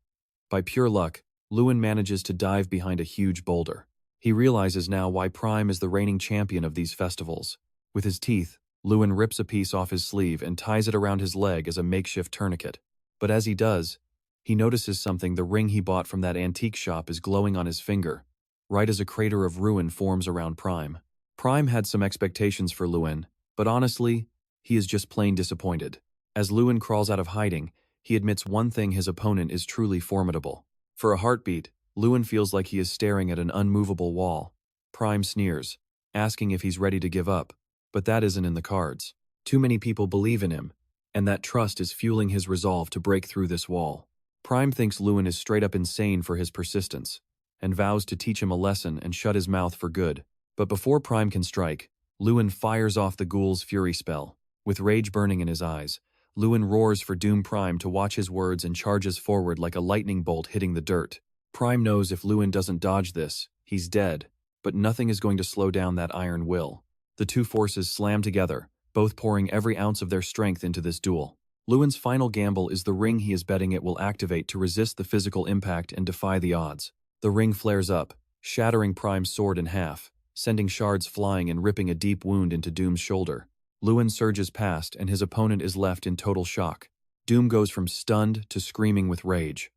By pure luck, Luen manages to dive behind a huge boulder. He realizes now why Prime is the reigning champion of these festivals. With his teeth, Luen rips a piece off his sleeve and ties it around his leg as a makeshift tourniquet. But as he does, he notices something. The ring he bought from that antique shop is glowing on his finger, right as a crater of ruin forms around Prime. Prime had some expectations for Luen, but honestly, he is just plain disappointed. As Luen crawls out of hiding, he admits one thing: his opponent is truly formidable. For a heartbeat, Luen feels like he is staring at an unmovable wall. Prime sneers, asking if he's ready to give up, but that isn't in the cards. Too many people believe in him, and that trust is fueling his resolve to break through this wall. Prime thinks Luen is straight up insane for his persistence, and vows to teach him a lesson and shut his mouth for good. But before Prime can strike, Luen fires off the ghoul's fury spell. With rage burning in his eyes, Luen roars for Doom Prime to watch his words and charges forward like a lightning bolt hitting the dirt. Prime knows if Luen doesn't dodge this, he's dead, but nothing is going to slow down that iron will. The two forces slam together, both pouring every ounce of their strength into this duel. Luen's final gamble is the ring he is betting it will activate to resist the physical impact and defy the odds. The ring flares up, shattering Prime's sword in half, sending shards flying and ripping a deep wound into Doom's shoulder. Luen surges past, and his opponent is left in total shock. Doom goes from stunned to screaming with rage.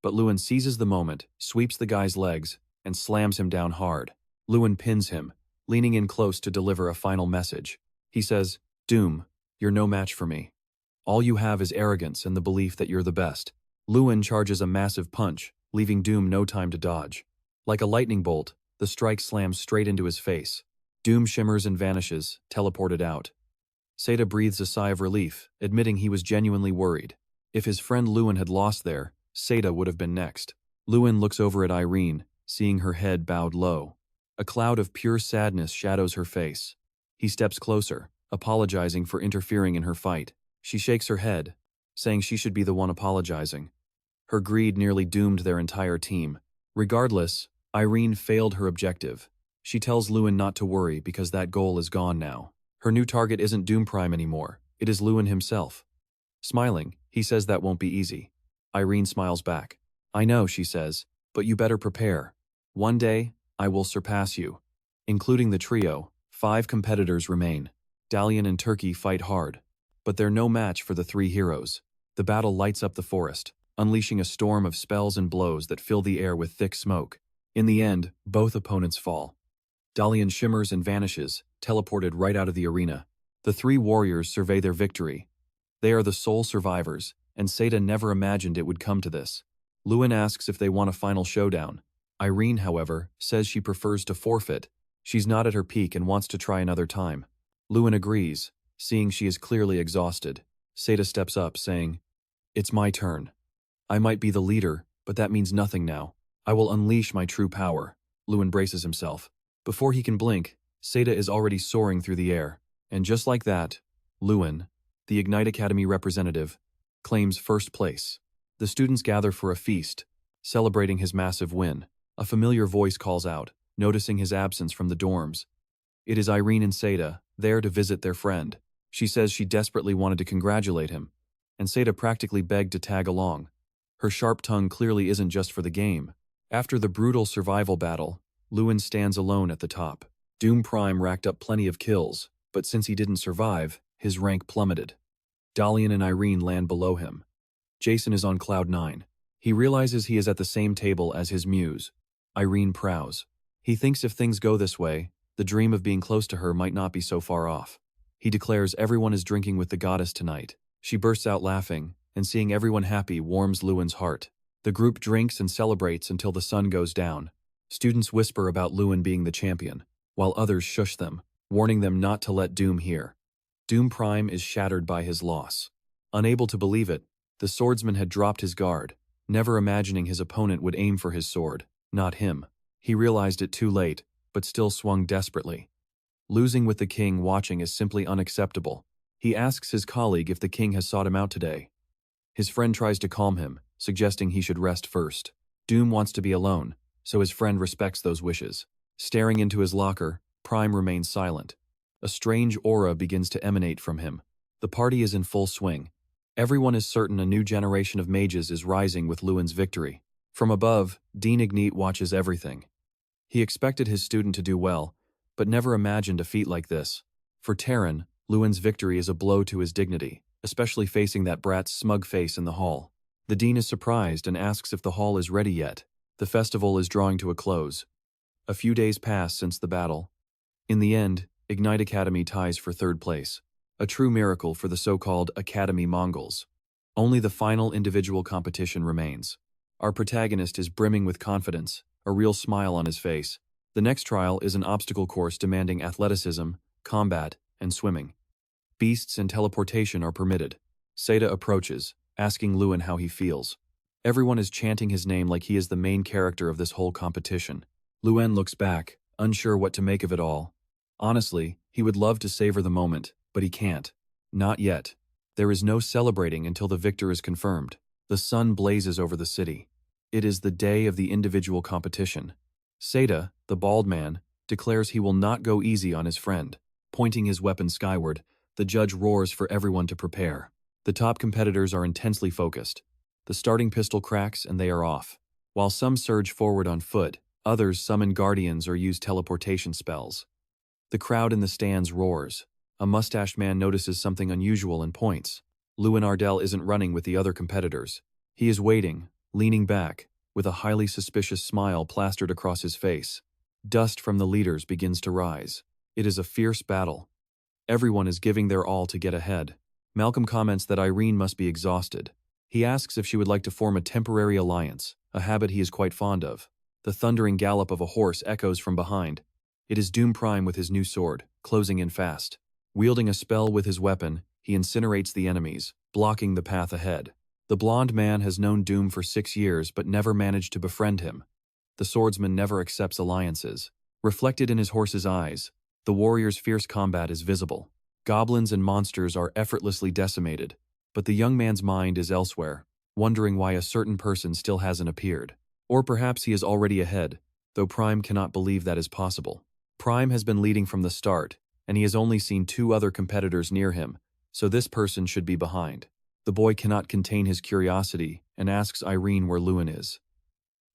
But Luen seizes the moment, sweeps the guy's legs, and slams him down hard. Luen pins him, leaning in close to deliver a final message. He says, "Doom, you're no match for me. All you have is arrogance and the belief that you're the best." Luen charges a massive punch, leaving Doom no time to dodge. Like a lightning bolt, the strike slams straight into his face. Doom shimmers and vanishes, teleported out. Seda breathes a sigh of relief, admitting he was genuinely worried. If his friend Luen had lost there, Seda would have been next. Luen looks over at Irene, seeing her head bowed low. A cloud of pure sadness shadows her face. He steps closer, apologizing for interfering in her fight. She shakes her head, saying she should be the one apologizing. Her greed nearly doomed their entire team. Regardless, Irene failed her objective. She tells Luen not to worry because that goal is gone now. Her new target isn't Doom Prime anymore, it is Luen himself. Smiling, he says that won't be easy. Irene smiles back. "I know," she says, "but you better prepare. One day, I will surpass you." Including the trio, 5 competitors remain. Dalian and Turkey fight hard, but they're no match for the 3 heroes. The battle lights up the forest, unleashing a storm of spells and blows that fill the air with thick smoke. In the end, both opponents fall. Dalian shimmers and vanishes, teleported right out of the arena. The 3 warriors survey their victory. They are the sole survivors, and Seda never imagined it would come to this. Luen asks if they want a final showdown. Irene, however, says she prefers to forfeit. She's not at her peak and wants to try another time. Luen agrees, seeing she is clearly exhausted. Seda steps up, saying, "It's my turn. I might be the leader, but that means nothing now. I will unleash my true power." Luen braces himself. Before he can blink, Seda is already soaring through the air. And just like that, Luen, the Ignite Academy representative, claims first place. The students gather for a feast, celebrating his massive win. A familiar voice calls out, noticing his absence from the dorms. It is Irene and Seda, there to visit their friend. She says she desperately wanted to congratulate him, and Seda practically begged to tag along. Her sharp tongue clearly isn't just for the game. After the brutal survival battle, Luen stands alone at the top. Doom Prime racked up plenty of kills, but since he didn't survive, his rank plummeted. Dalian and Irene land below him. Jason is on cloud 9. He realizes he is at the same table as his muse. Irene prows. He thinks if things go this way, the dream of being close to her might not be so far off. He declares everyone is drinking with the goddess tonight. She bursts out laughing, and seeing everyone happy warms Luen's heart. The group drinks and celebrates until the sun goes down. Students whisper about Luen being the champion, while others shush them, warning them not to let Doom hear. Doom Prime is shattered by his loss. Unable to believe it, the swordsman had dropped his guard, never imagining his opponent would aim for his sword, not him. He realized it too late, but still swung desperately. Losing with the king watching is simply unacceptable. He asks his colleague if the king has sought him out today. His friend tries to calm him, suggesting he should rest first. Doom wants to be alone, so his friend respects those wishes. Staring into his locker, Prime remains silent. A strange aura begins to emanate from him. The party is in full swing. Everyone is certain a new generation of mages is rising with Luen's victory. From above, Dean Ignite watches everything. He expected his student to do well, but never imagined a feat like this. For Terran, Luen's victory is a blow to his dignity, especially facing that brat's smug face in the hall. The dean is surprised and asks if the hall is ready yet. The festival is drawing to a close. A few days pass since the battle. In the end, Ignite Academy ties for 3rd place. A true miracle for the so-called Academy Mongols. Only the final individual competition remains. Our protagonist is brimming with confidence, a real smile on his face. The next trial is an obstacle course demanding athleticism, combat, and swimming. Beasts and teleportation are permitted. Seda approaches, asking Luen how he feels. Everyone is chanting his name like he is the main character of this whole competition. Luen looks back, unsure what to make of it all. Honestly, he would love to savor the moment, but he can't. Not yet. There is no celebrating until the victor is confirmed. The sun blazes over the city. It is the day of the individual competition. Seda, the bald man, declares he will not go easy on his friend. Pointing his weapon skyward, the judge roars for everyone to prepare. The top competitors are intensely focused. The starting pistol cracks and they are off. While some surge forward on foot, others summon guardians or use teleportation spells. The crowd in the stands roars. A mustached man notices something unusual and points. Luen Ardell isn't running with the other competitors. He is waiting, leaning back, with a highly suspicious smile plastered across his face. Dust from the leaders begins to rise. It is a fierce battle. Everyone is giving their all to get ahead. Malcolm comments that Irene must be exhausted. He asks if she would like to form a temporary alliance, a habit he is quite fond of. The thundering gallop of a horse echoes from behind. It is Doom Prime with his new sword, closing in fast. Wielding a spell with his weapon, he incinerates the enemies, blocking the path ahead. The blonde man has known Doom for 6 years but never managed to befriend him. The swordsman never accepts alliances. Reflected in his horse's eyes, the warrior's fierce combat is visible. Goblins and monsters are effortlessly decimated, but the young man's mind is elsewhere, wondering why a certain person still hasn't appeared. Or perhaps he is already ahead, though Prime cannot believe that is possible. Prime has been leading from the start, and he has only seen 2 other competitors near him, so this person should be behind. The boy cannot contain his curiosity and asks Irene where Luen is.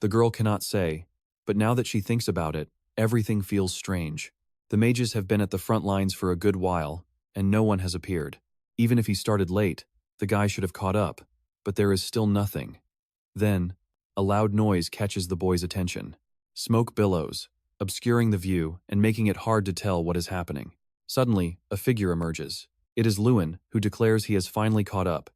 The girl cannot say, but now that she thinks about it, everything feels strange. The mages have been at the front lines for a good while, and no one has appeared. Even if he started late, the guy should have caught up, but there is still nothing. Then, a loud noise catches the boy's attention. Smoke billows, obscuring the view and making it hard to tell what is happening. Suddenly, a figure emerges. It is Luen, who declares he has finally caught up.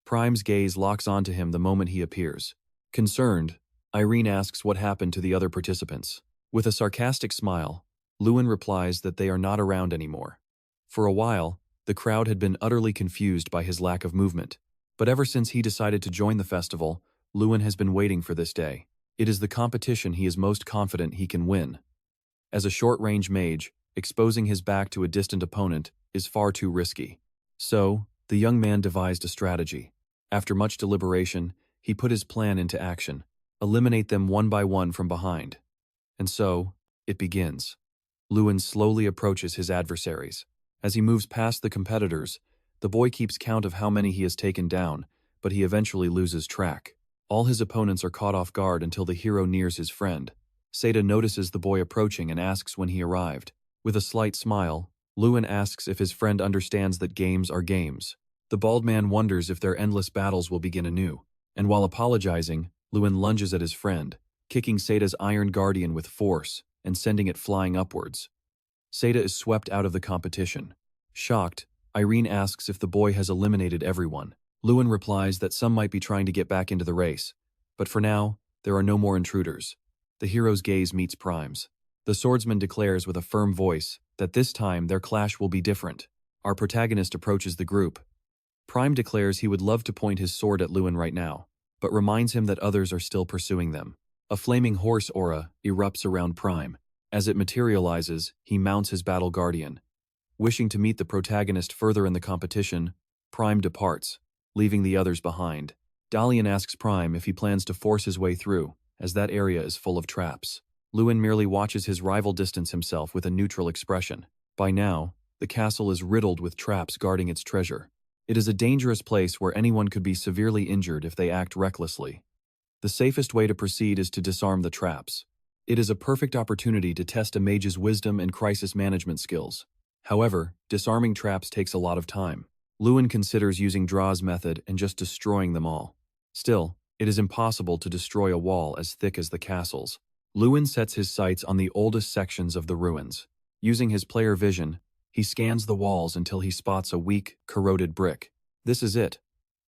Prime's gaze locks onto him the moment he appears. Concerned, Irene asks what happened to the other participants. With a sarcastic smile, Luen replies that they are not around anymore. For a while, the crowd had been utterly confused by his lack of movement. But ever since he decided to join the festival, Luen has been waiting for this day. It is the competition he is most confident he can win. As a short-range mage, exposing his back to a distant opponent is far too risky. So, the young man devised a strategy. After much deliberation, he put his plan into action. Eliminate them one by one from behind. And so, it begins. Luen slowly approaches his adversaries. As he moves past the competitors, the boy keeps count of how many he has taken down, but he eventually loses track. All his opponents are caught off guard until the hero nears his friend. Seda notices the boy approaching and asks when he arrived. With a slight smile, Luen asks if his friend understands that games are games. The bald man wonders if their endless battles will begin anew. And while apologizing, Luen lunges at his friend, kicking Seda's iron guardian with force and sending it flying upwards. Seda is swept out of the competition. Shocked, Irene asks if the boy has eliminated everyone. Luen replies that some might be trying to get back into the race, but for now, there are no more intruders. The hero's gaze meets Prime's. The swordsman declares with a firm voice that this time their clash will be different. Our protagonist approaches the group. Prime declares he would love to point his sword at Luen right now, but reminds him that others are still pursuing them. A flaming horse aura erupts around Prime. As it materializes, he mounts his battle guardian. Wishing to meet the protagonist further in the competition, Prime departs, leaving the others behind. Dalian asks Prime if he plans to force his way through, as that area is full of traps. Luen merely watches his rival distance himself with a neutral expression. By now, the castle is riddled with traps guarding its treasure. It is a dangerous place where anyone could be severely injured if they act recklessly. The safest way to proceed is to disarm the traps. It is a perfect opportunity to test a mage's wisdom and crisis management skills. However, disarming traps takes a lot of time. Luen considers using Draw's method and just destroying them all. Still, it is impossible to destroy a wall as thick as the castle's. Luen sets his sights on the oldest sections of the ruins. Using his player vision, he scans the walls until he spots a weak, corroded brick. This is it.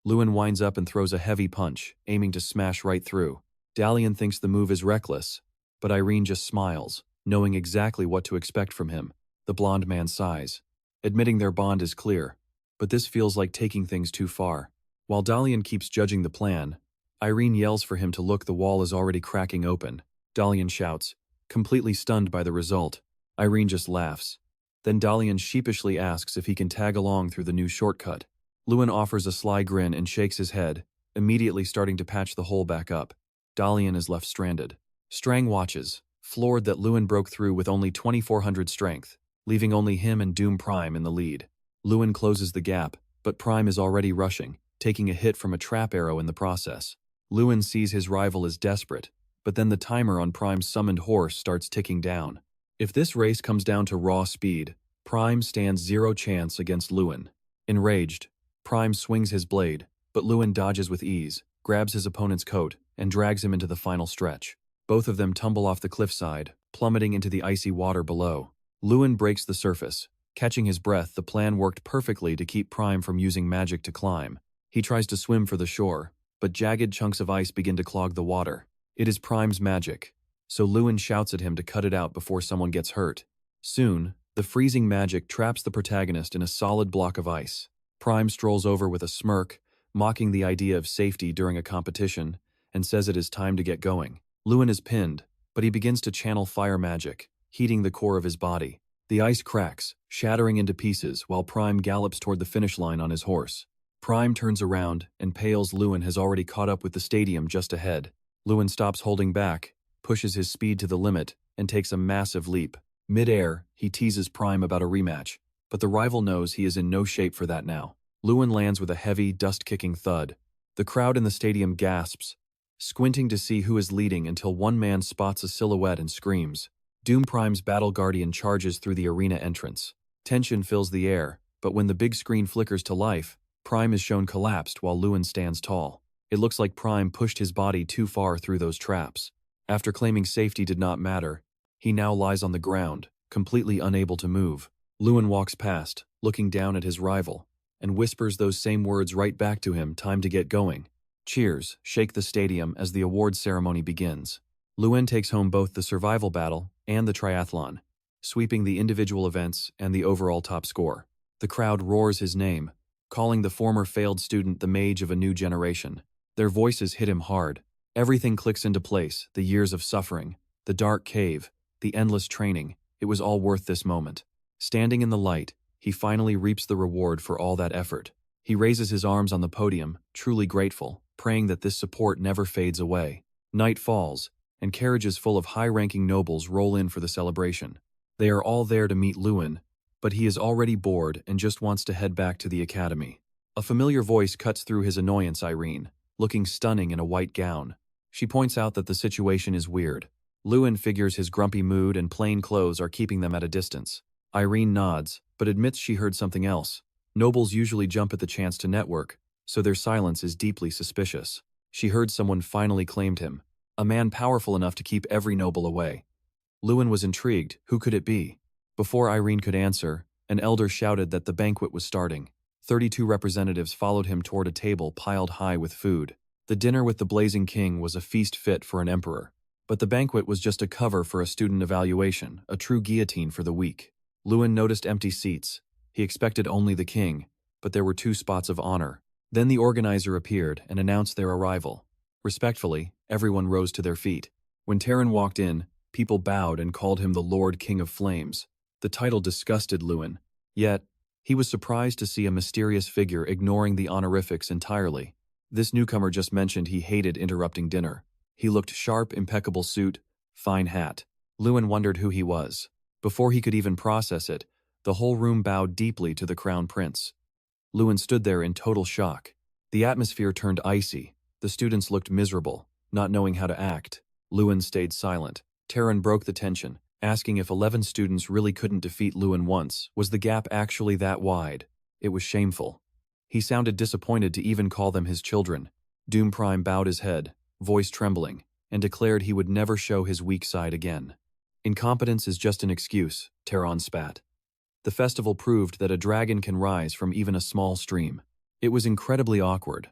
Luen winds up and throws a heavy punch, aiming to smash right through. Dalian thinks the move is reckless, but Irene just smiles, knowing exactly what to expect from him. The blonde man sighs, admitting their bond is clear, but this feels like taking things too far. While Dalian keeps judging the plan, Irene yells for him to look. The wall is already cracking open. Dalian shouts, completely stunned by the result. Irene just laughs. Then Dalian sheepishly asks if he can tag along through the new shortcut. Luen offers a sly grin and shakes his head, immediately starting to patch the hole back up. Dalian is left stranded. Strang watches, floored that Luen broke through with only 2400 strength, leaving only him and Doom Prime in the lead. Luen closes the gap, but Prime is already rushing, taking a hit from a trap arrow in the process. Luen sees his rival is desperate, but then the timer on Prime's summoned horse starts ticking down. If this race comes down to raw speed, Prime stands zero chance against Luen. Enraged, Prime swings his blade, but Luen dodges with ease, grabs his opponent's coat, and drags him into the final stretch. Both of them tumble off the cliffside, plummeting into the icy water below. Luen breaks the surface. Catching his breath, the plan worked perfectly to keep Prime from using magic to climb. He tries to swim for the shore, but jagged chunks of ice begin to clog the water. It is Prime's magic, so Luen shouts at him to cut it out before someone gets hurt. Soon, the freezing magic traps the protagonist in a solid block of ice. Prime strolls over with a smirk, mocking the idea of safety during a competition, and says it is time to get going. Luen is pinned, but he begins to channel fire magic, heating the core of his body. The ice cracks, shattering into pieces while Prime gallops toward the finish line on his horse. Prime turns around, and Pale's Luen has already caught up with the stadium just ahead. Luen stops holding back, pushes his speed to the limit, and takes a massive leap. Mid-air, he teases Prime about a rematch, but the rival knows he is in no shape for that now. Luen lands with a heavy, dust-kicking thud. The crowd in the stadium gasps, squinting to see who is leading until one man spots a silhouette and screams. Doom Prime's Battle Guardian charges through the arena entrance. Tension fills the air, but when the big screen flickers to life, Prime is shown collapsed while Luen stands tall. It looks like Prime pushed his body too far through those traps. After claiming safety did not matter, he now lies on the ground, completely unable to move. Luen walks past, looking down at his rival, and whispers those same words right back to him, time to get going. Cheers shake the stadium as the awards ceremony begins. Luen takes home both the survival battle and the triathlon, sweeping the individual events and the overall top score. The crowd roars his name, calling the former failed student the Mage of a new generation. Their voices hit him hard. Everything clicks into place, the years of suffering, the dark cave, the endless training. It was all worth this moment. Standing in the light, he finally reaps the reward for all that effort. He raises his arms on the podium, truly grateful, praying that this support never fades away. Night falls, and carriages full of high-ranking nobles roll in for the celebration. They are all there to meet Luen, but he is already bored and just wants to head back to the academy. A familiar voice cuts through his annoyance. Irene, looking stunning in a white gown. She points out that the situation is weird. Luen figures his grumpy mood and plain clothes are keeping them at a distance. Irene nods, but admits she heard something else. Nobles usually jump at the chance to network, so their silence is deeply suspicious. She heard someone finally claimed him, a man powerful enough to keep every noble away. Luen was intrigued. Who could it be? Before Irene could answer, an elder shouted that the banquet was starting. 32 representatives followed him toward a table piled high with food. The dinner with the Blazing King was a feast fit for an emperor. But the banquet was just a cover for a student evaluation, a true guillotine for the weak. Luen noticed empty seats. He expected only the king, but there were 2 spots of honor. Then the organizer appeared and announced their arrival. Respectfully, everyone rose to their feet. When Terran walked in, people bowed and called him the Lord King of Flames. The title disgusted Luen, yet he was surprised to see a mysterious figure ignoring the honorifics entirely. This newcomer just mentioned he hated interrupting dinner. He looked sharp, impeccable suit, fine hat. Luen wondered who he was. Before he could even process it, the whole room bowed deeply to the crown prince. Luen stood there in total shock. The atmosphere turned icy. The students looked miserable, not knowing how to act. Luen stayed silent. Terran broke the tension, asking if 11 students really couldn't defeat Luen once. Was the gap actually that wide? It was shameful. He sounded disappointed to even call them his children. Doom Prime bowed his head, voice trembling, and declared he would never show his weak side again. Incompetence is just an excuse, Terran spat. The festival proved that a dragon can rise from even a small stream. It was incredibly awkward.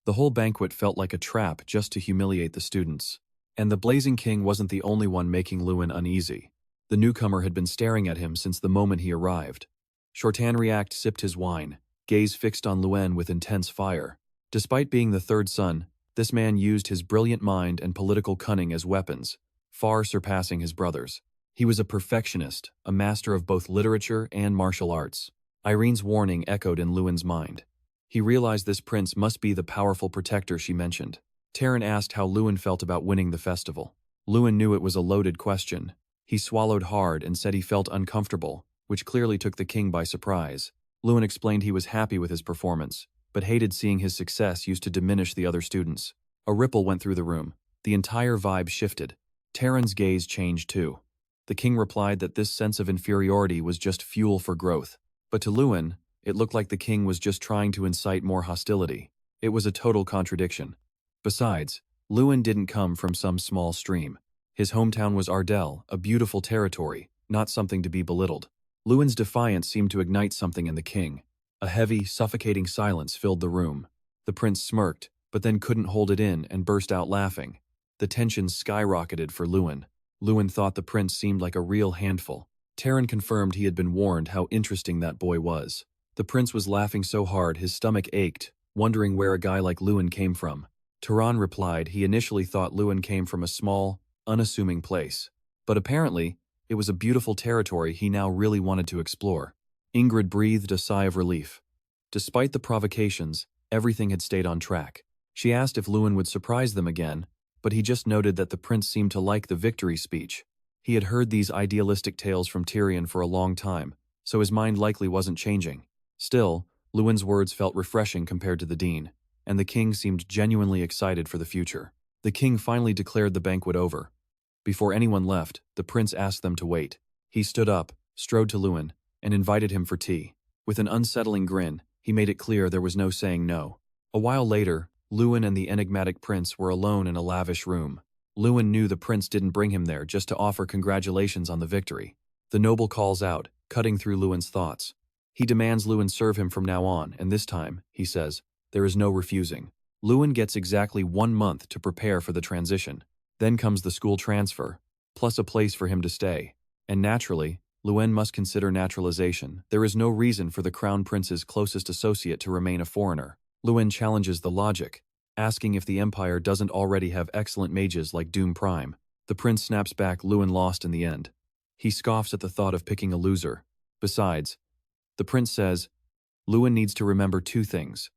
The whole banquet felt like a trap just to humiliate the students. And the Blazing King wasn't the only one making Luen uneasy. The newcomer had been staring at him since the moment he arrived. Shortan React sipped his wine, gaze fixed on Luen with intense fire. Despite being the third son, this man used his brilliant mind and political cunning as weapons, far surpassing his brothers. He was a perfectionist, a master of both literature and martial arts. Irene's warning echoed in Luen's mind. He realized this prince must be the powerful protector she mentioned. Terran asked how Luen felt about winning the festival. Luen knew it was a loaded question. He swallowed hard and said he felt uncomfortable, which clearly took the king by surprise. Luen explained he was happy with his performance, but hated seeing his success used to diminish the other students. A ripple went through the room. The entire vibe shifted. Terran's gaze changed too. The king replied that this sense of inferiority was just fuel for growth. But to Luen, it looked like the king was just trying to incite more hostility. It was a total contradiction. Besides, Luen didn't come from some small stream. His hometown was Ardell, a beautiful territory, not something to be belittled. Luen's defiance seemed to ignite something in the king. A heavy, suffocating silence filled the room. The prince smirked, but then couldn't hold it in and burst out laughing. The tension skyrocketed for Luen. Luen thought the prince seemed like a real handful. Taran confirmed he had been warned how interesting that boy was. The prince was laughing so hard his stomach ached, wondering where a guy like Luen came from. Taran replied he initially thought Luen came from a small, unassuming place. But apparently, it was a beautiful territory he now really wanted to explore. Ingrid breathed a sigh of relief. Despite the provocations, everything had stayed on track. She asked if Luen would surprise them again, but he just noted that the prince seemed to like the victory speech. He had heard these idealistic tales from Tyrion for a long time, so his mind likely wasn't changing. Still, Luen's words felt refreshing compared to the dean, and the king seemed genuinely excited for the future. The king finally declared the banquet over. Before anyone left, the prince asked them to wait. He stood up, strode to Luen, and invited him for tea. With an unsettling grin, he made it clear there was no saying no. A while later, Luen and the enigmatic prince were alone in a lavish room. Luen knew the prince didn't bring him there just to offer congratulations on the victory. The noble calls out, cutting through Luen's thoughts. He demands Luen serve him from now on, and this time, he says, there is no refusing. Luen gets exactly 1 month to prepare for the transition. Then comes the school transfer, plus a place for him to stay. And naturally, Luen must consider naturalization. There is no reason for the crown prince's closest associate to remain a foreigner. Luen challenges the logic, asking if the empire doesn't already have excellent mages like Doom Prime. The prince snaps back Luen lost in the end. He scoffs at the thought of picking a loser. Besides, the prince says, Luen needs to remember 2 things.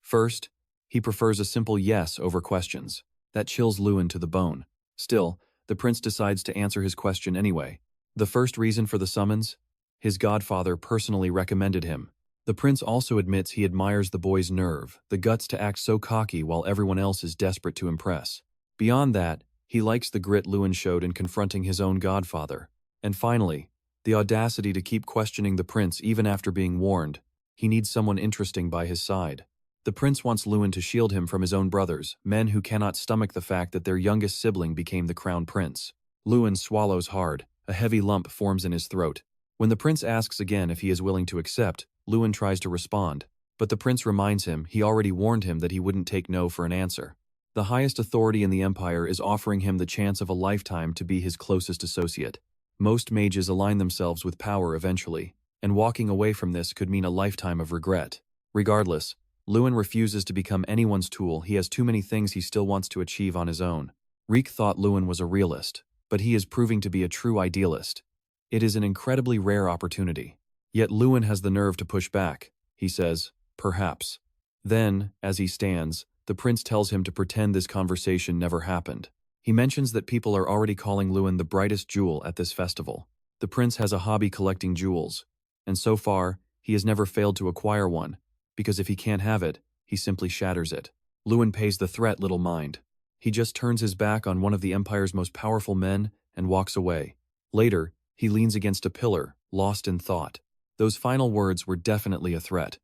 First, he prefers a simple yes over questions. That chills Luen to the bone. Still, the prince decides to answer his question anyway. The first reason for the summons? His godfather personally recommended him. The prince also admits he admires the boy's nerve, the guts to act so cocky while everyone else is desperate to impress. Beyond that, he likes the grit Luen showed in confronting his own godfather. And finally, the audacity to keep questioning the prince even after being warned. He needs someone interesting by his side. The prince wants Luen to shield him from his own brothers, men who cannot stomach the fact that their youngest sibling became the crown prince. Luen swallows hard. A heavy lump forms in his throat. When the prince asks again if he is willing to accept, Luen tries to respond, but the prince reminds him he already warned him that he wouldn't take no for an answer. The highest authority in the empire is offering him the chance of a lifetime to be his closest associate. Most mages align themselves with power eventually, and walking away from this could mean a lifetime of regret. Regardless, Luen refuses to become anyone's tool. He has too many things he still wants to achieve on his own. Reek thought Luen was a realist, but he is proving to be a true idealist. It is an incredibly rare opportunity. Yet Luen has the nerve to push back. He says, perhaps. Then, as he stands, the prince tells him to pretend this conversation never happened. He mentions that people are already calling Luen the brightest jewel at this festival. The prince has a hobby collecting jewels, and so far, he has never failed to acquire one, because if he can't have it, he simply shatters it. Luen pays the threat little mind. He just turns his back on one of the Empire's most powerful men and walks away. Later, he leans against a pillar, lost in thought. Those final words were definitely a threat.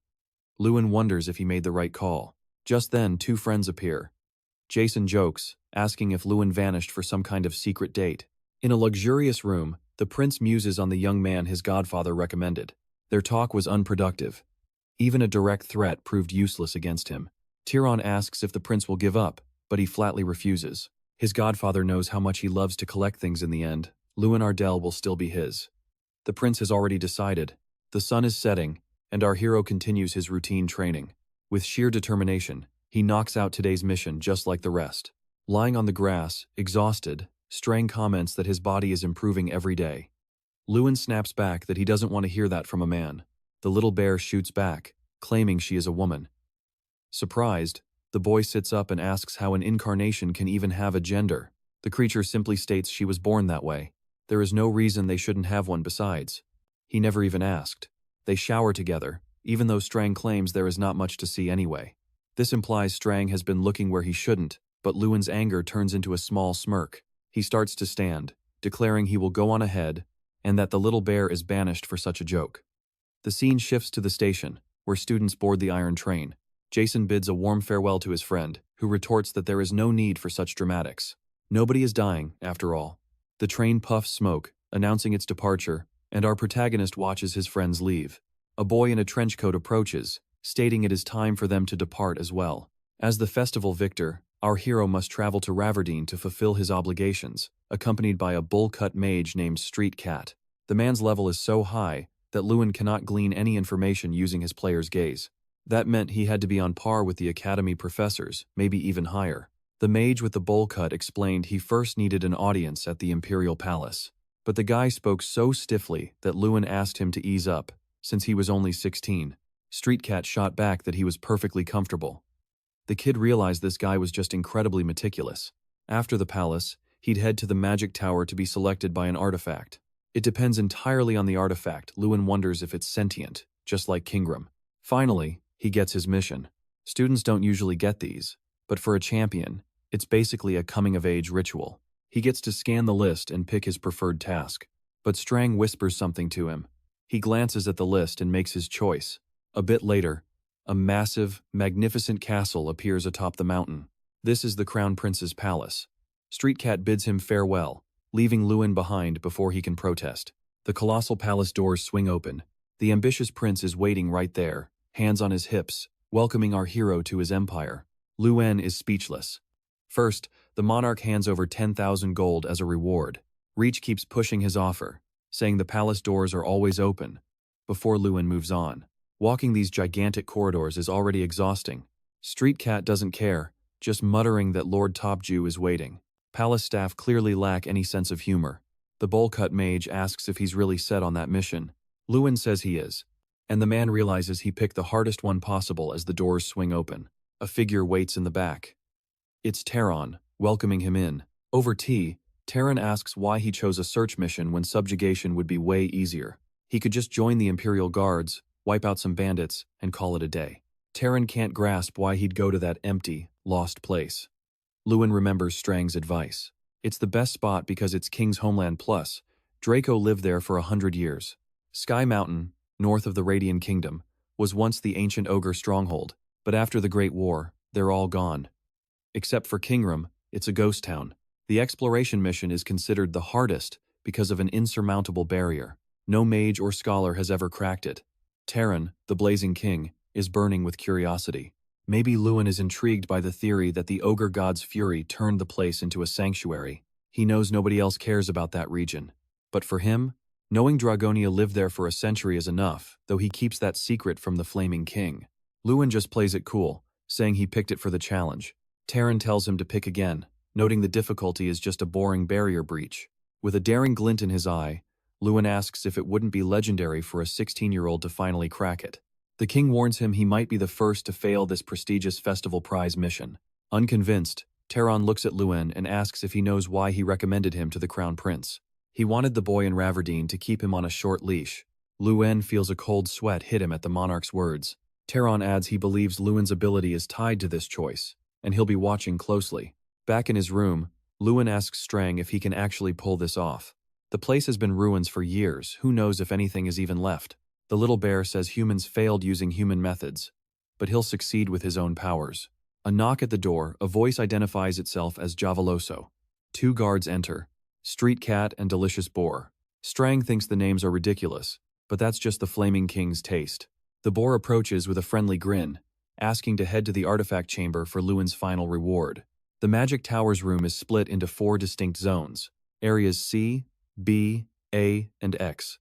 Luen wonders if he made the right call. Just then, 2 friends appear. Jason jokes, asking if Luen vanished for some kind of secret date. In a luxurious room, the prince muses on the young man his godfather recommended. Their talk was unproductive. Even a direct threat proved useless against him. Tyrion asks if the prince will give up, but he flatly refuses. His godfather knows how much he loves to collect things in the end. Luen Ardell will still be his. The prince has already decided. The sun is setting, and our hero continues his routine training. With sheer determination, he knocks out today's mission just like the rest. Lying on the grass, exhausted, Strang comments that his body is improving every day. Luen snaps back that he doesn't want to hear that from a man. The little bear shoots back, claiming she is a woman. Surprised, the boy sits up and asks how an incarnation can even have a gender. The creature simply states she was born that way. There is no reason they shouldn't have one besides. He never even asked. They shower together, even though Strang claims there is not much to see anyway. This implies Strang has been looking where he shouldn't, but Luen's anger turns into a small smirk. He starts to stand, declaring he will go on ahead, and that the little bear is banished for such a joke. The scene shifts to the station, where students board the iron train. Jason bids a warm farewell to his friend, who retorts that there is no need for such dramatics. Nobody is dying, after all. The train puffs smoke, announcing its departure, and our protagonist watches his friends leave. A boy in a trench coat approaches, stating it is time for them to depart as well. As the festival victor, our hero must travel to Raverdeen to fulfill his obligations, accompanied by a bull-cut mage named Street Cat. The man's level is so high that Luen cannot glean any information using his player's gaze. That meant he had to be on par with the academy professors, maybe even higher. The mage with the bowl cut explained he first needed an audience at the Imperial Palace. But the guy spoke so stiffly that Luen asked him to ease up, since he was only 16. Street Cat shot back that he was perfectly comfortable. The kid realized this guy was just incredibly meticulous. After the palace, he'd head to the magic tower to be selected by an artifact. It depends entirely on the artifact. Luen wonders if it's sentient, just like Kingram. Finally, he gets his mission. Students don't usually get these, but for a champion, it's basically a coming-of-age ritual. He gets to scan the list and pick his preferred task. But Strang whispers something to him. He glances at the list and makes his choice. A bit later, a massive, magnificent castle appears atop the mountain. This is the Crown Prince's palace. Street Cat bids him farewell, leaving Luen behind before he can protest. The colossal palace doors swing open. The ambitious prince is waiting right there, hands on his hips, welcoming our hero to his empire. Luen is speechless. First, the monarch hands over 10,000 gold as a reward. Reach keeps pushing his offer, saying the palace doors are always open, before Luen moves on. Walking these gigantic corridors is already exhausting. Street Cat doesn't care, just muttering that Lord Topju is waiting. Palace staff clearly lack any sense of humor. The bowl-cut mage asks if he's really set on that mission. Luen says he is, and the man realizes he picked the hardest one possible as the doors swing open. A figure waits in the back. It's Taron, welcoming him in. Over tea, Taron asks why he chose a search mission when subjugation would be way easier. He could just join the Imperial Guards, wipe out some bandits, and call it a day. Taron can't grasp why he'd go to that empty, lost place. Luen remembers Strang's advice. It's the best spot because it's King's Homeland plus. Draco lived there for 100 years. Sky Mountain, north of the Radiant Kingdom, was once the ancient ogre stronghold, but after the Great War, they're all gone. Except for Kingram, it's a ghost town. The exploration mission is considered the hardest because of an insurmountable barrier. No mage or scholar has ever cracked it. Taron, the Blazing King, is burning with curiosity. Maybe Luen is intrigued by the theory that the ogre god's fury turned the place into a sanctuary. He knows nobody else cares about that region. But for him, knowing Dragonia lived there for a century is enough, though he keeps that secret from the Flaming King. Luen just plays it cool, saying he picked it for the challenge. Taron tells him to pick again, noting the difficulty is just a boring barrier breach. With a daring glint in his eye, Luen asks if it wouldn't be legendary for a 16-year-old to finally crack it. The king warns him he might be the first to fail this prestigious festival prize mission. Unconvinced, Taron looks at Luen and asks if he knows why he recommended him to the Crown Prince. He wanted the boy in Raverdeen to keep him on a short leash. Luen feels a cold sweat hit him at the monarch's words. Taron adds he believes Luen's ability is tied to this choice, and he'll be watching closely. Back in his room, Luen asks Strang if he can actually pull this off. The place has been ruins for years, who knows if anything is even left. The little bear says humans failed using human methods, but he'll succeed with his own powers. A knock at the door, a voice identifies itself as Javaloso. 2 guards enter, Street Cat and Delicious Boar. Strang thinks the names are ridiculous, but that's just the Flaming King's taste. The boar approaches with a friendly grin, asking to head to the artifact chamber for Luen's final reward. The Magic Tower's room is split into 4 distinct zones, areas C, B, A, and X.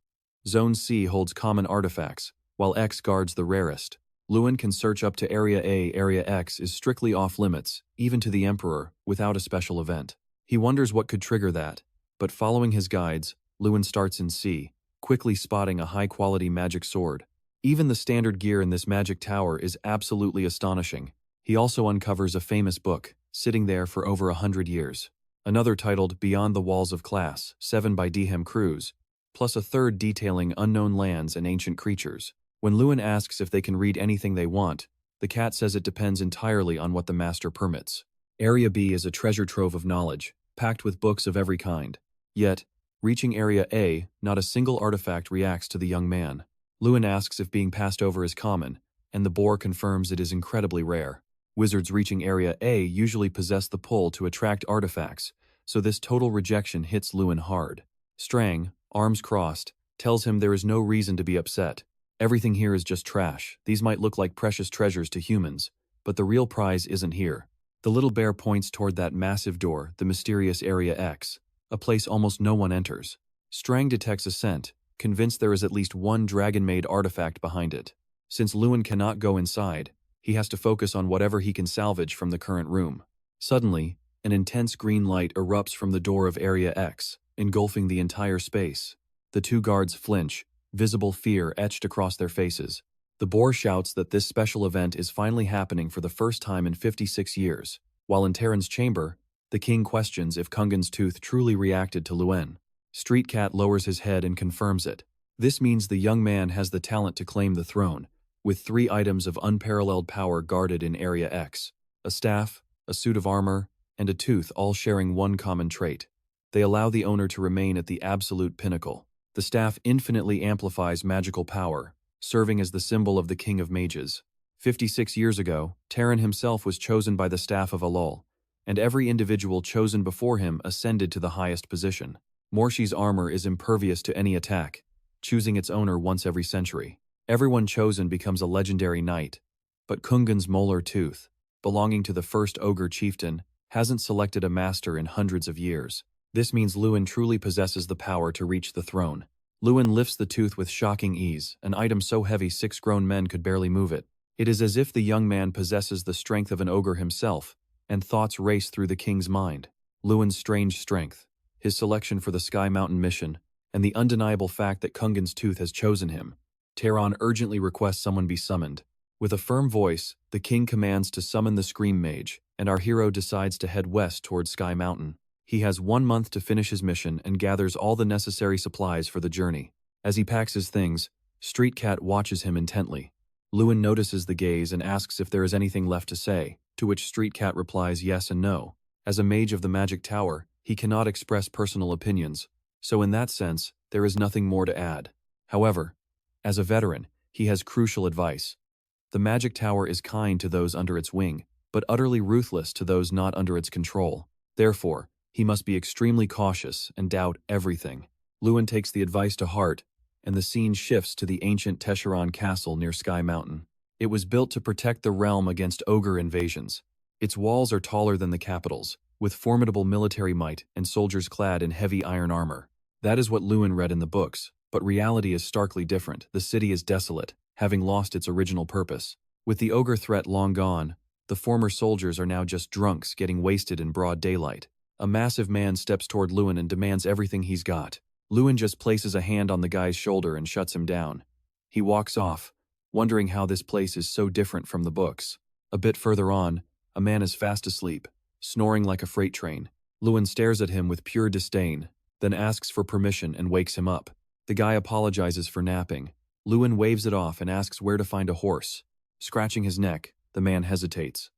Zone C holds common artifacts, while X guards the rarest. Luen can search up to Area A. Area X is strictly off-limits, even to the Emperor, without a special event. He wonders what could trigger that, but following his guides, Luen starts in C, quickly spotting a high-quality magic sword. Even the standard gear in this magic tower is absolutely astonishing. He also uncovers a famous book, sitting there for over 100 years. Another titled Beyond the Walls of Class, 7 by Dehem Cruz, plus a third detailing unknown lands and ancient creatures. When Luen asks if they can read anything they want, the cat says it depends entirely on what the master permits. Area B is a treasure trove of knowledge, packed with books of every kind. Yet, reaching Area A, not a single artifact reacts to the young man. Luen asks if being passed over is common, and the boar confirms it is incredibly rare. Wizards reaching Area A usually possess the pull to attract artifacts, so this total rejection hits Luen hard. Strang, arms crossed, tells him there is no reason to be upset. Everything here is just trash. These might look like precious treasures to humans, but the real prize isn't here. The little bear points toward that massive door, the mysterious Area X, a place almost no one enters. Strang detects a scent, convinced there is at least one dragon-made artifact behind it. Since Luen cannot go inside, he has to focus on whatever he can salvage from the current room. Suddenly, an intense green light erupts from the door of Area X, engulfing the entire space. The two guards flinch, visible fear etched across their faces. The boar shouts that this special event is finally happening for the first time in 56 years. While in Terran's chamber, the king questions if Kungan's tooth truly reacted to Luen. Street Cat lowers his head and confirms it. This means the young man has the talent to claim the throne, with 3 items of unparalleled power guarded in Area X: a staff, a suit of armor, and a tooth, all sharing one common trait. They allow the owner to remain at the absolute pinnacle. The staff infinitely amplifies magical power, serving as the symbol of the King of Mages. 56 years ago, Terran himself was chosen by the staff of Alol, and every individual chosen before him ascended to the highest position. Morshi's armor is impervious to any attack, choosing its owner once every century. Everyone chosen becomes a legendary knight, but Kungan's molar tooth, belonging to the first ogre chieftain, hasn't selected a master in hundreds of years. This means Luen truly possesses the power to reach the throne. Luen lifts the tooth with shocking ease, an item so heavy 6 grown men could barely move it. It is as if the young man possesses the strength of an ogre himself, and thoughts race through the king's mind. Luen's strange strength, his selection for the Sky Mountain mission, and the undeniable fact that Kungan's tooth has chosen him. Terran urgently requests someone be summoned. With a firm voice, the king commands to summon the Scream Mage, and our hero decides to head west toward Sky Mountain. He has 1 month to finish his mission and gathers all the necessary supplies for the journey. As he packs his things, Street Cat watches him intently. Luen notices the gaze and asks if there is anything left to say, to which Street Cat replies yes and no. As a mage of the Magic Tower, he cannot express personal opinions, so in that sense, there is nothing more to add. However, as a veteran, he has crucial advice. The Magic Tower is kind to those under its wing, but utterly ruthless to those not under its control. Therefore, he must be extremely cautious and doubt everything. Luen takes the advice to heart, and the scene shifts to the ancient Tesharon castle near Sky Mountain. It was built to protect the realm against ogre invasions. Its walls are taller than the capital's, with formidable military might and soldiers clad in heavy iron armor. That is what Luen read in the books, but reality is starkly different. The city is desolate, having lost its original purpose. With the ogre threat long gone, the former soldiers are now just drunks getting wasted in broad daylight. A massive man steps toward Luen and demands everything he's got. Luen just places a hand on the guy's shoulder and shuts him down. He walks off, wondering how this place is so different from the books. A bit further on, a man is fast asleep, snoring like a freight train. Luen stares at him with pure disdain, then asks for permission and wakes him up. The guy apologizes for napping. Luen waves it off and asks where to find a horse. Scratching his neck, the man hesitates.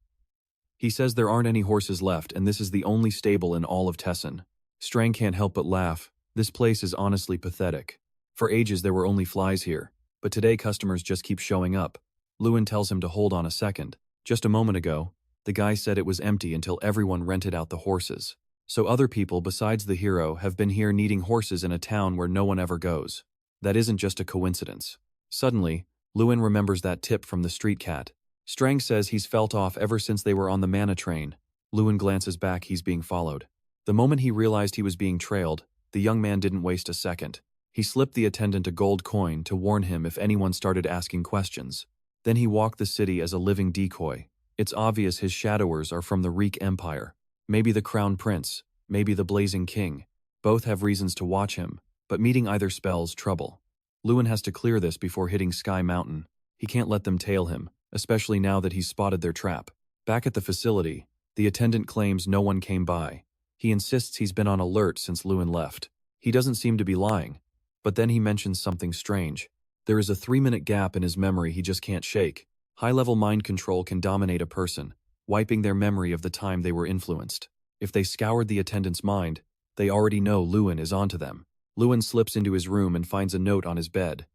He says there aren't any horses left and this is the only stable in all of Tessin. Strang can't help but laugh. This place is honestly pathetic. For ages there were only flies here, but today customers just keep showing up. Luen tells him to hold on a second. Just a moment ago, the guy said it was empty until everyone rented out the horses. So other people besides the hero have been here needing horses in a town where no one ever goes. That isn't just a coincidence. Suddenly, Luen remembers that tip from the Street Cat. Strang says he's felt off ever since they were on the mana train. Luen glances back, he's being followed. The moment he realized he was being trailed, the young man didn't waste a second. He slipped the attendant a gold coin to warn him if anyone started asking questions. Then he walked the city as a living decoy. It's obvious his shadowers are from the Reek Empire. Maybe the Crown Prince, maybe the Blazing King. Both have reasons to watch him, but meeting either spells trouble. Luen has to clear this before hitting Sky Mountain. He can't let them tail him, especially now that he's spotted their trap. Back at the facility, the attendant claims no one came by. He insists he's been on alert since Luen left. He doesn't seem to be lying, but then he mentions something strange. There is a 3-minute gap in his memory he just can't shake. High-level mind control can dominate a person, wiping their memory of the time they were influenced. If they scoured the attendant's mind, they already know Luen is onto them. Luen slips into his room and finds a note on his bed.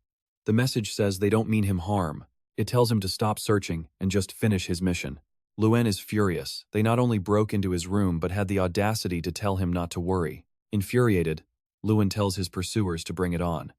The message says they don't mean him harm. It tells him to stop searching and just finish his mission. Luen is furious. They not only broke into his room but had the audacity to tell him not to worry. Infuriated, Luen tells his pursuers to bring it on.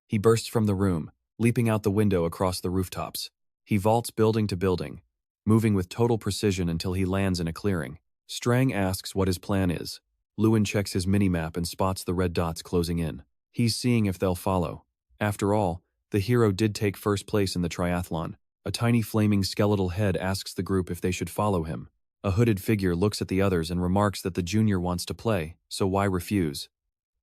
He bursts from the room, leaping out the window across the rooftops. He vaults building to building, moving with total precision until he lands in a clearing. Strang asks what his plan is. Luen checks his minimap and spots the red dots closing in. He's seeing if they'll follow. After all, the hero did take first place in the triathlon. A tiny flaming skeletal head asks the group if they should follow him. A hooded figure looks at the others and remarks that the junior wants to play, so why refuse?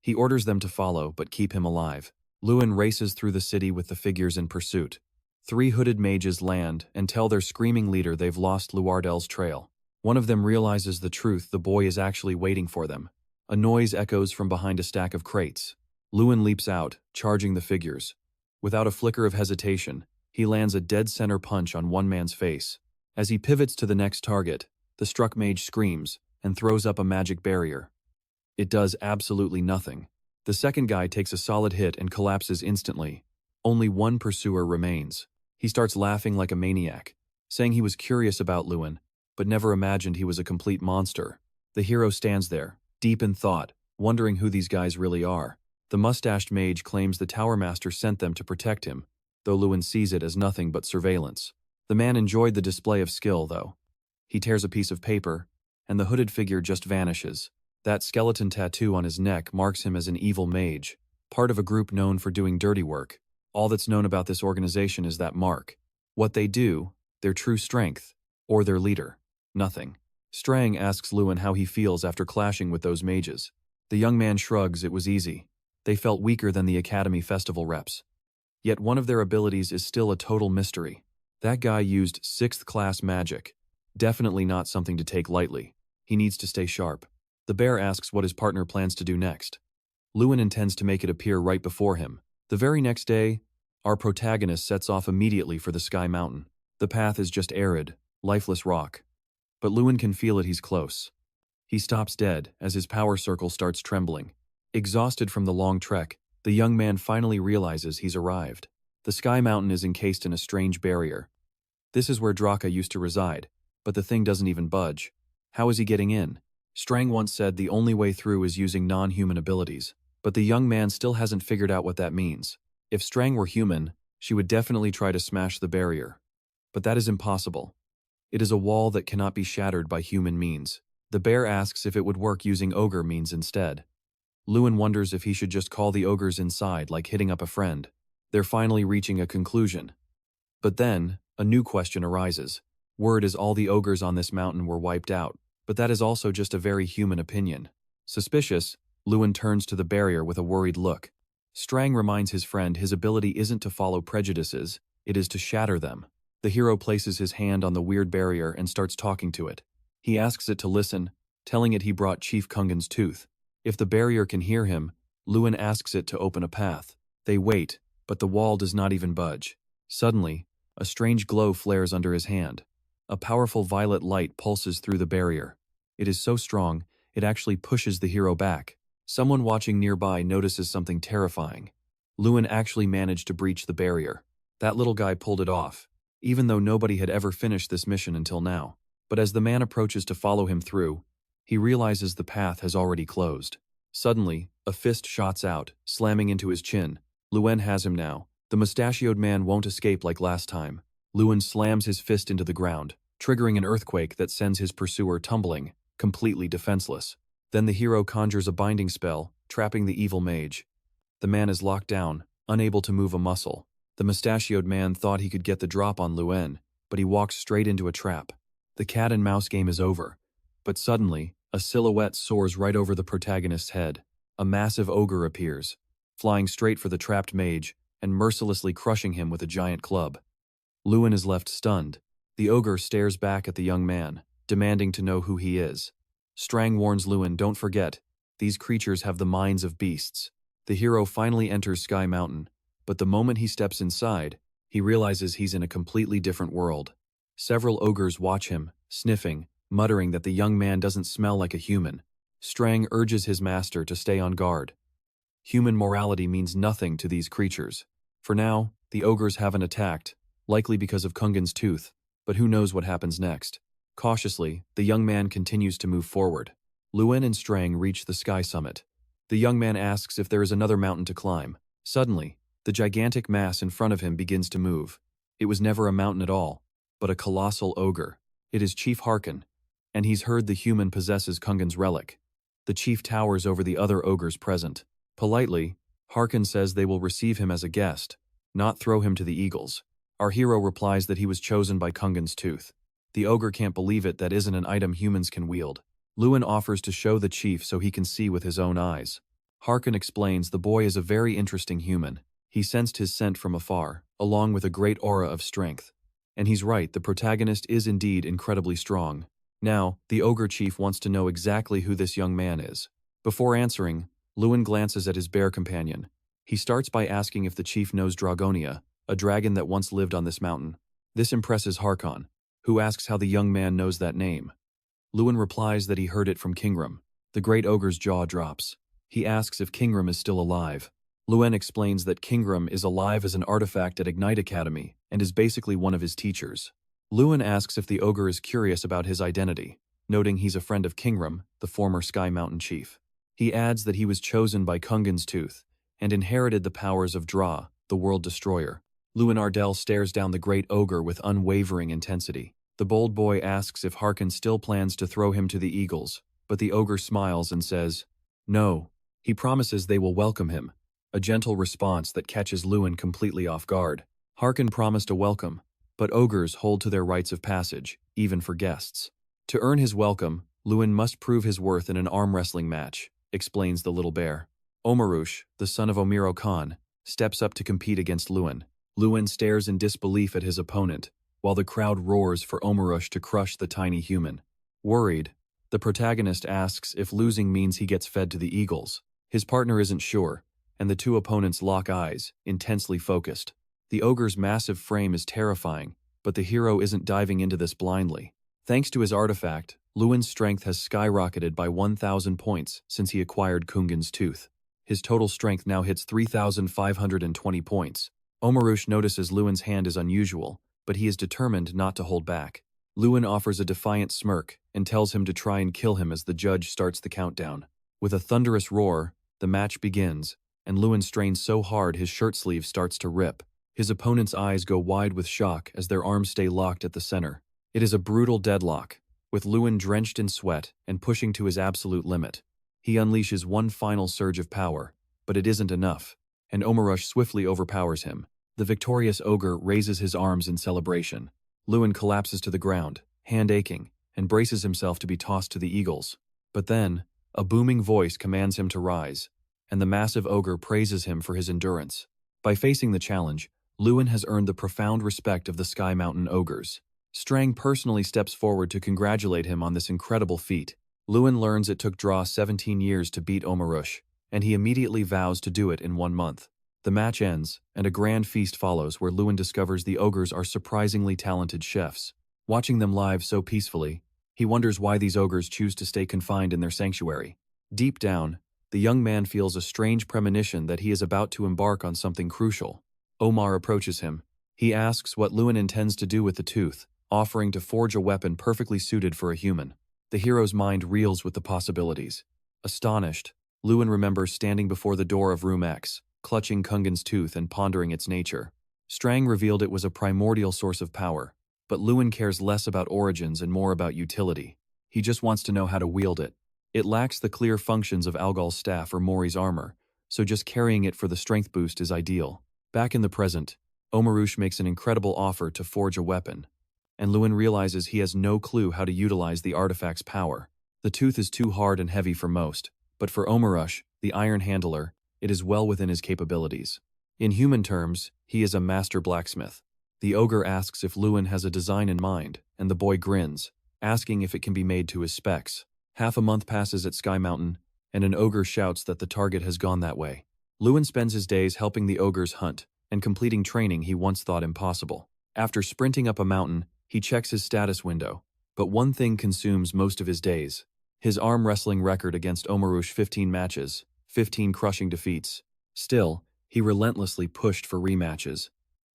He orders them to follow, but keep him alive. Luen races through the city with the figures in pursuit. 3 hooded mages land and tell their screaming leader they've lost Luen Ardell's trail. One of them realizes the truth: the boy is actually waiting for them. A noise echoes from behind a stack of crates. Luen leaps out, charging the figures. Without a flicker of hesitation, he lands a dead-center punch on one man's face. As he pivots to the next target, the struck mage screams and throws up a magic barrier. It does absolutely nothing. The second guy takes a solid hit and collapses instantly. Only one pursuer remains. He starts laughing like a maniac, saying he was curious about Luen, but never imagined he was a complete monster. The hero stands there, deep in thought, wondering who these guys really are. The mustached mage claims the Tower Master sent them to protect him, though Luen sees it as nothing but surveillance. The man enjoyed the display of skill, though. He tears a piece of paper, and the hooded figure just vanishes. That skeleton tattoo on his neck marks him as an evil mage, part of a group known for doing dirty work. All that's known about this organization is that mark. What they do, their true strength, or their leader, nothing. Strang asks Luen how he feels after clashing with those mages. The young man shrugs. It was easy. They felt weaker than the Academy Festival reps. Yet one of their abilities is still a total mystery. That guy used 6th class magic. Definitely not something to take lightly. He needs to stay sharp. The bear asks what his partner plans to do next. Luen intends to make it appear right before him. The very next day, our protagonist sets off immediately for the Sky Mountain. The path is just arid, lifeless rock. But Luen can feel it. He's close. He stops dead as his power circle starts trembling. Exhausted from the long trek, the young man finally realizes he's arrived. The Sky Mountain is encased in a strange barrier. This is where Draka used to reside, but the thing doesn't even budge. How is he getting in? Strang once said the only way through is using non-human abilities, but the young man still hasn't figured out what that means. If Strang were human, she would definitely try to smash the barrier. But that is impossible. It is a wall that cannot be shattered by human means. The bear asks if it would work using ogre means instead. Luen wonders if he should just call the ogres inside, like hitting up a friend. They're finally reaching a conclusion. But then, a new question arises. Word is all the ogres on this mountain were wiped out, but that is also just a very human opinion. Suspicious, Luen turns to the barrier with a worried look. Strang reminds his friend his ability isn't to follow prejudices, it is to shatter them. The hero places his hand on the weird barrier and starts talking to it. He asks it to listen, telling it he brought Chief Kungan's tooth. If the barrier can hear him, Luen asks it to open a path. They wait, but the wall does not even budge. Suddenly, a strange glow flares under his hand. A powerful violet light pulses through the barrier. It is so strong, it actually pushes the hero back. Someone watching nearby notices something terrifying. Luen actually managed to breach the barrier. That little guy pulled it off, even though nobody had ever finished this mission until now. But as the man approaches to follow him through, he realizes the path has already closed. Suddenly, a fist shots out, slamming into his chin. Luen has him now. The mustachioed man won't escape like last time. Luen slams his fist into the ground, triggering an earthquake that sends his pursuer tumbling, completely defenseless. Then the hero conjures a binding spell, trapping the evil mage. The man is locked down, unable to move a muscle. The mustachioed man thought he could get the drop on Luen, but he walks straight into a trap. The cat and mouse game is over. But suddenly, a silhouette soars right over the protagonist's head. A massive ogre appears, flying straight for the trapped mage and mercilessly crushing him with a giant club. Luen is left stunned. The ogre stares back at the young man, demanding to know who he is. Strang warns Luen, don't forget, these creatures have the minds of beasts. The hero finally enters Sky Mountain, but the moment he steps inside, he realizes he's in a completely different world. Several ogres watch him, sniffing, muttering that the young man doesn't smell like a human. Strang urges his master to stay on guard. Human morality means nothing to these creatures. For now, the ogres haven't attacked, likely because of Kungan's tooth, but who knows what happens next. Cautiously, the young man continues to move forward. Luen and Strang reach the sky summit. The young man asks if there is another mountain to climb. Suddenly, the gigantic mass in front of him begins to move. It was never a mountain at all, but a colossal ogre. It is Chief Harkin, and he's heard the human possesses Kungan's relic. The chief towers over the other ogres present. Politely, Harkin says they will receive him as a guest, not throw him to the eagles. Our hero replies that he was chosen by Kungan's tooth. The ogre can't believe it, that isn't an item humans can wield. Luen offers to show the chief so he can see with his own eyes. Harkin explains the boy is a very interesting human. He sensed his scent from afar, along with a great aura of strength. And he's right, the protagonist is indeed incredibly strong. Now, the ogre chief wants to know exactly who this young man is. Before answering, Luen glances at his bear companion. He starts by asking if the chief knows Dragonia, a dragon that once lived on this mountain. This impresses Harkon, who asks how the young man knows that name. Luen replies that he heard it from Kingram. The great ogre's jaw drops. He asks if Kingram is still alive. Luen explains that Kingram is alive as an artifact at Ignite Academy and is basically one of his teachers. Luen asks if the ogre is curious about his identity, noting he's a friend of Kingram, the former Sky Mountain chief. He adds that he was chosen by Kungan's tooth and inherited the powers of Dra, the world destroyer. Luen Ardell stares down the great ogre with unwavering intensity. The bold boy asks if Harkin still plans to throw him to the eagles, but the ogre smiles and says, no. He promises they will welcome him, a gentle response that catches Luen completely off guard. Harkin promised a welcome, but ogres hold to their rites of passage, even for guests. To earn his welcome, Luen must prove his worth in an arm wrestling match, explains the little bear. Omarush, the son of Omiro Khan, steps up to compete against Luen. Luen stares in disbelief at his opponent, while the crowd roars for Omarush to crush the tiny human. Worried, the protagonist asks if losing means he gets fed to the eagles. His partner isn't sure, and the two opponents lock eyes, intensely focused. The ogre's massive frame is terrifying, but the hero isn't diving into this blindly. Thanks to his artifact, Luen's strength has skyrocketed by 1,000 points since he acquired Kungan's tooth. His total strength now hits 3,520 points. Omarush notices Luen's hand is unusual, but he is determined not to hold back. Luen offers a defiant smirk and tells him to try and kill him as the judge starts the countdown. With a thunderous roar, the match begins, and Luen strains so hard his shirt sleeve starts to rip. His opponent's eyes go wide with shock as their arms stay locked at the center. It is a brutal deadlock, with Luen drenched in sweat and pushing to his absolute limit. He unleashes one final surge of power, but it isn't enough, and Omarush swiftly overpowers him. The victorious ogre raises his arms in celebration. Luen collapses to the ground, hand aching, and braces himself to be tossed to the eagles. But then, a booming voice commands him to rise, and the massive ogre praises him for his endurance. By facing the challenge, Luen has earned the profound respect of the Sky Mountain ogres. Strang personally steps forward to congratulate him on this incredible feat. Luen learns it took Dra 17 years to beat Omarush, and he immediately vows to do it in 1 month. The match ends, and a grand feast follows where Luen discovers the ogres are surprisingly talented chefs. Watching them live so peacefully, he wonders why these ogres choose to stay confined in their sanctuary. Deep down, the young man feels a strange premonition that he is about to embark on something crucial. Omar approaches him. He asks what Luen intends to do with the tooth, offering to forge a weapon perfectly suited for a human. The hero's mind reels with the possibilities. Astonished, Luen remembers standing before the door of Room X, clutching Kungan's tooth and pondering its nature. Strang revealed it was a primordial source of power, but Luen cares less about origins and more about utility. He just wants to know how to wield it. It lacks the clear functions of Algal's staff or Mori's armor, so just carrying it for the strength boost is ideal. Back in the present, Omarush makes an incredible offer to forge a weapon, and Luen realizes he has no clue how to utilize the artifact's power. The tooth is too hard and heavy for most, but for Omarush, the iron handler, it is well within his capabilities. In human terms, he is a master blacksmith. The ogre asks if Luen has a design in mind, and the boy grins, asking if it can be made to his specs. Half a month passes at Sky Mountain, and an ogre shouts that the target has gone that way. Luen spends his days helping the ogres hunt and completing training he once thought impossible. After sprinting up a mountain, he checks his status window, but one thing consumes most of his days. His arm wrestling record against Omarush: 15 matches, 15 crushing defeats. Still, he relentlessly pushed for rematches.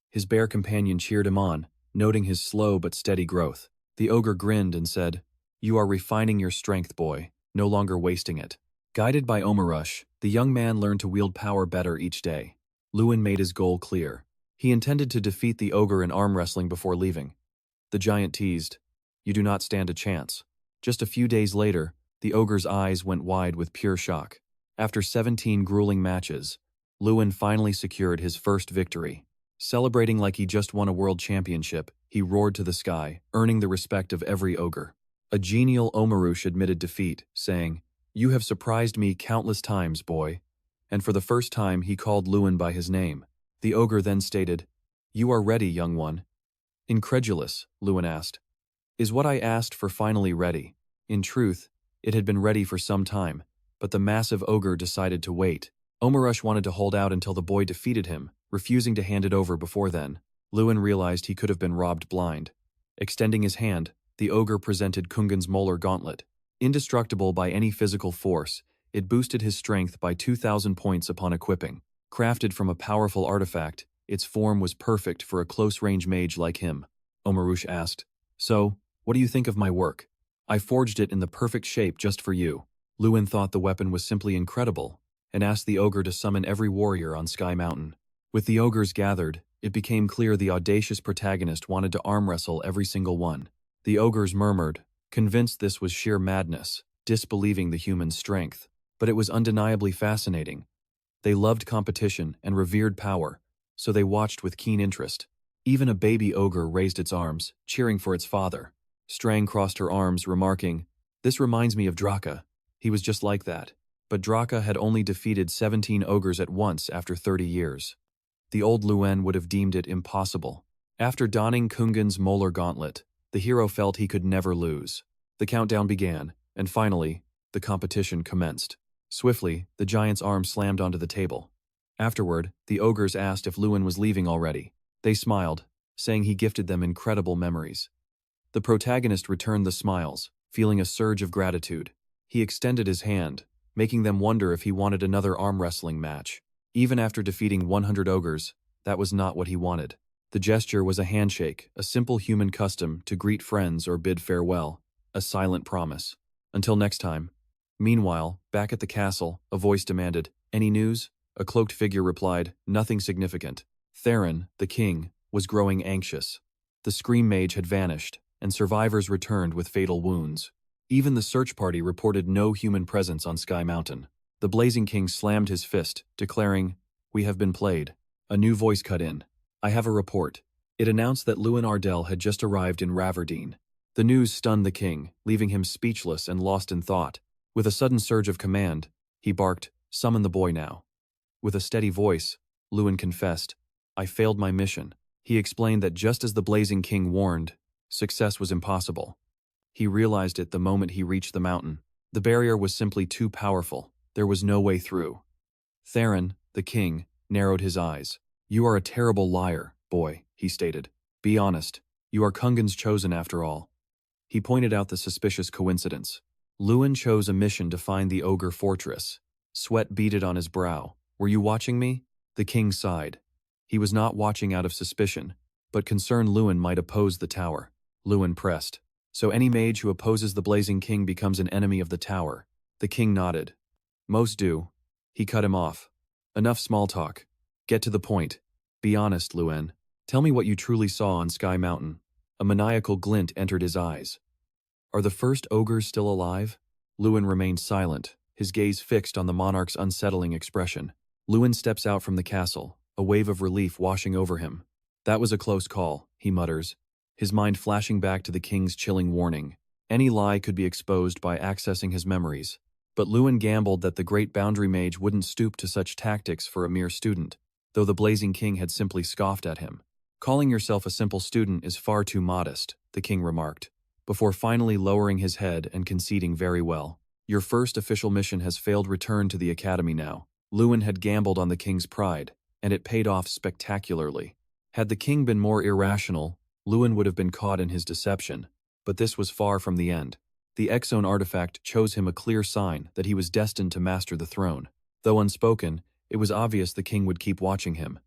His bear companion cheered him on, noting his slow but steady growth. The ogre grinned and said, "You are refining your strength, boy, no longer wasting it." Guided by Omarush, the young man learned to wield power better each day. Luen made his goal clear. He intended to defeat the ogre in arm wrestling before leaving. The giant teased, "You do not stand a chance." Just a few days later, the ogre's eyes went wide with pure shock. After 17 grueling matches, Luen finally secured his first victory. Celebrating like he just won a world championship, he roared to the sky, earning the respect of every ogre. A genial Omarush admitted defeat, saying, "You have surprised me countless times, boy." And for the first time he called Luen by his name. The ogre then stated, "You are ready, young one." Incredulous, Luen asked, "Is what I asked for finally ready?" In truth, it had been ready for some time, but the massive ogre decided to wait. Omarush wanted to hold out until the boy defeated him, refusing to hand it over before then. Luen realized he could have been robbed blind. Extending his hand, the ogre presented Kungan's molar gauntlet. Indestructible by any physical force, it boosted his strength by 2,000 points upon equipping. Crafted from a powerful artifact, its form was perfect for a close-range mage like him. Omarush asked, "So, what do you think of my work? I forged it in the perfect shape just for you." Luen thought the weapon was simply incredible, and asked the ogre to summon every warrior on Sky Mountain. With the ogres gathered, it became clear the audacious protagonist wanted to arm wrestle every single one. The ogres murmured, convinced this was sheer madness, disbelieving the human strength. But it was undeniably fascinating. They loved competition and revered power, so they watched with keen interest. Even a baby ogre raised its arms, cheering for its father. Strang crossed her arms, remarking, "This reminds me of Draka. He was just like that." But Draka had only defeated 17 ogres at once after 30 years. The old Luen would have deemed it impossible. After donning Kungan's molar gauntlet, the hero felt he could never lose. The countdown began, and finally, the competition commenced. Swiftly, the giant's arm slammed onto the table. Afterward, the ogres asked if Luen was leaving already. They smiled, saying he gifted them incredible memories. The protagonist returned the smiles, feeling a surge of gratitude. He extended his hand, making them wonder if he wanted another arm wrestling match. Even after defeating 100 ogres, that was not what he wanted. The gesture was a handshake, a simple human custom to greet friends or bid farewell, a silent promise. Until next time. Meanwhile, back at the castle, a voice demanded, "Any news?" A cloaked figure replied, "Nothing significant." Theron, the king, was growing anxious. The Scream Mage had vanished, and survivors returned with fatal wounds. Even the search party reported no human presence on Sky Mountain. The Blazing King slammed his fist, declaring, "We have been played." A new voice cut in. "I have a report." It announced that Luen Ardell had just arrived in Raverdeen. The news stunned the king, leaving him speechless and lost in thought. With a sudden surge of command, he barked, "Summon the boy now." With a steady voice, Luen confessed, "I failed my mission." He explained that just as the Blazing King warned, success was impossible. He realized it the moment he reached the mountain. The barrier was simply too powerful. There was no way through. Theron, the king, narrowed his eyes. "You are a terrible liar, boy," he stated. "Be honest. You are Kungan's chosen after all." He pointed out the suspicious coincidence. Luen chose a mission to find the ogre fortress. Sweat beaded on his brow. "Were you watching me?" The king sighed. He was not watching out of suspicion, but concerned Luen might oppose the tower. Luen pressed. "So any mage who opposes the Blazing King becomes an enemy of the tower." The king nodded. "Most do." He cut him off. "Enough small talk. Get to the point. Be honest, Luen. Tell me what you truly saw on Sky Mountain." A maniacal glint entered his eyes. "Are the first ogres still alive?" Luen remained silent, his gaze fixed on the monarch's unsettling expression. Luen steps out from the castle, a wave of relief washing over him. "That was a close call," he mutters, his mind flashing back to the king's chilling warning. Any lie could be exposed by accessing his memories. But Luen gambled that the great boundary mage wouldn't stoop to such tactics for a mere student, though the Blazing King had simply scoffed at him. "Calling yourself a simple student is far too modest," the king remarked, before finally lowering his head and conceding, "Very well. Your first official mission has failed. Return to the academy now." Luen had gambled on the king's pride, and it paid off spectacularly. Had the king been more irrational, Luen would have been caught in his deception, but this was far from the end. The Exone artifact chose him a clear sign that he was destined to master the throne. Though unspoken, it was obvious the king would keep watching him.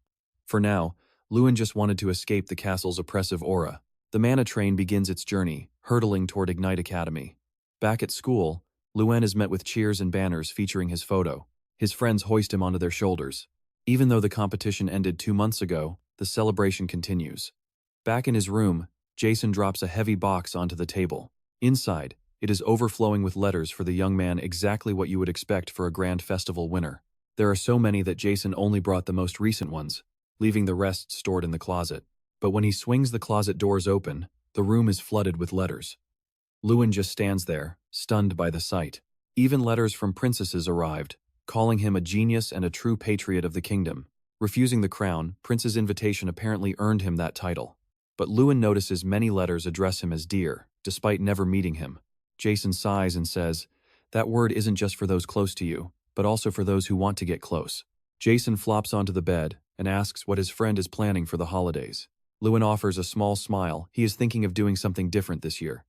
For now, Luen just wanted to escape the castle's oppressive aura. The The mana train begins its journey, hurtling toward Ignite Academy. Back at school, Luen is met with cheers and banners featuring his photo. His friends hoist him onto their shoulders. Even though the competition ended 2 months ago, the celebration continues. Back in his room, Jason drops a heavy box onto the table. Inside, it is overflowing with letters for the young man, exactly what you would expect for a grand festival winner. There are so many that Jason only brought the most recent ones, leaving the rest stored in the closet. But when he swings the closet doors open, the room is flooded with letters. Luen just stands there, stunned by the sight. Even letters from princesses arrived, calling him a genius and a true patriot of the kingdom. Refusing the crown, Prince's invitation apparently earned him that title. But Luen notices many letters address him as dear, despite never meeting him. Jason sighs and says, "That word isn't just for those close to you, but also for those who want to get close." Jason flops onto the bed and asks what his friend is planning for the holidays. Luen offers a small smile. He is thinking of doing something different this year.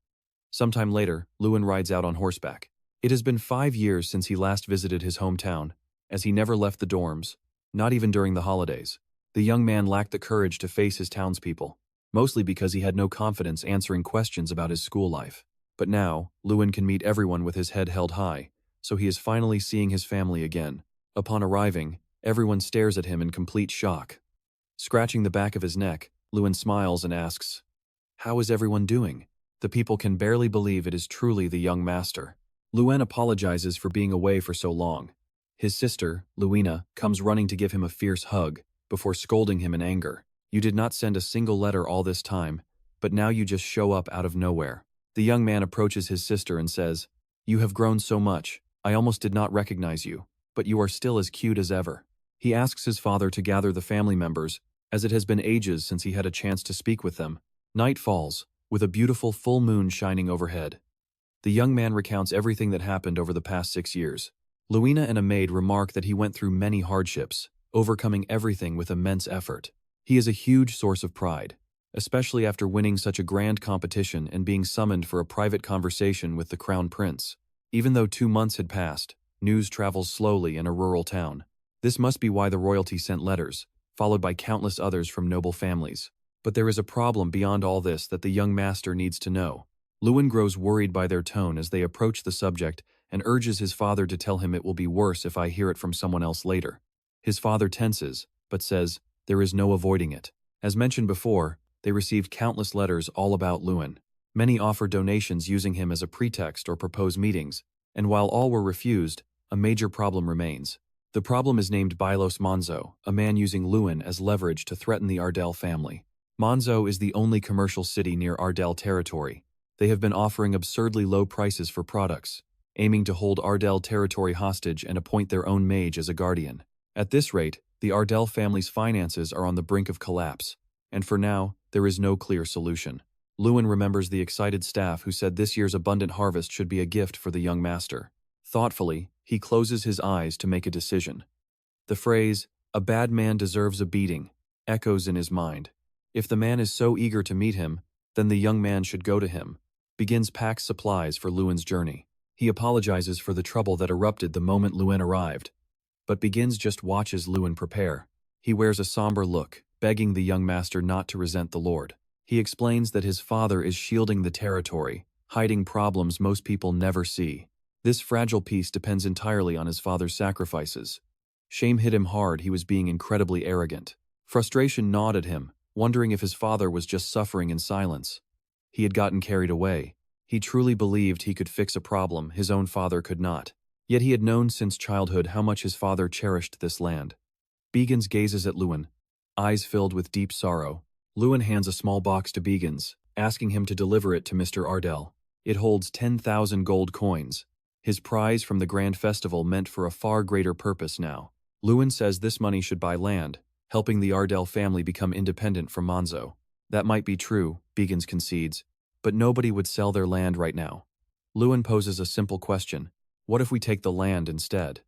Sometime later, Luen rides out on horseback. It has been 5 years since he last visited his hometown, as he never left the dorms, not even during the holidays. The young man lacked the courage to face his townspeople, mostly because he had no confidence answering questions about his school life. But now, Luen can meet everyone with his head held high, so he is finally seeing his family again. Upon arriving, everyone stares at him in complete shock. Scratching the back of his neck, Luen smiles and asks, "How is everyone doing?" The people can barely believe it is truly the young master. Luen apologizes for being away for so long. His sister, Luina, comes running to give him a fierce hug, before scolding him in anger. "You did not send a single letter all this time, but now you just show up out of nowhere." The young man approaches his sister and says, "You have grown so much, I almost did not recognize you, but you are still as cute as ever." He asks his father to gather the family members, as it has been ages since he had a chance to speak with them. Night falls, with a beautiful full moon shining overhead. The young man recounts everything that happened over the past 6 years. Luina and a maid remark that he went through many hardships, overcoming everything with immense effort. He is a huge source of pride, especially after winning such a grand competition and being summoned for a private conversation with the crown prince. Even though 2 months had passed, news travels slowly in a rural town. This must be why the royalty sent letters, followed by countless others from noble families. But there is a problem beyond all this that the young master needs to know. Luen grows worried by their tone as they approach the subject and urges his father to tell him it will be worse if I hear it from someone else later. His father tenses, but says, there is no avoiding it. As mentioned before, they received countless letters all about Luen. Many offer donations using him as a pretext or propose meetings, and while all were refused, a major problem remains. The problem is named Bylos Monzo, a man using Luen as leverage to threaten the Ardell family. Monzo is the only commercial city near Ardell territory. They have been offering absurdly low prices for products, aiming to hold Ardell territory hostage and appoint their own mage as a guardian. At this rate, the Ardell family's finances are on the brink of collapse, and for now, there is no clear solution. Luen remembers the excited staff who said this year's abundant harvest should be a gift for the young master. Thoughtfully, he closes his eyes to make a decision. The phrase, "a bad man deserves a beating," echoes in his mind. If the man is so eager to meet him, then the young man should go to him. Begins packs supplies for Luen's journey. He apologizes for the trouble that erupted the moment Luen arrived, but begins just watches Luen prepare. He wears a somber look, begging the young master not to resent the Lord. He explains that his father is shielding the territory, hiding problems most people never see. This fragile peace depends entirely on his father's sacrifices. Shame hit him hard. He was being incredibly arrogant. Frustration gnawed at him, wondering if his father was just suffering in silence. He had gotten carried away. He truly believed he could fix a problem his own father could not. Yet he had known since childhood how much his father cherished this land. Begans gazes at Luen, eyes filled with deep sorrow. Luen hands a small box to Begans, asking him to deliver it to Mr. Ardell. It holds 10,000 gold coins. His prize from the grand festival meant for a far greater purpose now. Luen says this money should buy land, helping the Ardell family become independent from Monzo. That might be true, Begans concedes, but nobody would sell their land right now. Luen poses a simple question. What if we take the land instead?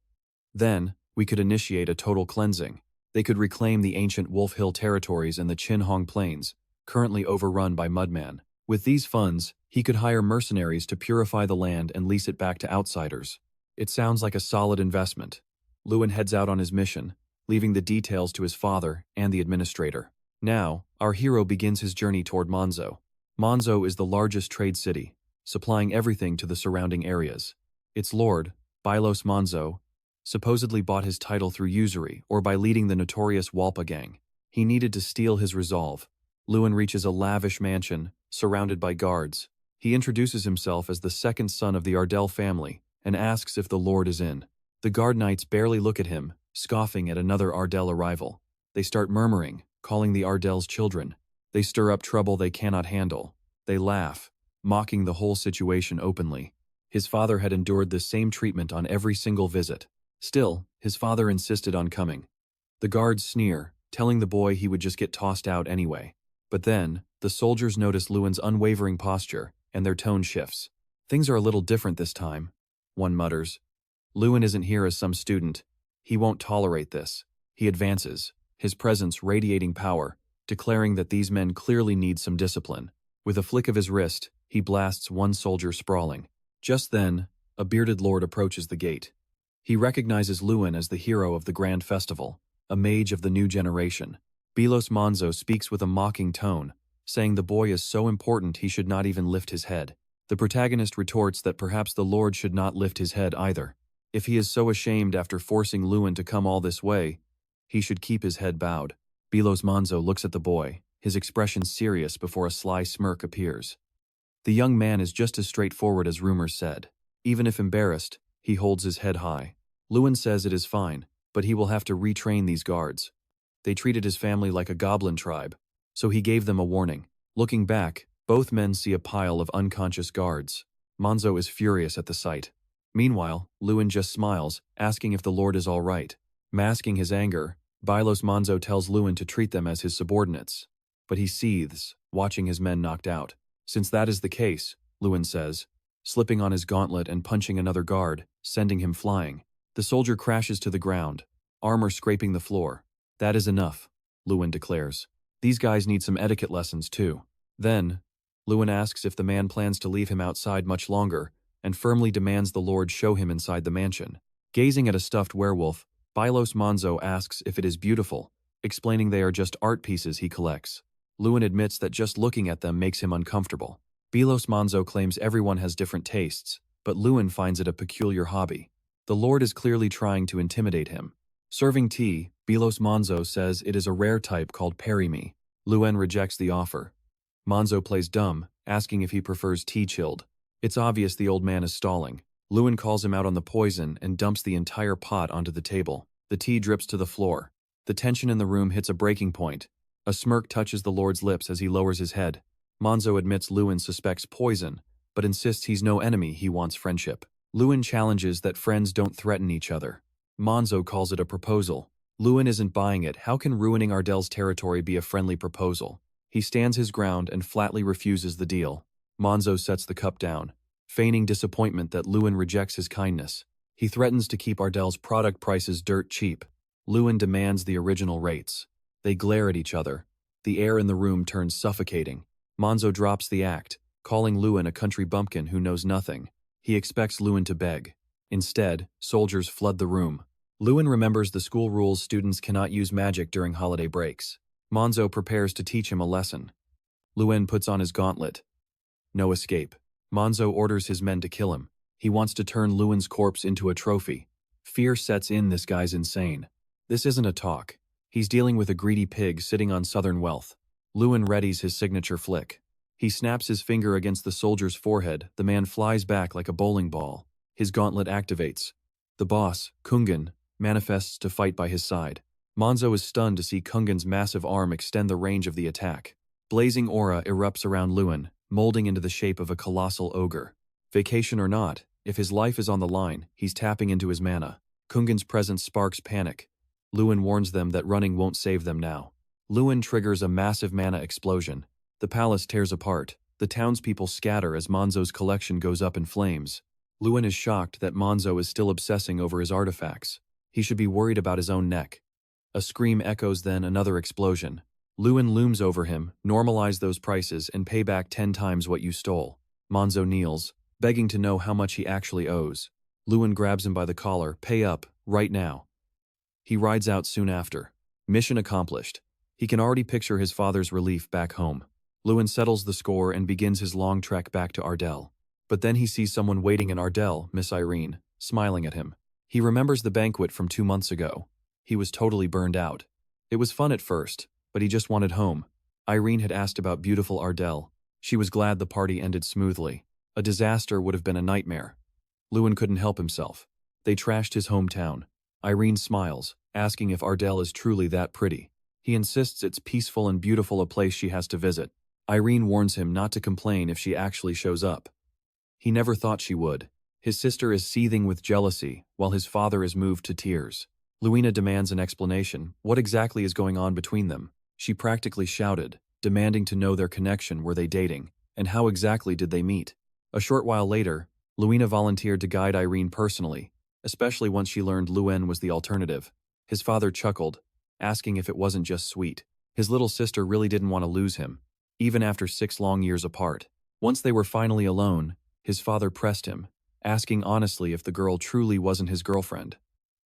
Then, we could initiate a total cleansing. They could reclaim the ancient Wolf Hill territories and the Chinhong Plains, currently overrun by Mudman. With these funds, he could hire mercenaries to purify the land and lease it back to outsiders. It sounds like a solid investment. Luen heads out on his mission, leaving the details to his father and the administrator. Now, our hero begins his journey toward Monzo. Manzo is the largest trade city, supplying everything to the surrounding areas. Its lord, Bilos Manzo, supposedly bought his title through usury or by leading the notorious Walpa gang. He needed to steel his resolve. Luen reaches a lavish mansion, surrounded by guards. He introduces himself as the second son of the Ardell family and asks if the lord is in. The guard knights barely look at him, scoffing at another Ardell arrival. They start murmuring, calling the Ardells children. They stir up trouble they cannot handle. They laugh, mocking the whole situation openly. His father had endured the same treatment on every single visit. Still, his father insisted on coming. The guards sneer, telling the boy he would just get tossed out anyway. But then, the soldiers notice Luen's unwavering posture, and their tone shifts. Things are a little different this time, one mutters. Luen isn't here as some student. He won't tolerate this. He advances, his presence radiating power, declaring that these men clearly need some discipline. With a flick of his wrist, he blasts one soldier sprawling. Just then, a bearded lord approaches the gate. He recognizes Luen as the hero of the grand festival, a mage of the new generation. Bilos Manzo speaks with a mocking tone, saying the boy is so important he should not even lift his head. The protagonist retorts that perhaps the lord should not lift his head either. If he is so ashamed after forcing Luen to come all this way, he should keep his head bowed. Bilos Manzo looks at the boy, his expression serious before a sly smirk appears. The young man is just as straightforward as rumors said. Even if embarrassed, he holds his head high. Luen says it is fine, but he will have to retrain these guards. They treated his family like a goblin tribe, so he gave them a warning. Looking back, both men see a pile of unconscious guards. Manzo is furious at the sight. Meanwhile, Luen just smiles, asking if the lord is all right. Masking his anger, Bilos Manzo tells Luen to treat them as his subordinates. But he seethes, watching his men knocked out. Since that is the case, Luen says, slipping on his gauntlet and punching another guard, sending him flying. The soldier crashes to the ground, armor scraping the floor. That is enough, Luen declares. These guys need some etiquette lessons too. Then, Luen asks if the man plans to leave him outside much longer, and firmly demands the lord show him inside the mansion. Gazing at a stuffed werewolf, Bilos Manzo asks if it is beautiful, explaining they are just art pieces he collects. Luen admits that just looking at them makes him uncomfortable. Bilos Manzo claims everyone has different tastes, but Luen finds it a peculiar hobby. The lord is clearly trying to intimidate him. Serving tea, Bilos Manzo says it is a rare type called Perimi. Luen rejects the offer. Manzo plays dumb, asking if he prefers tea chilled. It's obvious the old man is stalling. Luen calls him out on the poison and dumps the entire pot onto the table. The tea drips to the floor. The tension in the room hits a breaking point. A smirk touches the lord's lips as he lowers his head. Manzo admits Luen suspects poison, but insists he's no enemy, he wants friendship. Luen challenges that friends don't threaten each other. Manzo calls it a proposal. Luen isn't buying it. How can ruining Ardell's territory be a friendly proposal? He stands his ground and flatly refuses the deal. Manzo sets the cup down, feigning disappointment that Luen rejects his kindness. He threatens to keep Ardell's product prices dirt cheap. Luen demands the original rates. They glare at each other. The air in the room turns suffocating. Manzo drops the act, calling Luen a country bumpkin who knows nothing. He expects Luen to beg. Instead, soldiers flood the room. Luen remembers the school rules: students cannot use magic during holiday breaks. Manzo prepares to teach him a lesson. Luen puts on his gauntlet. No escape. Manzo orders his men to kill him. He wants to turn Luen's corpse into a trophy. Fear sets in. This guy's insane. This isn't a talk. He's dealing with a greedy pig sitting on southern wealth. Luen readies his signature flick. He snaps his finger against the soldier's forehead. The man flies back like a bowling ball. His gauntlet activates. The boss, Kungan, manifests to fight by his side. Manzo is stunned to see Kungan's massive arm extend the range of the attack. Blazing aura erupts around Luen, molding into the shape of a colossal ogre. Vacation or not, if his life is on the line, he's tapping into his mana. Kungan's presence sparks panic. Luen warns them that running won't save them now. Luen triggers a massive mana explosion. The palace tears apart. The townspeople scatter as Manzo's collection goes up in flames. Luen is shocked that Manzo is still obsessing over his artifacts. He should be worried about his own neck. A scream echoes, then another explosion. Luen looms over him. Normalize those prices and pay back 10 times what you stole. Manzo kneels, begging to know how much he actually owes. Luen grabs him by the collar. Pay up, right now. He rides out soon after. Mission accomplished. He can already picture his father's relief back home. Luen settles the score and begins his long trek back to Ardell. But then he sees someone waiting in Ardell, Miss Irene, smiling at him. He remembers the banquet from 2 months ago. He was totally burned out. It was fun at first, but he just wanted home. Irene had asked about beautiful Ardell. She was glad the party ended smoothly. A disaster would have been a nightmare. Luen couldn't help himself. They trashed his hometown. Irene smiles, asking if Ardell is truly that pretty. He insists it's peaceful and beautiful a place she has to visit. Irene warns him not to complain if she actually shows up. He never thought she would. His sister is seething with jealousy, while his father is moved to tears. Luina demands an explanation. What exactly is going on between them? She practically shouted, demanding to know their connection. Were they dating? And how exactly did they meet? A short while later, Luina volunteered to guide Irene personally, especially once she learned Luen was the alternative. His father chuckled, asking if it wasn't just sweet. His little sister really didn't want to lose him, even after 6 long years apart. Once they were finally alone, his father pressed him, asking honestly if the girl truly wasn't his girlfriend.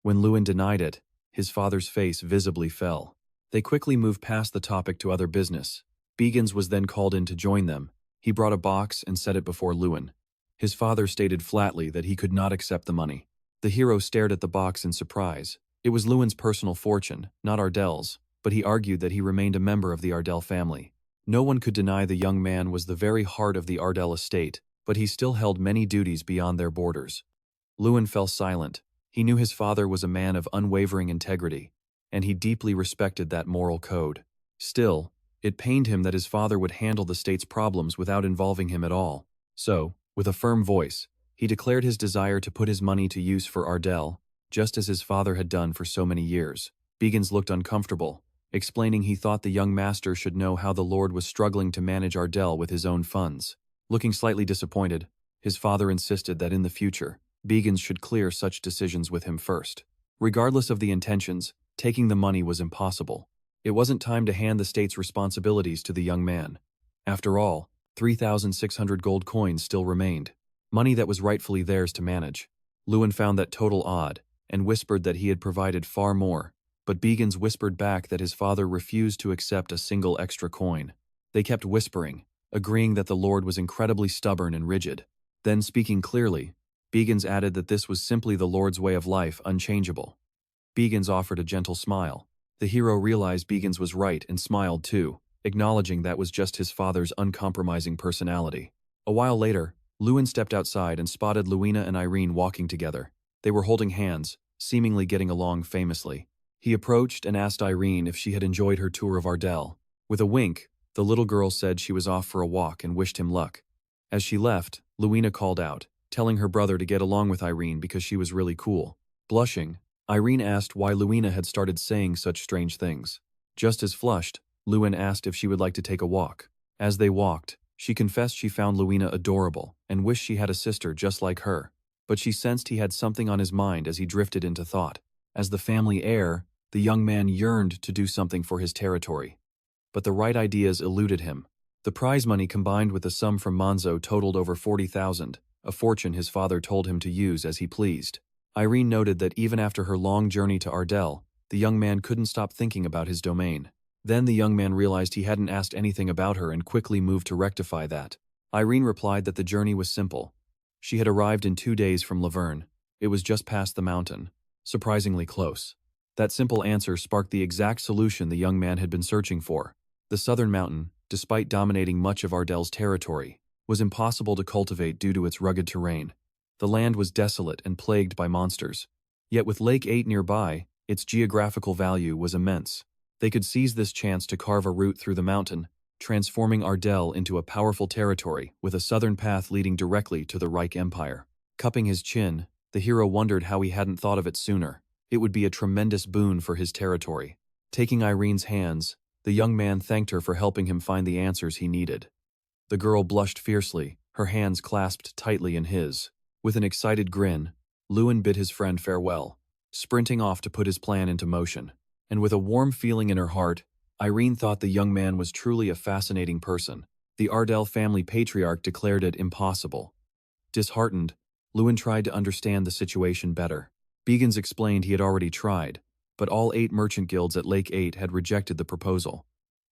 When Luen denied it, his father's face visibly fell. They quickly moved past the topic to other business. Begans was then called in to join them. He brought a box and set it before Luen. His father stated flatly that he could not accept the money. The hero stared at the box in surprise. It was Luen's personal fortune, not Ardell's, but he argued that he remained a member of the Ardell family. No one could deny the young man was the very heart of the Ardell estate, but he still held many duties beyond their borders. Luen fell silent. He knew his father was a man of unwavering integrity, and he deeply respected that moral code. Still, it pained him that his father would handle the state's problems without involving him at all. So, with a firm voice, he declared his desire to put his money to use for Ardell, just as his father had done for so many years. Begans looked uncomfortable, explaining he thought the young master should know how the Lord was struggling to manage Ardell with his own funds. Looking slightly disappointed, his father insisted that in the future, Begans should clear such decisions with him first. Regardless of the intentions, taking the money was impossible. It wasn't time to hand the state's responsibilities to the young man. After all, 3,600 gold coins still remained, money that was rightfully theirs to manage. Luen found that total odd, and whispered that he had provided far more, but Begans whispered back that his father refused to accept a single extra coin. They kept whispering, agreeing that the Lord was incredibly stubborn and rigid. Then, speaking clearly, Begans added that this was simply the Lord's way of life, unchangeable. Begans offered a gentle smile. The hero realized Begans was right and smiled too, acknowledging that was just his father's uncompromising personality. A while later, Luen stepped outside and spotted Luina and Irene walking together. They were holding hands, seemingly getting along famously. He approached and asked Irene if she had enjoyed her tour of Ardell. With a wink, the little girl said she was off for a walk and wished him luck. As she left, Luina called out, telling her brother to get along with Irene because she was really cool. Blushing, Irene asked why Luina had started saying such strange things. Just as flushed, Luen asked if she would like to take a walk. As they walked, she confessed she found Luina adorable and wished she had a sister just like her. But she sensed he had something on his mind as he drifted into thought. As the family heir, the young man yearned to do something for his territory. But the right ideas eluded him. The prize money combined with the sum from Monzo totaled over 40,000, a fortune his father told him to use as he pleased. Irene noted that even after her long journey to Ardell, the young man couldn't stop thinking about his domain. Then the young man realized he hadn't asked anything about her and quickly moved to rectify that. Irene replied that the journey was simple. She had arrived in 2 days from Laverne. It was just past the mountain, surprisingly close. That simple answer sparked the exact solution the young man had been searching for. The southern mountain, despite dominating much of Ardell's territory, was impossible to cultivate due to its rugged terrain. The land was desolate and plagued by monsters. Yet with Lake 8 nearby, its geographical value was immense. They could seize this chance to carve a route through the mountain, transforming Ardell into a powerful territory with a southern path leading directly to the Reich Empire. Cupping his chin, the hero wondered how he hadn't thought of it sooner. It would be a tremendous boon for his territory. Taking Irene's hands, the young man thanked her for helping him find the answers he needed. The girl blushed fiercely, her hands clasped tightly in his. With an excited grin, Luen bid his friend farewell, sprinting off to put his plan into motion. And with a warm feeling in her heart, Irene thought the young man was truly a fascinating person. The Ardell family patriarch declared it impossible. Disheartened, Luen tried to understand the situation better. Begans explained he had already tried, but all 8 merchant guilds at Lake 8 had rejected the proposal.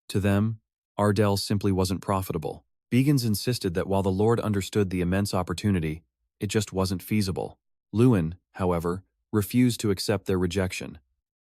To them, Ardell simply wasn't profitable. Begans insisted that while the Lord understood the immense opportunity, it just wasn't feasible. Luen, however, refused to accept their rejection.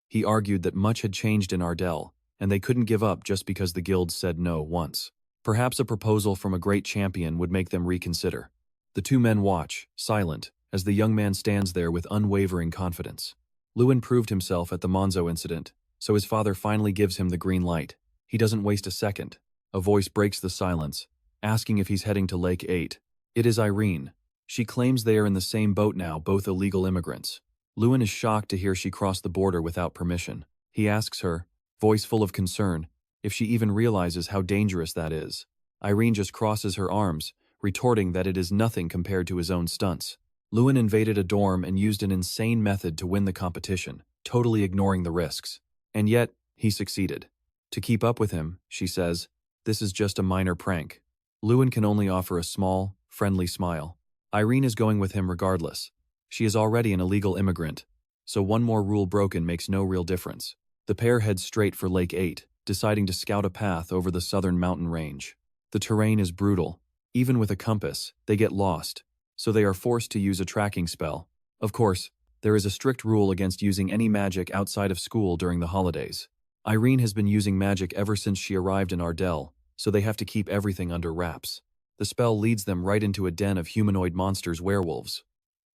He argued that much had changed in Ardell, and they couldn't give up just because the guild said no once. Perhaps a proposal from a great champion would make them reconsider. The two men watch, silent, as the young man stands there with unwavering confidence. Luen proved himself at the Monzo incident, so his father finally gives him the green light. He doesn't waste a second. A voice breaks the silence, asking if he's heading to Lake 8. It is Irene. She claims they are in the same boat now, both illegal immigrants. Luen is shocked to hear she crossed the border without permission. He asks her, voice full of concern, if she even realizes how dangerous that is. Irene just crosses her arms, retorting that it is nothing compared to his own stunts. Luen invaded a dorm and used an insane method to win the competition, totally ignoring the risks. And yet, he succeeded. To keep up with him, she says, this is just a minor prank. Luen can only offer a small, friendly smile. Irene is going with him regardless. She is already an illegal immigrant, so one more rule broken makes no real difference. The pair heads straight for Lake 8, deciding to scout a path over the southern mountain range. The terrain is brutal. Even with a compass, they get lost, so they are forced to use a tracking spell. Of course, there is a strict rule against using any magic outside of school during the holidays. Irene has been using magic ever since she arrived in Ardell, so they have to keep everything under wraps. The spell leads them right into a den of humanoid monsters, werewolves.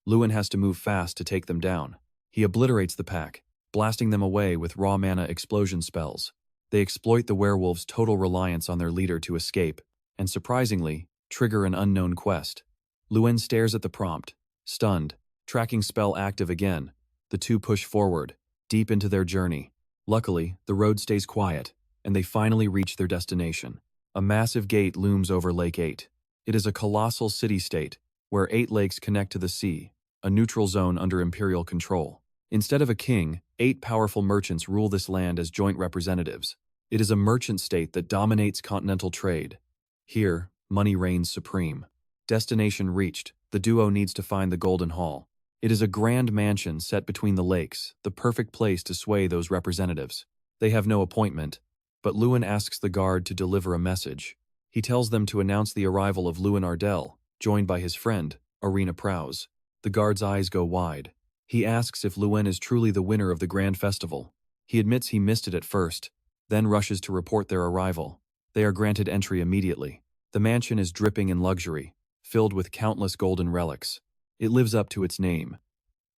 Luen has to move fast to take them down. He obliterates the pack, blasting them away with raw mana explosion spells. They exploit the werewolves' total reliance on their leader to escape, and surprisingly, trigger an unknown quest. Luen stares at the prompt, stunned, tracking spell active again. The two push forward, deep into their journey. Luckily, the road stays quiet, and they finally reach their destination. A massive gate looms over Lake 8. It is a colossal city-state, where 8 lakes connect to the sea, a neutral zone under imperial control. Instead of a king, 8 powerful merchants rule this land as joint representatives. It is a merchant state that dominates continental trade. Here, money reigns supreme. Destination reached, the duo needs to find the Golden Hall. It is a grand mansion set between the lakes, the perfect place to sway those representatives. They have no appointment, but Luen asks the guard to deliver a message. He tells them to announce the arrival of Luen Ardell, joined by his friend, Arena Prowse. The guard's eyes go wide. He asks if Luen is truly the winner of the grand festival. He admits he missed it at first, then rushes to report their arrival. They are granted entry immediately. The mansion is dripping in luxury, filled with countless golden relics. It lives up to its name.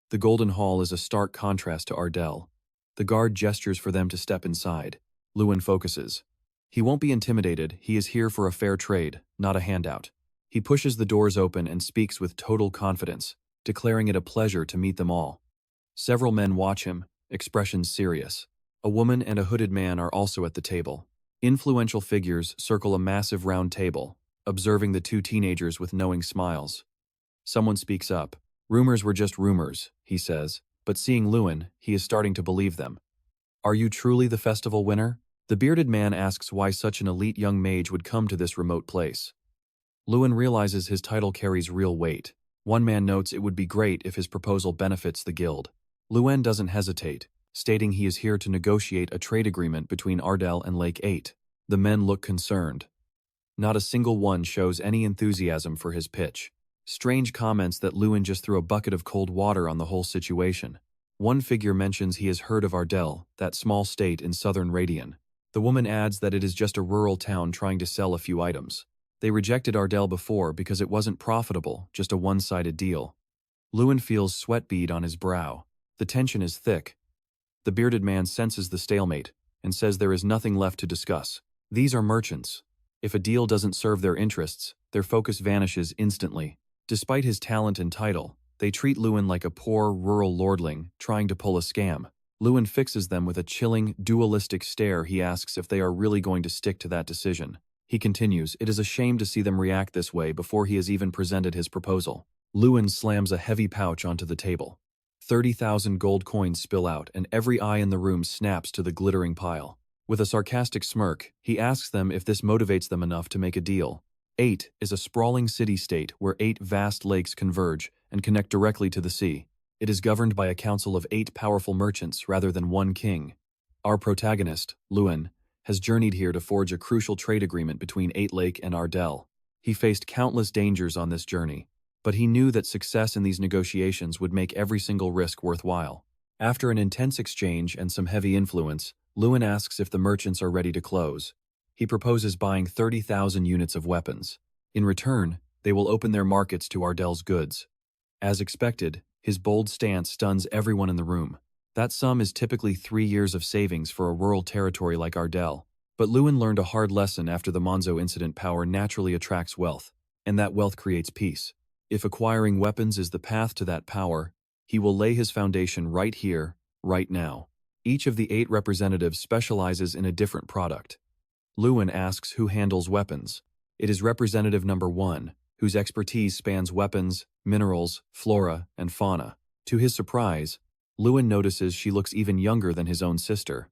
The Golden Hall is a stark contrast to Ardell. The guard gestures for them to step inside. Luen focuses. He won't be intimidated, he is here for a fair trade, not a handout. He pushes the doors open and speaks with total confidence, declaring it a pleasure to meet them all. Several men watch him, expressions serious. A woman and a hooded man are also at the table. Influential figures circle a massive round table, observing the two teenagers with knowing smiles. Someone speaks up. Rumors were just rumors, he says, but seeing Luen, he is starting to believe them. Are you truly the festival winner? The bearded man asks why such an elite young mage would come to this remote place. Luen realizes his title carries real weight. One man notes it would be great if his proposal benefits the guild. Luen doesn't hesitate, stating he is here to negotiate a trade agreement between Ardell and Lake 8. The men look concerned. Not a single one shows any enthusiasm for his pitch. Strange comments that Luen just threw a bucket of cold water on the whole situation. One figure mentions he has heard of Ardell, that small state in southern Radian. The woman adds that it is just a rural town trying to sell a few items. They rejected Ardell before because it wasn't profitable, just a one-sided deal. Luen feels sweat bead on his brow. The tension is thick. The bearded man senses the stalemate and says there is nothing left to discuss. These are merchants. If a deal doesn't serve their interests, their focus vanishes instantly. Despite his talent and title, they treat Luen like a poor, rural lordling trying to pull a scam. Luen fixes them with a chilling, dualistic stare. He asks if they are really going to stick to that decision. He continues, it is a shame to see them react this way before he has even presented his proposal. Luen slams a heavy pouch onto the table. 30,000 gold coins spill out, and every eye in the room snaps to the glittering pile. With a sarcastic smirk, he asks them if this motivates them enough to make a deal. 8 is a sprawling city-state where 8 vast lakes converge and connect directly to the sea. It is governed by a council of 8 powerful merchants rather than one king. Our protagonist, Luen, has journeyed here to forge a crucial trade agreement between Eight Lake and Ardell. He faced countless dangers on this journey, but he knew that success in these negotiations would make every single risk worthwhile. After an intense exchange and some heavy influence, Luen asks if the merchants are ready to close. He proposes buying 30,000 units of weapons. In return, they will open their markets to Ardell's goods. As expected, his bold stance stuns everyone in the room. That sum is typically 3 years of savings for a rural territory like Ardell. But Luen learned a hard lesson after the Monzo incident: power naturally attracts wealth, and that wealth creates peace. If acquiring weapons is the path to that power, he will lay his foundation right here, right now. Each of the 8 representatives specializes in a different product. Luen asks who handles weapons. It is representative number 1, whose expertise spans weapons, minerals, flora, and fauna. To his surprise, Luen notices she looks even younger than his own sister.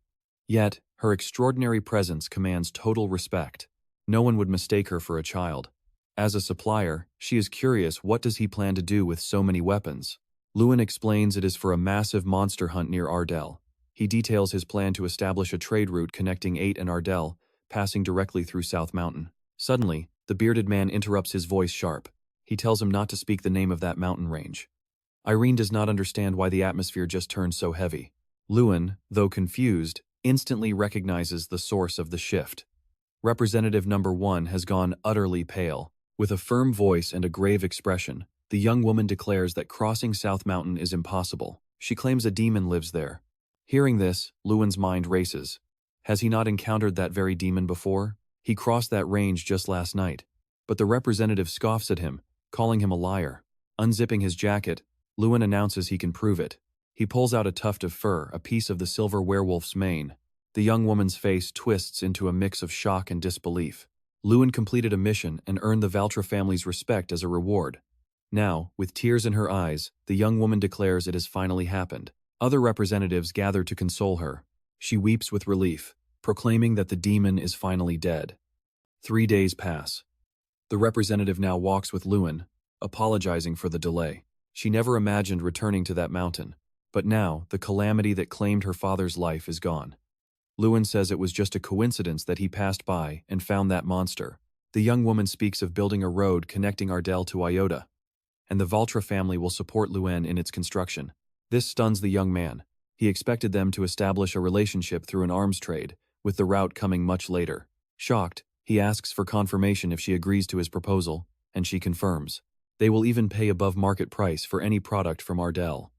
Yet, her extraordinary presence commands total respect. No one would mistake her for a child. As a supplier, she is curious, what does he plan to do with so many weapons? Luen explains it is for a massive monster hunt near Ardell. He details his plan to establish a trade route connecting 8 and Ardell, passing directly through South Mountain. Suddenly, the bearded man interrupts, his voice sharp. He tells him not to speak the name of that mountain range. Irene does not understand why the atmosphere just turned so heavy. Luen, though confused, instantly recognizes the source of the shift. Representative number 1 has gone utterly pale. With a firm voice and a grave expression, the young woman declares that crossing South Mountain is impossible. She claims a demon lives there. Hearing this, Luen's mind races. Has he not encountered that very demon before? He crossed that range just last night. But the representative scoffs at him, calling him a liar. Unzipping his jacket, Luen announces he can prove it. He pulls out a tuft of fur, a piece of the silver werewolf's mane. The young woman's face twists into a mix of shock and disbelief. Luen completed a mission and earned the Valtra family's respect as a reward. Now, with tears in her eyes, the young woman declares it has finally happened. Other representatives gather to console her. She weeps with relief, proclaiming that the demon is finally dead. 3 days pass. The representative now walks with Luen, apologizing for the delay. She never imagined returning to that mountain, but now the calamity that claimed her father's life is gone. Luen says it was just a coincidence that he passed by and found that monster. The young woman speaks of building a road connecting Ardell to Iota, and the Valtra family will support Luen in its construction. This stuns the young man. He expected them to establish a relationship through an arms trade, with the route coming much later. Shocked, he asks for confirmation if she agrees to his proposal, and she confirms. They will even pay above market price for any product from Ardell.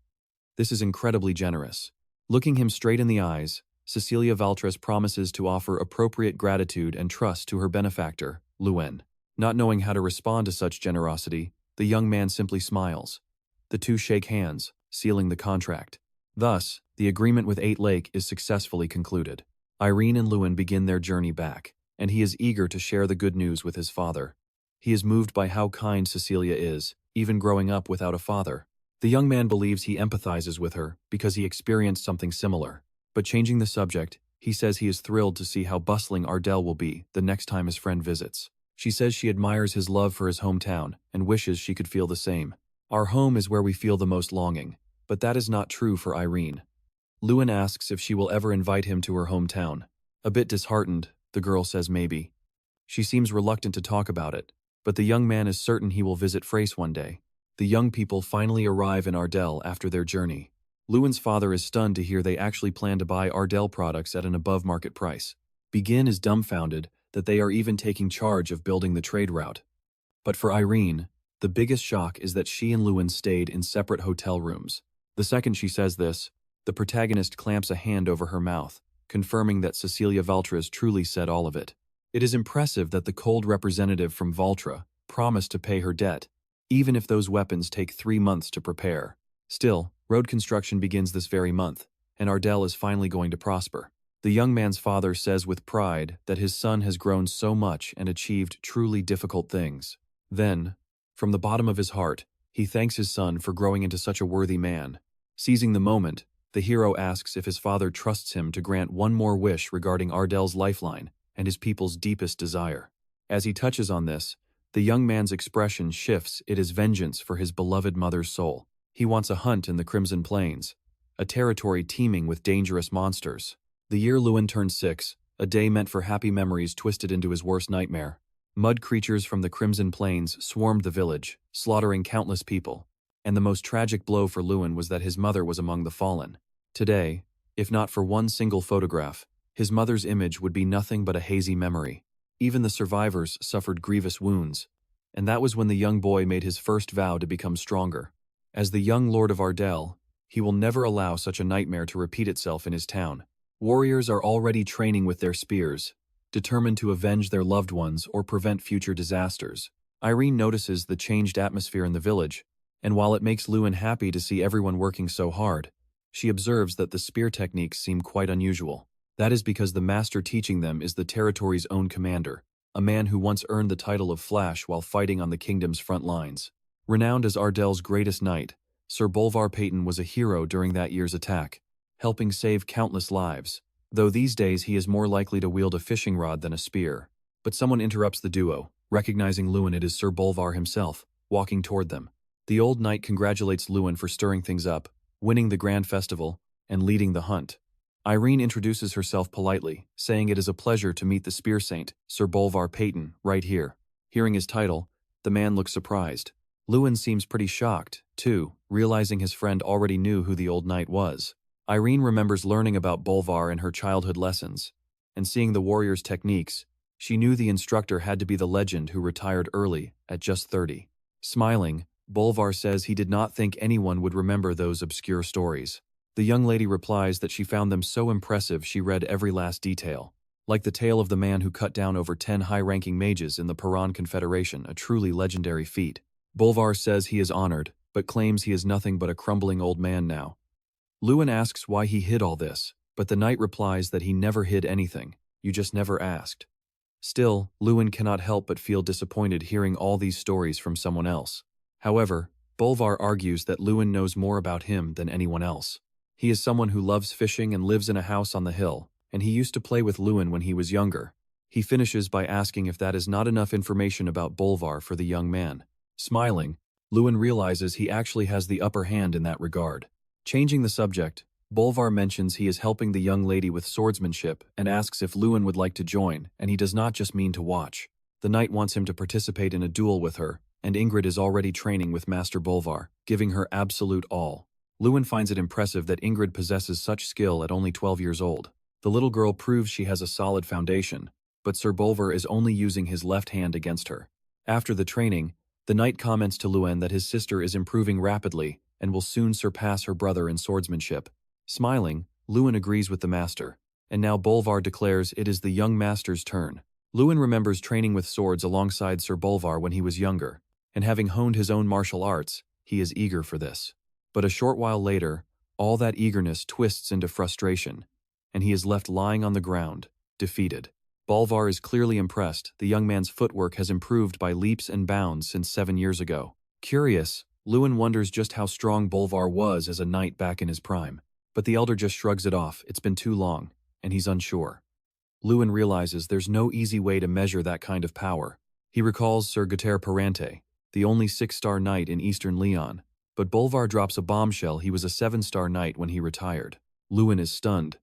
This is incredibly generous. Looking him straight in the eyes, Cecilia Valtres promises to offer appropriate gratitude and trust to her benefactor, Luen. Not knowing how to respond to such generosity, the young man simply smiles. The two shake hands, sealing the contract. Thus, the agreement with 8 Lake is successfully concluded. Irene and Luen begin their journey back, and he is eager to share the good news with his father. He is moved by how kind Cecilia is, even growing up without a father. The young man believes he empathizes with her because he experienced something similar. But changing the subject, he says he is thrilled to see how bustling Ardell will be the next time his friend visits. She says she admires his love for his hometown and wishes she could feel the same. Our home is where we feel the most longing, but that is not true for Irene. Luen asks if she will ever invite him to her hometown. A bit disheartened, the girl says maybe. She seems reluctant to talk about it, but the young man is certain he will visit Frace one day. The young people finally arrive in Ardell after their journey. Luen's father is stunned to hear they actually plan to buy Ardell products at an above-market price. Begin is dumbfounded that they are even taking charge of building the trade route. But for Irene, the biggest shock is that she and Luen stayed in separate hotel rooms. The second she says this, the protagonist clamps a hand over her mouth, confirming that Cecilia Valtres truly said all of it. It is impressive that the cold representative from Valtra promised to pay her debt, even if those weapons take 3 months to prepare. Still, road construction begins this very month, and Ardell is finally going to prosper. The young man's father says with pride that his son has grown so much and achieved truly difficult things. Then, from the bottom of his heart, he thanks his son for growing into such a worthy man. Seizing the moment, the hero asks if his father trusts him to grant one more wish regarding Ardell's lifeline and his people's deepest desire. As he touches on this, the young man's expression shifts. It is vengeance for his beloved mother's soul. He wants a hunt in the Crimson Plains, a territory teeming with dangerous monsters. The year Luen turned 6, a day meant for happy memories twisted into his worst nightmare. Mud creatures from the Crimson Plains swarmed the village, slaughtering countless people. And the most tragic blow for Luen was that his mother was among the fallen. Today, if not for one single photograph, his mother's image would be nothing but a hazy memory. Even the survivors suffered grievous wounds. And that was when the young boy made his first vow to become stronger. As the young Lord of Ardell, he will never allow such a nightmare to repeat itself in his town. Warriors are already training with their spears, determined to avenge their loved ones or prevent future disasters. Irene notices the changed atmosphere in the village, and while it makes Luen happy to see everyone working so hard, she observes that the spear techniques seem quite unusual. That is because the master teaching them is the territory's own commander, a man who once earned the title of Flash while fighting on the kingdom's front lines. Renowned as Ardell's greatest knight, Sir Bolvar Peyton was a hero during that year's attack, helping save countless lives, though these days he is more likely to wield a fishing rod than a spear. But someone interrupts the duo. Recognizing Luen, it is Sir Bolvar himself, walking toward them. The old knight congratulates Luen for stirring things up, winning the grand festival, and leading the hunt. Irene introduces herself politely, saying it is a pleasure to meet the spear saint, Sir Bolvar Peyton, right here. Hearing his title, the man looks surprised. Luen seems pretty shocked, too, realizing his friend already knew who the old knight was. Irene remembers learning about Bolvar in her childhood lessons, and seeing the warrior's techniques, she knew the instructor had to be the legend who retired early, at just 30. Smiling, Bolvar says he did not think anyone would remember those obscure stories. The young lady replies that she found them so impressive she read every last detail. Like the tale of the man who cut down over 10 high-ranking mages in the Paran Confederation, a truly legendary feat. Bolvar says he is honored, but claims he is nothing but a crumbling old man now. Luen asks why he hid all this, but the knight replies that he never hid anything, you just never asked. Still, Luen cannot help but feel disappointed hearing all these stories from someone else. However, Bolvar argues that Luen knows more about him than anyone else. He is someone who loves fishing and lives in a house on the hill, and he used to play with Luen when he was younger. He finishes by asking if that is not enough information about Bolvar for the young man. Smiling, Luen realizes he actually has the upper hand in that regard. Changing the subject, Bolvar mentions he is helping the young lady with swordsmanship and asks if Luen would like to join, and he does not just mean to watch. The knight wants him to participate in a duel with her, and Ingrid is already training with Master Bolvar, giving her absolute all. Luen finds it impressive that Ingrid possesses such skill at only 12 years old. The little girl proves she has a solid foundation, but Sir Bolvar is only using his left hand against her. After the training, the knight comments to Luen that his sister is improving rapidly and will soon surpass her brother in swordsmanship. Smiling, Luen agrees with the master, and now Bolvar declares it is the young master's turn. Luen remembers training with swords alongside Sir Bolvar when he was younger, and having honed his own martial arts, he is eager for this. But a short while later, all that eagerness twists into frustration, and he is left lying on the ground, defeated. Bolvar is clearly impressed. The young man's footwork has improved by leaps and bounds since 7 years ago. Curious, Luen wonders just how strong Bolvar was as a knight back in his prime. But the elder just shrugs it off. It's been too long, and he's unsure. Luen realizes there's no easy way to measure that kind of power. He recalls Sir Guter Parente, the only 6-star knight in Eastern Leon, but Bolvar drops a bombshell. He was a 7-star knight when he retired. Luen is stunned.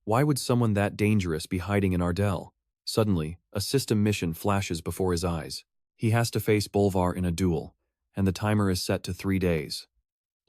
Why would someone that dangerous be hiding in Ardell? Suddenly, a system mission flashes before his eyes. He has to face Bolvar in a duel, and the timer is set to 3 days.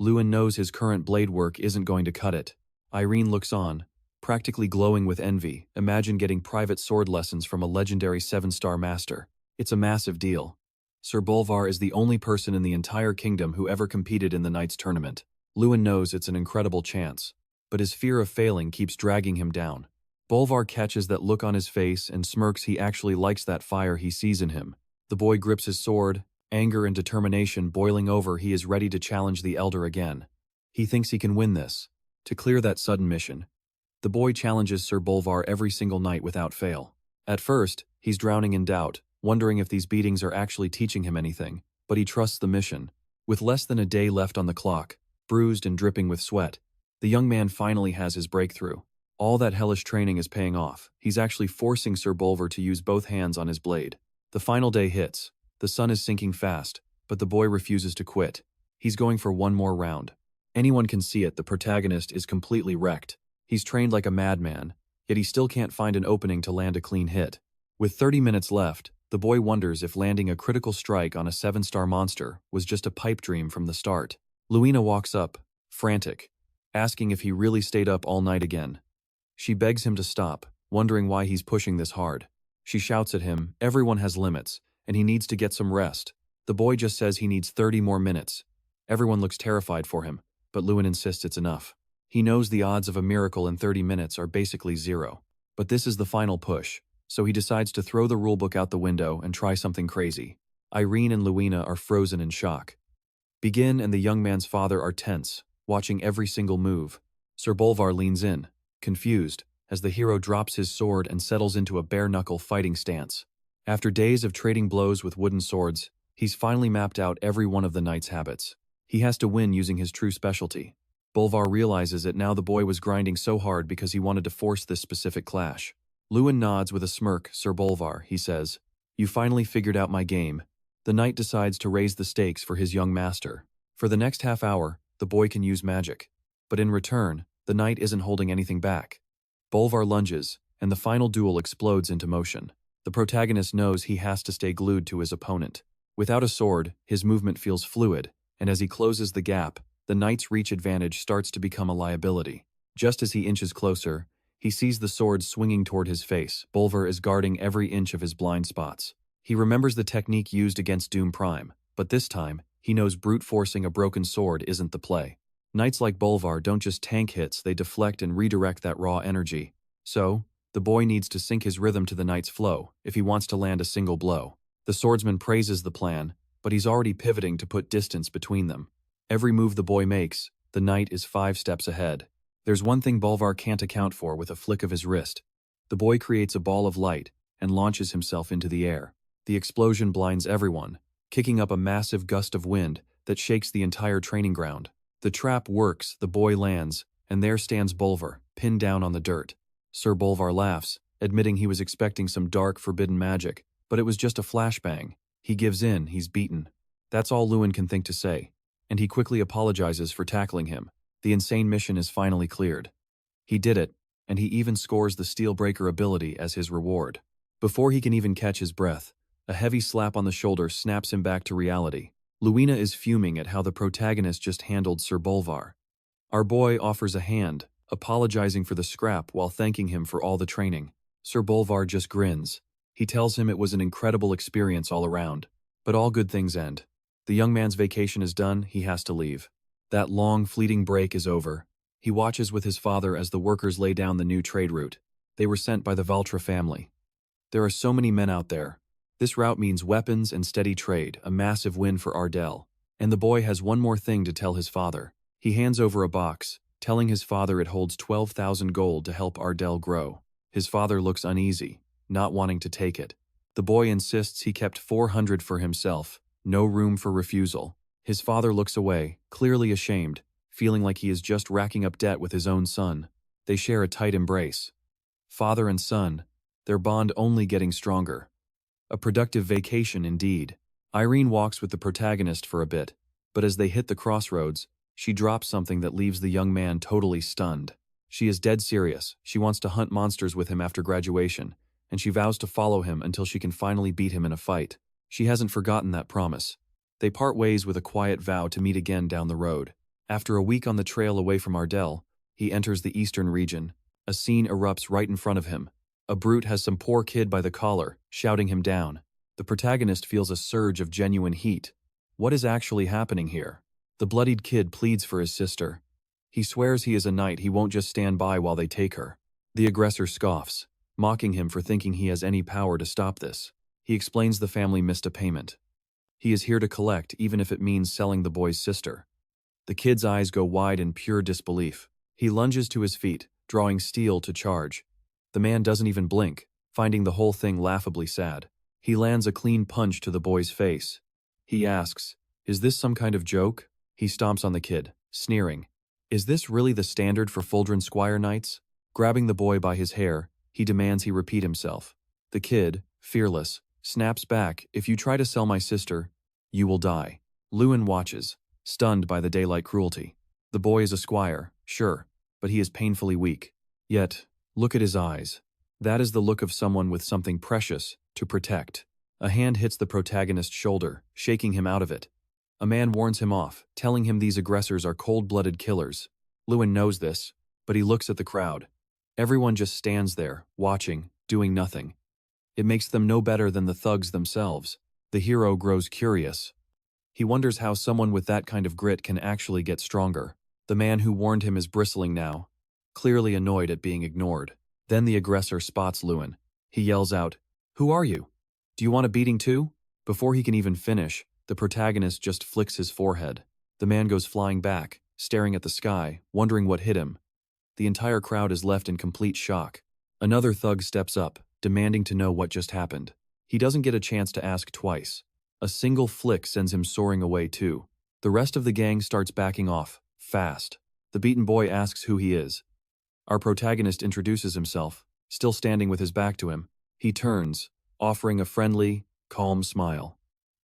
Luen knows his current blade work isn't going to cut it. Irene looks on, practically glowing with envy. Imagine getting private sword lessons from a legendary 7-star master. It's a massive deal. Sir Bolvar is the only person in the entire kingdom who ever competed in the Knights tournament. Luen knows it's an incredible chance, but his fear of failing keeps dragging him down. Bolvar catches that look on his face and smirks. He actually likes that fire he sees in him. The boy grips his sword, anger and determination boiling over. He is ready to challenge the elder again. He thinks he can win this. To clear that sudden mission, the boy challenges Sir Bolvar every single night without fail. At first, he's drowning in doubt, wondering if these beatings are actually teaching him anything, but he trusts the mission. With less than a day left on the clock, bruised and dripping with sweat, the young man finally has his breakthrough. All that hellish training is paying off. He's actually forcing Sir Bolvar to use both hands on his blade. The final day hits. The sun is sinking fast, but the boy refuses to quit. He's going for one more round. Anyone can see it. The protagonist is completely wrecked. He's trained like a madman, yet he still can't find an opening to land a clean hit. With 30 minutes left, the boy wonders if landing a critical strike on a 7-star monster was just a pipe dream from the start. Luina walks up, frantic, asking if he really stayed up all night again. She begs him to stop, wondering why he's pushing this hard. She shouts at him, everyone has limits, and he needs to get some rest. The boy just says he needs 30 more minutes. Everyone looks terrified for him, but Luen insists it's enough. He knows the odds of a miracle in 30 minutes are basically zero. But this is the final push, so he decides to throw the rulebook out the window and try something crazy. Irene and Luina are frozen in shock. Begin and the young man's father are tense, watching every single move. Sir Bolvar leans in, confused, as the hero drops his sword and settles into a bare-knuckle fighting stance. After days of trading blows with wooden swords, he's finally mapped out every one of the knight's habits. He has to win using his true specialty. Bolvar realizes it now. The boy was grinding so hard because he wanted to force this specific clash. Luen nods with a smirk. Sir Bolvar, he says, you finally figured out my game. The knight decides to raise the stakes for his young master. For the next half hour, the boy can use magic. But in return, the knight isn't holding anything back. Bolvar lunges, and the final duel explodes into motion. The protagonist knows he has to stay glued to his opponent. Without a sword, his movement feels fluid, and as he closes the gap, the knight's reach advantage starts to become a liability. Just as he inches closer, he sees the sword swinging toward his face. Bolvar is guarding every inch of his blind spots. He remembers the technique used against Doom Prime, but this time, he knows brute forcing a broken sword isn't the play. Knights like Bolvar don't just tank hits, they deflect and redirect that raw energy. So, the boy needs to sync his rhythm to the knight's flow if he wants to land a single blow. The swordsman praises the plan, but he's already pivoting to put distance between them. Every move the boy makes, the knight is 5 steps ahead. There's one thing Bolvar can't account for with a flick of his wrist. The boy creates a ball of light and launches himself into the air. The explosion blinds everyone, kicking up a massive gust of wind that shakes the entire training ground. The trap works, the boy lands, and there stands Bolvar, pinned down on the dirt. Sir Bolvar laughs, admitting he was expecting some dark, forbidden magic, but it was just a flashbang. He gives in, he's beaten. That's all Luen can think to say, and he quickly apologizes for tackling him. The insane mission is finally cleared. He did it, and he even scores the Steelbreaker ability as his reward. Before he can even catch his breath, a heavy slap on the shoulder snaps him back to reality. Luina is fuming at how the protagonist just handled Sir Bolvar. Our boy offers a hand, apologizing for the scrap while thanking him for all the training. Sir Bolvar just grins. He tells him it was an incredible experience all around. But all good things end. The young man's vacation is done, he has to leave. That long, fleeting break is over. He watches with his father as the workers lay down the new trade route. They were sent by the Valtra family. There are so many men out there. This route means weapons and steady trade, a massive win for Ardell. And the boy has one more thing to tell his father. He hands over a box, telling his father it holds 12,000 gold to help Ardell grow. His father looks uneasy, not wanting to take it. The boy insists he kept 400 for himself, no room for refusal. His father looks away, clearly ashamed, feeling like he is just racking up debt with his own son. They share a tight embrace. Father and son, their bond only getting stronger. A productive vacation indeed. Irene walks with the protagonist for a bit, but as they hit the crossroads, she drops something that leaves the young man totally stunned. She is dead serious. She wants to hunt monsters with him after graduation, and she vows to follow him until she can finally beat him in a fight. She hasn't forgotten that promise. They part ways with a quiet vow to meet again down the road. After a week on the trail away from Ardell, he enters the eastern region. A scene erupts right in front of him. A brute has some poor kid by the collar, shouting him down. The protagonist feels a surge of genuine heat. What is actually happening here? The bloodied kid pleads for his sister. He swears he is a knight, he won't just stand by while they take her. The aggressor scoffs, mocking him for thinking he has any power to stop this. He explains the family missed a payment. He is here to collect, even if it means selling the boy's sister. The kid's eyes go wide in pure disbelief. He lunges to his feet, drawing steel to charge. The man doesn't even blink, finding the whole thing laughably sad. He lands a clean punch to the boy's face. He asks, "Is this some kind of joke?" He stomps on the kid, sneering. "Is this really the standard for Fuldren Squire Knights?" Grabbing the boy by his hair, he demands he repeat himself. The kid, fearless, snaps back, "If you try to sell my sister, you will die." Luen watches, stunned by the daylight cruelty. The boy is a squire, sure, but he is painfully weak. Yet, Look at his eyes. That is the look of someone with something precious to protect. A hand hits the protagonist's shoulder, shaking him out of it. A man warns him off, telling him these aggressors are cold-blooded killers. Luen knows this, but he looks at the crowd. Everyone just stands there, watching, doing nothing. It makes them no better than the thugs themselves. The hero grows curious. He wonders how someone with that kind of grit can actually get stronger. The man who warned him is bristling now, clearly annoyed at being ignored. Then the aggressor spots Luen. He yells out, "Who are you? Do you want a beating too?" Before he can even finish, the protagonist just flicks his forehead. The man goes flying back, staring at the sky, wondering what hit him. The entire crowd is left in complete shock. Another thug steps up, demanding to know what just happened. He doesn't get a chance to ask twice. A single flick sends him soaring away too. The rest of the gang starts backing off, fast. The beaten boy asks who he is. Our protagonist introduces himself, still standing with his back to him. He turns, offering a friendly, calm smile.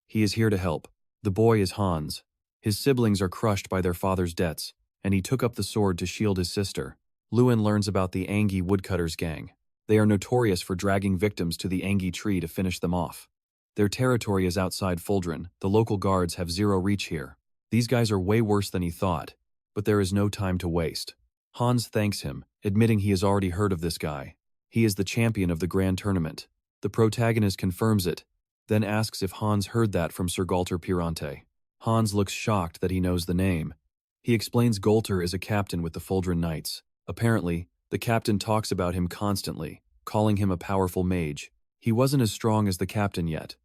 He is here to help. The boy is Hans. His siblings are crushed by their father's debts, and he took up the sword to shield his sister. Luen learns about the Angie woodcutters gang. They are notorious for dragging victims to the Angie tree to finish them off. Their territory is outside Fuldren. The local guards have zero reach here. These guys are way worse than he thought, but there is no time to waste. Hans thanks him, admitting he has already heard of this guy. He is the champion of the grand tournament. The protagonist confirms it, then asks if Hans heard that from Sir Galter Pirante. Hans looks shocked that he knows the name. He explains Galter is a captain with the Fuldren Knights. Apparently, the captain talks about him constantly, calling him a powerful mage. He wasn't as strong as the captain yet.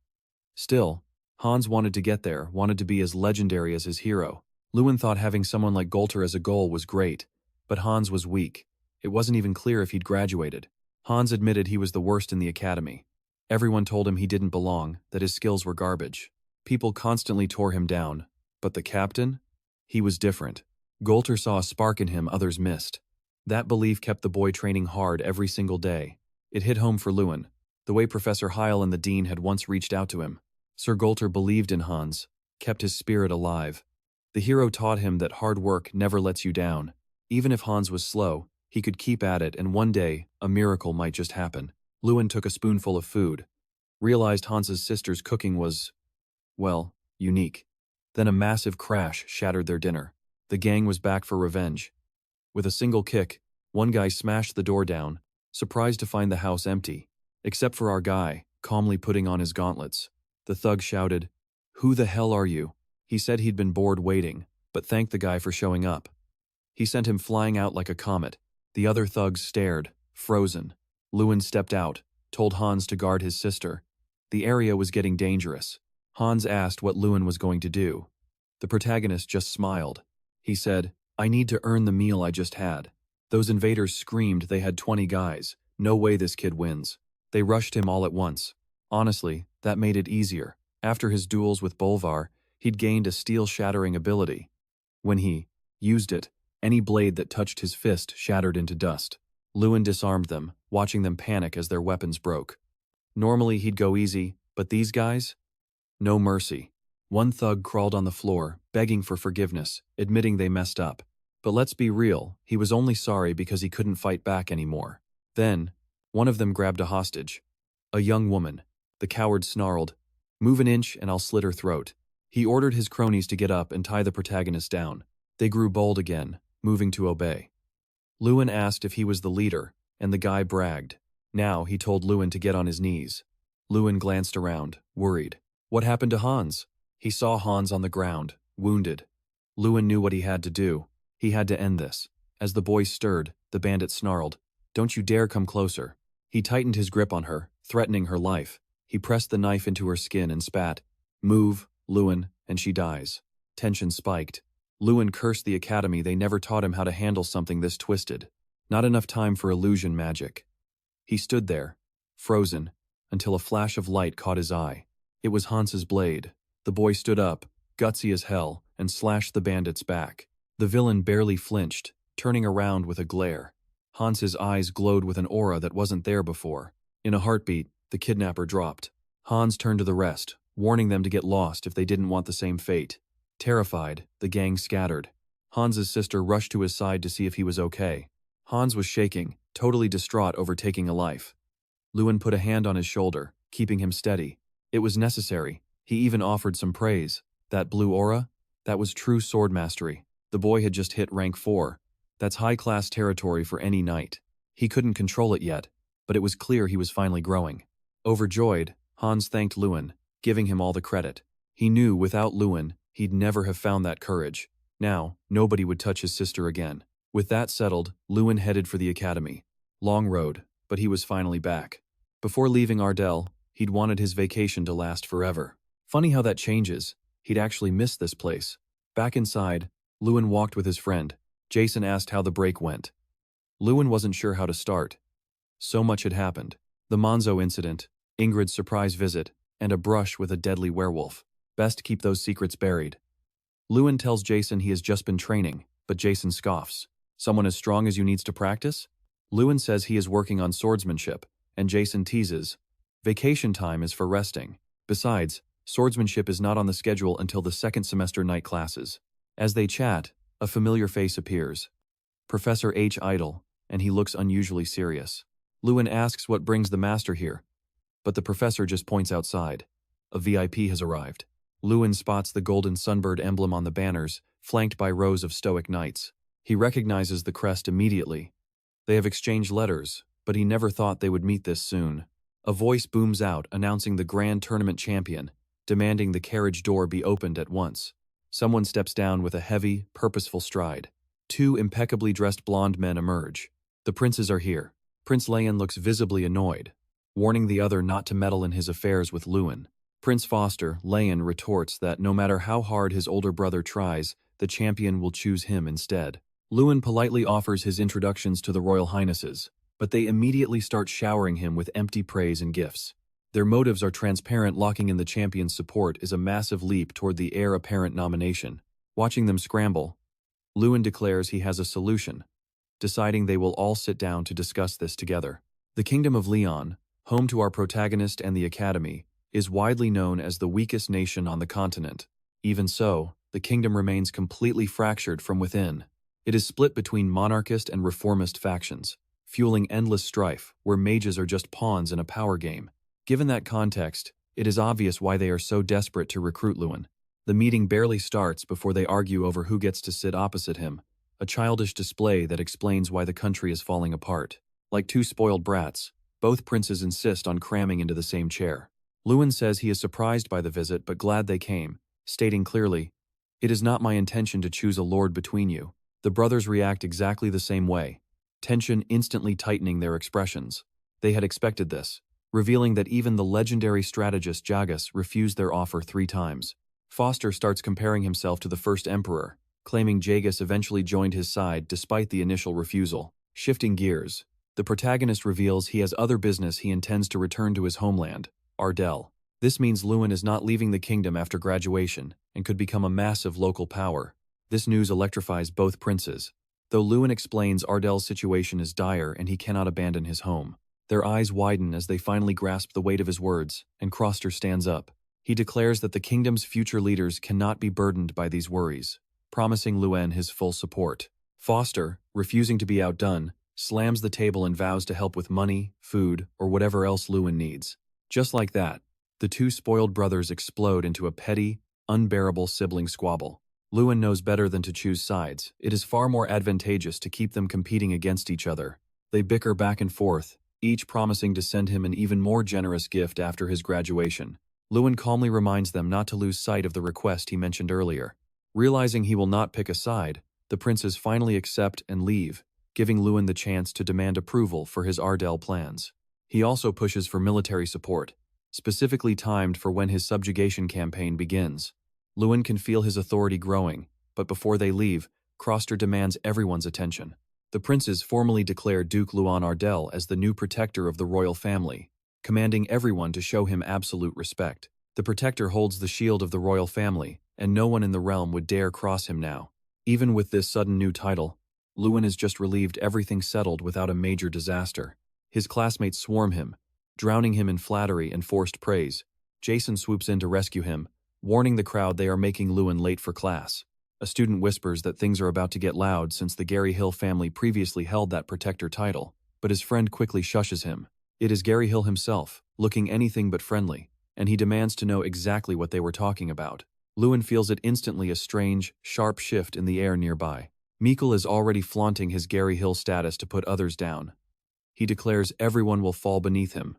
Still, Hans wanted to get there, wanted to be as legendary as his hero. Luen thought having someone like Galter as a goal was great, but Hans was weak. It wasn't even clear if he'd graduated. Hans admitted he was the worst in the academy. Everyone told him he didn't belong, that his skills were garbage. People constantly tore him down. But the captain? He was different. Galter saw a spark in him others missed. That belief kept the boy training hard every single day. It hit home for Luen, the way Professor Heil and the dean had once reached out to him. Sir Galter believed in Hans, kept his spirit alive. The hero taught him that hard work never lets you down. Even if Hans was slow, he could keep at it, and one day, a miracle might just happen. Luen took a spoonful of food, realized Hans's sister's cooking was, well, unique. Then a massive crash shattered their dinner. The gang was back for revenge. With a single kick, one guy smashed the door down, surprised to find the house empty, except for our guy, calmly putting on his gauntlets. The thug shouted, "Who the hell are you?" He said he'd been bored waiting, but thanked the guy for showing up. He sent him flying out like a comet. The other thugs stared, frozen. Luen stepped out, told Hans to guard his sister. The area was getting dangerous. Hans asked what Luen was going to do. The protagonist just smiled. He said, "I need to earn the meal I just had." Those invaders screamed they had 20 guys. No way this kid wins. They rushed him all at once. Honestly, that made it easier. After his duels with Bolvar, he'd gained a steel-shattering ability. When he used it, any blade that touched his fist shattered into dust. Luen disarmed them, watching them panic as their weapons broke. Normally he'd go easy, but these guys? No mercy. One thug crawled on the floor, begging for forgiveness, admitting they messed up. But let's be real, he was only sorry because he couldn't fight back anymore. Then, one of them grabbed a hostage. A young woman. The coward snarled, "Move an inch and I'll slit her throat." He ordered his cronies to get up and tie the protagonist down. They grew bold again, moving to obey. Luen asked if he was the leader, and the guy bragged. Now he told Luen to get on his knees. Luen glanced around, worried. What happened to Hans? He saw Hans on the ground, wounded. Luen knew what he had to do. He had to end this. As the boy stirred, the bandit snarled, "Don't you dare come closer." He tightened his grip on her, threatening her life. He pressed the knife into her skin and spat, "Move, Luen, and she dies." Tension spiked. Luen cursed the academy. They never taught him how to handle something this twisted. Not enough time for illusion magic. He stood there, frozen, until a flash of light caught his eye. It was Hans's blade. The boy stood up, gutsy as hell, and slashed the bandit's back. The villain barely flinched, turning around with a glare. Hans's eyes glowed with an aura that wasn't there before. In a heartbeat, the kidnapper dropped. Hans turned to the rest, warning them to get lost if they didn't want the same fate. Terrified, the gang scattered. Hans's sister rushed to his side to see if he was okay. Hans was shaking, totally distraught over taking a life. Luen put a hand on his shoulder, keeping him steady. It was necessary. He even offered some praise. That blue aura? That was true sword mastery. The boy had just hit rank 4. That's high-class territory for any knight. He couldn't control it yet, but it was clear he was finally growing. Overjoyed, Hans thanked Luen, giving him all the credit. He knew without Luen, he'd never have found that courage. Now, nobody would touch his sister again. With that settled, Luen headed for the academy. Long road, but he was finally back. Before leaving Ardell, he'd wanted his vacation to last forever. Funny how that changes. He'd actually missed this place. Back inside, Luen walked with his friend. Jason asked how the break went. Luen wasn't sure how to start. So much had happened. The Monzo incident, Ingrid's surprise visit, and a brush with a deadly werewolf. Best keep those secrets buried. Luen tells Jason he has just been training, but Jason scoffs. Someone as strong as you needs to practice? Luen says he is working on swordsmanship, and Jason teases. Vacation time is for resting. Besides, swordsmanship is not on the schedule until the second semester night classes. As they chat, a familiar face appears. Professor H. Idle, and he looks unusually serious. Luen asks what brings the master here, but the professor just points outside. A VIP has arrived. Luen spots the golden sunbird emblem on the banners, flanked by rows of stoic knights. He recognizes the crest immediately. They have exchanged letters, but he never thought they would meet this soon. A voice booms out announcing the grand tournament champion, demanding the carriage door be opened at once. Someone steps down with a heavy, purposeful stride. 2 impeccably dressed blonde men emerge. The princes are here. Prince Leon looks visibly annoyed, warning the other not to meddle in his affairs with Luen. Prince Foster, Leon, retorts that no matter how hard his older brother tries, the champion will choose him instead. Luen politely offers his introductions to the royal highnesses, but they immediately start showering him with empty praise and gifts. Their motives are transparent. Locking in the champion's support is a massive leap toward the heir apparent nomination. Watching them scramble, Luen declares he has a solution, deciding they will all sit down to discuss this together. The Kingdom of Leon, home to our protagonist and the Academy, is widely known as the weakest nation on the continent. Even so, the kingdom remains completely fractured from within. It is split between monarchist and reformist factions, fueling endless strife where mages are just pawns in a power game. Given that context, it is obvious why they are so desperate to recruit Luen. The meeting barely starts before they argue over who gets to sit opposite him, a childish display that explains why the country is falling apart. Like 2 spoiled brats, both princes insist on cramming into the same chair. Luen says he is surprised by the visit but glad they came, stating clearly, "It is not my intention to choose a lord between you." The brothers react exactly the same way, tension instantly tightening their expressions. They had expected this, revealing that even the legendary strategist Jagus refused their offer 3 times. Foster starts comparing himself to the first emperor, claiming Jagus eventually joined his side despite the initial refusal. Shifting gears, the protagonist reveals he has other business. He intends to return to his homeland, Ardell. This means Luen is not leaving the kingdom after graduation and could become a massive local power. This news electrifies both princes. Though Luen explains Ardell's situation is dire and he cannot abandon his home. Their eyes widen as they finally grasp the weight of his words, and Croster stands up. He declares that the kingdom's future leaders cannot be burdened by these worries, promising Luen his full support. Foster, refusing to be outdone, slams the table and vows to help with money, food, or whatever else Luen needs. Just like that, the 2 spoiled brothers explode into a petty, unbearable sibling squabble. Luen knows better than to choose sides. It is far more advantageous to keep them competing against each other. They bicker back and forth, each promising to send him an even more generous gift after his graduation. Luen calmly reminds them not to lose sight of the request he mentioned earlier. Realizing he will not pick a side, the princes finally accept and leave, giving Luen the chance to demand approval for his Ardell plans. He also pushes for military support, specifically timed for when his subjugation campaign begins. Luen can feel his authority growing, but before they leave, Croster demands everyone's attention. The princes formally declare Duke Luen Ardell as the new protector of the royal family, commanding everyone to show him absolute respect. The protector holds the shield of the royal family, and no one in the realm would dare cross him now. Even with this sudden new title, Luen has just relieved everything settled without a major disaster. His classmates swarm him, drowning him in flattery and forced praise. Jason swoops in to rescue him, warning the crowd they are making Luen late for class. A student whispers that things are about to get loud since the Gary Hill family previously held that protector title, but his friend quickly shushes him. It is Gary Hill himself, looking anything but friendly, and he demands to know exactly what they were talking about. Luen feels it instantly, a strange, sharp shift in the air nearby. Mikkel is already flaunting his Gary Hill status to put others down. He declares everyone will fall beneath him.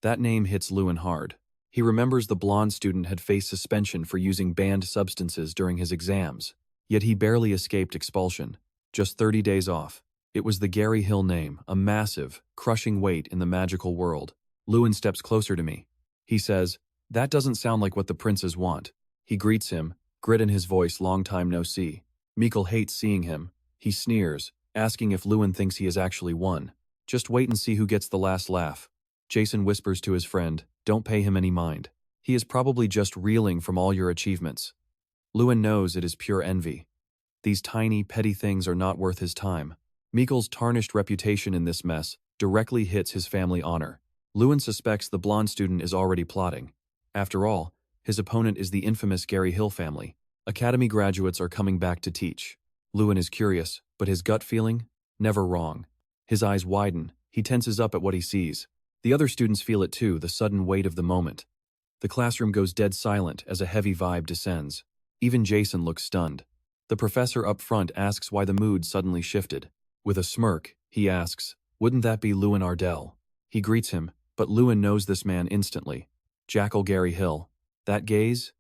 That name hits Luen hard. He remembers the blonde student had faced suspension for using banned substances during his exams, yet he barely escaped expulsion. Just 30 days off. It was the Gary Hill name, a massive, crushing weight in the magical world. Luen steps closer to me. He says, "That doesn't sound like what the princes want." He greets him, grit in his voice, "Long time no see." Mikkel hates seeing him. He sneers, asking if Luen thinks he has actually won. "Just wait and see who gets the last laugh." Jason whispers to his friend, "Don't pay him any mind. He is probably just reeling from all your achievements." Luen knows it is pure envy. These tiny, petty things are not worth his time. Mikkel's tarnished reputation in this mess directly hits his family honor. Luen suspects the blonde student is already plotting. After all, his opponent is the infamous Gary Hill family. Academy graduates are coming back to teach. Luen is curious, but his gut feeling? Never wrong. His eyes widen. He tenses up at what he sees. The other students feel it too, the sudden weight of the moment. The classroom goes dead silent as a heavy vibe descends. Even Jason looks stunned. The professor up front asks why the mood suddenly shifted. With a smirk, he asks, "Wouldn't that be Luen Ardell?" He greets him, but Luen knows this man instantly. Jackal Gary Hill. That gaze?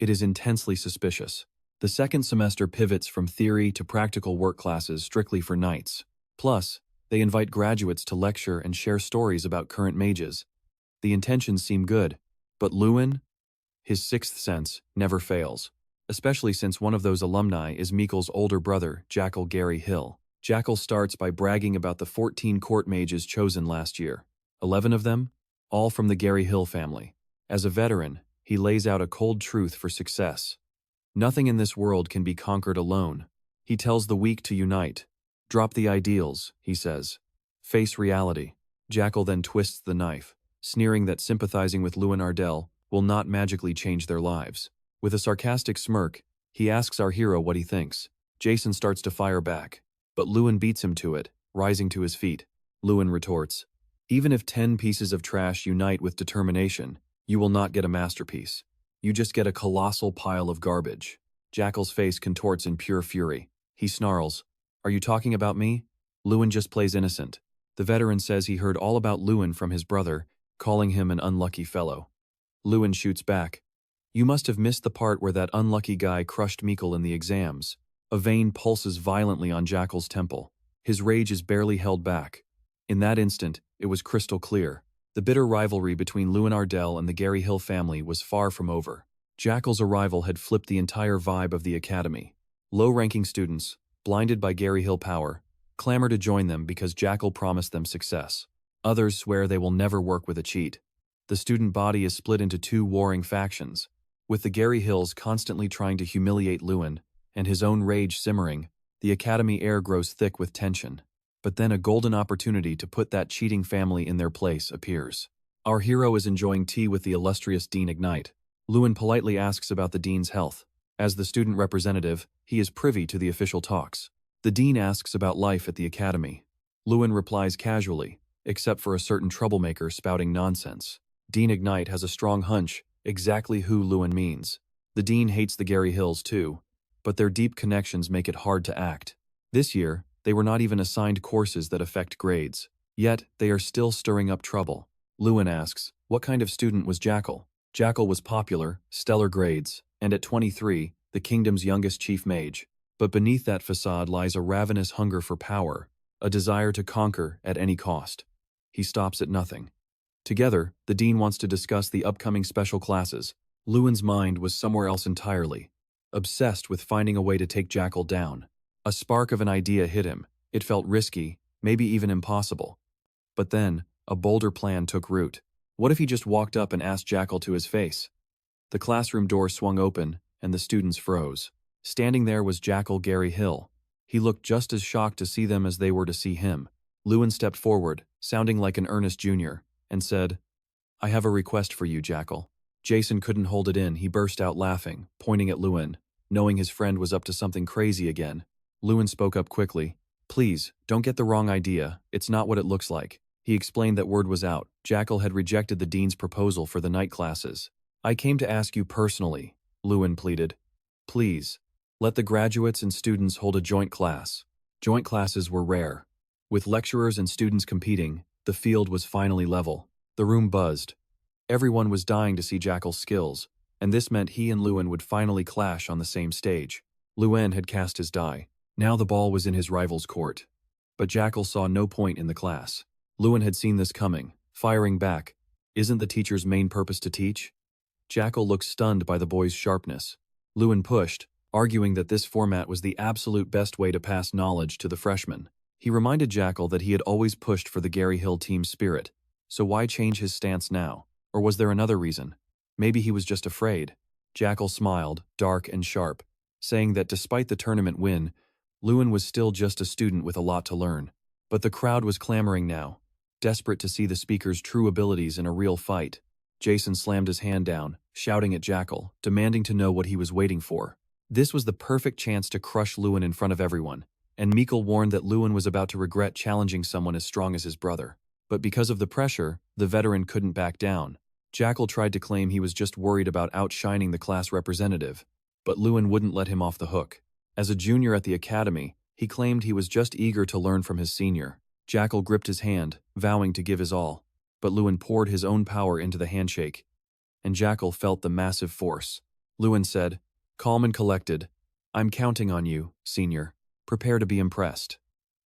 It is intensely suspicious. The second semester pivots from theory to practical work classes strictly for knights. Plus, they invite graduates to lecture and share stories about current mages. The intentions seem good, but Luen? His sixth sense never fails, especially since one of those alumni is Mikkel's older brother, Jackal Gary Hill. Jackal starts by bragging about the 14 court mages chosen last year. 11 of them? All from the Gary Hill family. As a veteran, he lays out a cold truth for success. Nothing in this world can be conquered alone. He tells the weak to unite. "Drop the ideals," he says. "Face reality." Jackal then twists the knife, sneering that sympathizing with Luen Ardell will not magically change their lives. With a sarcastic smirk, he asks our hero what he thinks. Jason starts to fire back, but Luen beats him to it, rising to his feet. Luen retorts, "Even if 10 pieces of trash unite with determination, you will not get a masterpiece. You just get a colossal pile of garbage." Jackal's face contorts in pure fury. He snarls, "Are you talking about me?" Luen just plays innocent. The veteran says he heard all about Luen from his brother, calling him an unlucky fellow. Luen shoots back, "You must have missed the part where that unlucky guy crushed Mikkel in the exams." A vein pulses violently on Jackal's temple. His rage is barely held back. In that instant, it was crystal clear. The bitter rivalry between Luen Ardell and the Gary Hill family was far from over. Jackal's arrival had flipped the entire vibe of the academy. Low-ranking students, blinded by Gary Hill power, clamor to join them because Jackal promised them success. Others swear they will never work with a cheat. The student body is split into two warring factions, with the Gary Hills constantly trying to humiliate Luen, and his own rage simmering. The academy air grows thick with tension. But then a golden opportunity to put that cheating family in their place appears. Our hero is enjoying tea with the illustrious Dean Ignite. Luen politely asks about the dean's health. As the student representative, he is privy to the official talks. The dean asks about life at the academy. Luen replies casually, except for a certain troublemaker spouting nonsense. Dean Ignite has a strong hunch exactly who Luen means. The dean hates the Gary Hills too, but their deep connections make it hard to act. This year, they were not even assigned courses that affect grades. Yet, they are still stirring up trouble. Luen asks, what kind of student was Jackal? Jackal was popular, stellar grades, and at 23, the kingdom's youngest chief mage. But beneath that facade lies a ravenous hunger for power, a desire to conquer at any cost. He stops at nothing. Together, the dean wants to discuss the upcoming special classes. Luen's mind was somewhere else entirely, obsessed with finding a way to take Jackal down. A spark of an idea hit him. It felt risky, maybe even impossible. But then, a bolder plan took root. What if he just walked up and asked Jackal to his face? The classroom door swung open, and the students froze. Standing there was Jackal Gary Hill. He looked just as shocked to see them as they were to see him. Luen stepped forward, sounding like an earnest junior, and said, "I have a request for you, Jackal." Jason couldn't hold it in. He burst out laughing, pointing at Luen. knowing his friend was up to something crazy again. Luen spoke up quickly. Please, don't get the wrong idea, it's not what it looks like. He explained that word was out. Jackal had rejected the dean's proposal for the night classes. I came to ask you personally, Luen pleaded. Please, let the graduates and students hold a joint class. Joint classes were rare. With lecturers and students competing, the field was finally level. The room buzzed. Everyone was dying to see Jackal's skills, and this meant he and Luen would finally clash on the same stage. Luen had cast his die. Now the ball was in his rival's court. But Jackal saw no point in the class. Luen had seen this coming, firing back. Isn't the teacher's main purpose to teach? Jackal looked stunned by the boy's sharpness. Luen pushed, arguing that this format was the absolute best way to pass knowledge to the freshmen. He reminded Jackal that he had always pushed for the Gary Hill team spirit, so why change his stance now? Or was there another reason? Maybe he was just afraid. Jackal smiled, dark and sharp, saying that despite the tournament win, Luen was still just a student with a lot to learn. But the crowd was clamoring now, desperate to see the speaker's true abilities in a real fight. Jason slammed his hand down, shouting at Jackal, demanding to know what he was waiting for. This was the perfect chance to crush Luen in front of everyone, and Mikkel warned that Luen was about to regret challenging someone as strong as his brother. But because of the pressure, the veteran couldn't back down. Jackal tried to claim he was just worried about outshining the class representative, but Luen wouldn't let him off the hook. As a junior at the academy, he claimed he was just eager to learn from his senior. Jackal gripped his hand, vowing to give his all, but Luen poured his own power into the handshake, and Jackal felt the massive force. Luen said, calm and collected, I'm counting on you, senior. Prepare to be impressed.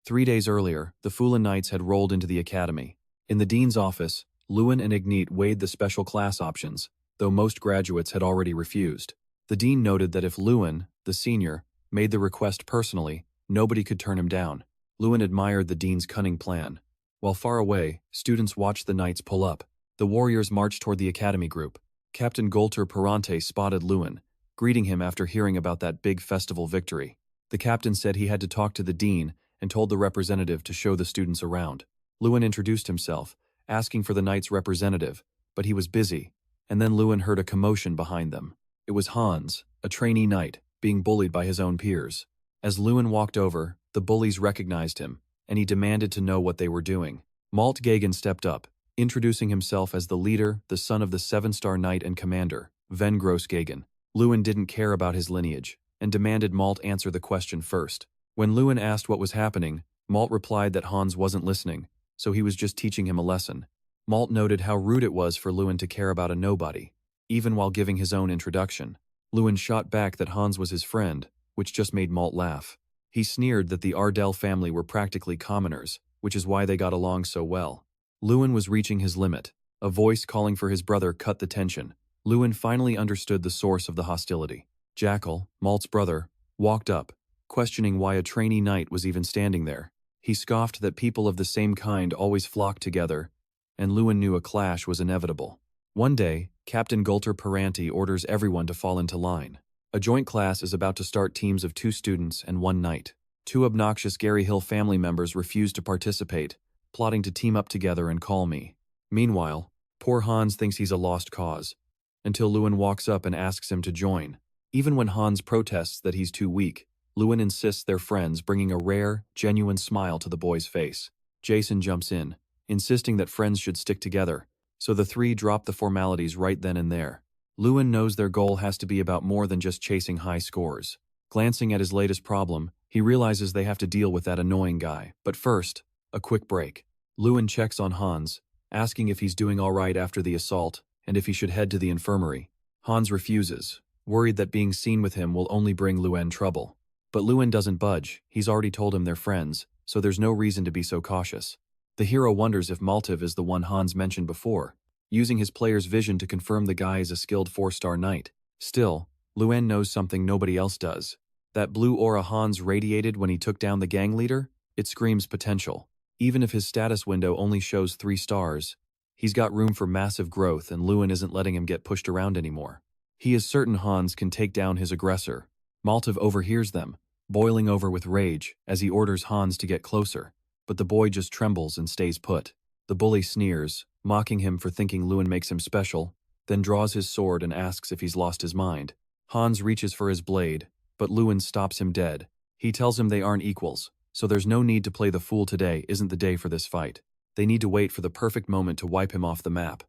3 days earlier, the Fulin Knights had rolled into the academy. In the dean's office, Luen and Ignite weighed the special class options, though most graduates had already refused. The dean noted that if Luen, the senior, made the request personally, nobody could turn him down. Luen admired the dean's cunning plan. While far away, students watched the knights pull up. The warriors marched toward the academy group. Captain Golter Perante spotted Luen, greeting him after hearing about that big festival victory. The captain said he had to talk to the dean and told the representative to show the students around. Luen introduced himself, asking for the knight's representative, but he was busy, and then Luen heard a commotion behind them. It was Hans, a trainee knight, being bullied by his own peers. As Luen walked over, the bullies recognized him, and he demanded to know what they were doing. Malt Gagan stepped up, introducing himself as the leader, the son of the 7-star knight and commander, Vengros Gagan. Luen didn't care about his lineage, and demanded Malt answer the question first. When Luen asked what was happening, Malt replied that Hans wasn't listening, so he was just teaching him a lesson. Malt noted how rude it was for Luen to care about a nobody, even while giving his own introduction. Luen shot back that Hans was his friend, which just made Malt laugh. He sneered that the Ardell family were practically commoners, which is why they got along so well. Luen was reaching his limit. A voice calling for his brother cut the tension. Luen finally understood the source of the hostility. Jackal, Malt's brother, walked up, questioning why a trainee knight was even standing there. He scoffed that people of the same kind always flocked together, and Luen knew a clash was inevitable. One day, Captain Golter Perante orders everyone to fall into line. A joint class is about to start. Teams of 2 students and 1 knight. 2 obnoxious Gary Hill family members refuse to participate, plotting to team up together and call me. Meanwhile, poor Hans thinks he's a lost cause, until Luen walks up and asks him to join. Even when Hans protests that he's too weak, Luen insists they're friends, bringing a rare, genuine smile to the boy's face. Jason jumps in, insisting that friends should stick together, so the 3 drop the formalities right then and there. Luen knows their goal has to be about more than just chasing high scores. Glancing at his latest problem, he realizes they have to deal with that annoying guy. But first, a quick break. Luen checks on Hans, asking if he's doing all right after the assault and if he should head to the infirmary. Hans refuses, worried that being seen with him will only bring Luen trouble. But Luen doesn't budge. He's already told him they're friends, so there's no reason to be so cautious. The hero wonders if Maltiv is the one Hans mentioned before, using his player's vision to confirm the guy is a skilled 4-star knight. Still, Luen knows something nobody else does. That blue aura Hans radiated when he took down the gang leader? It screams potential. Even if his status window only shows 3 stars, he's got room for massive growth, and Luen isn't letting him get pushed around anymore. He is certain Hans can take down his aggressor. Maltiv overhears them, boiling over with rage as he orders Hans to get closer, but the boy just trembles and stays put. The bully sneers, mocking him for thinking Luen makes him special, then draws his sword and asks if he's lost his mind. Hans reaches for his blade, but Luen stops him dead. He tells him they aren't equals, so there's no need to play the fool. Today isn't the day for this fight. They need to wait for the perfect moment to wipe him off the map.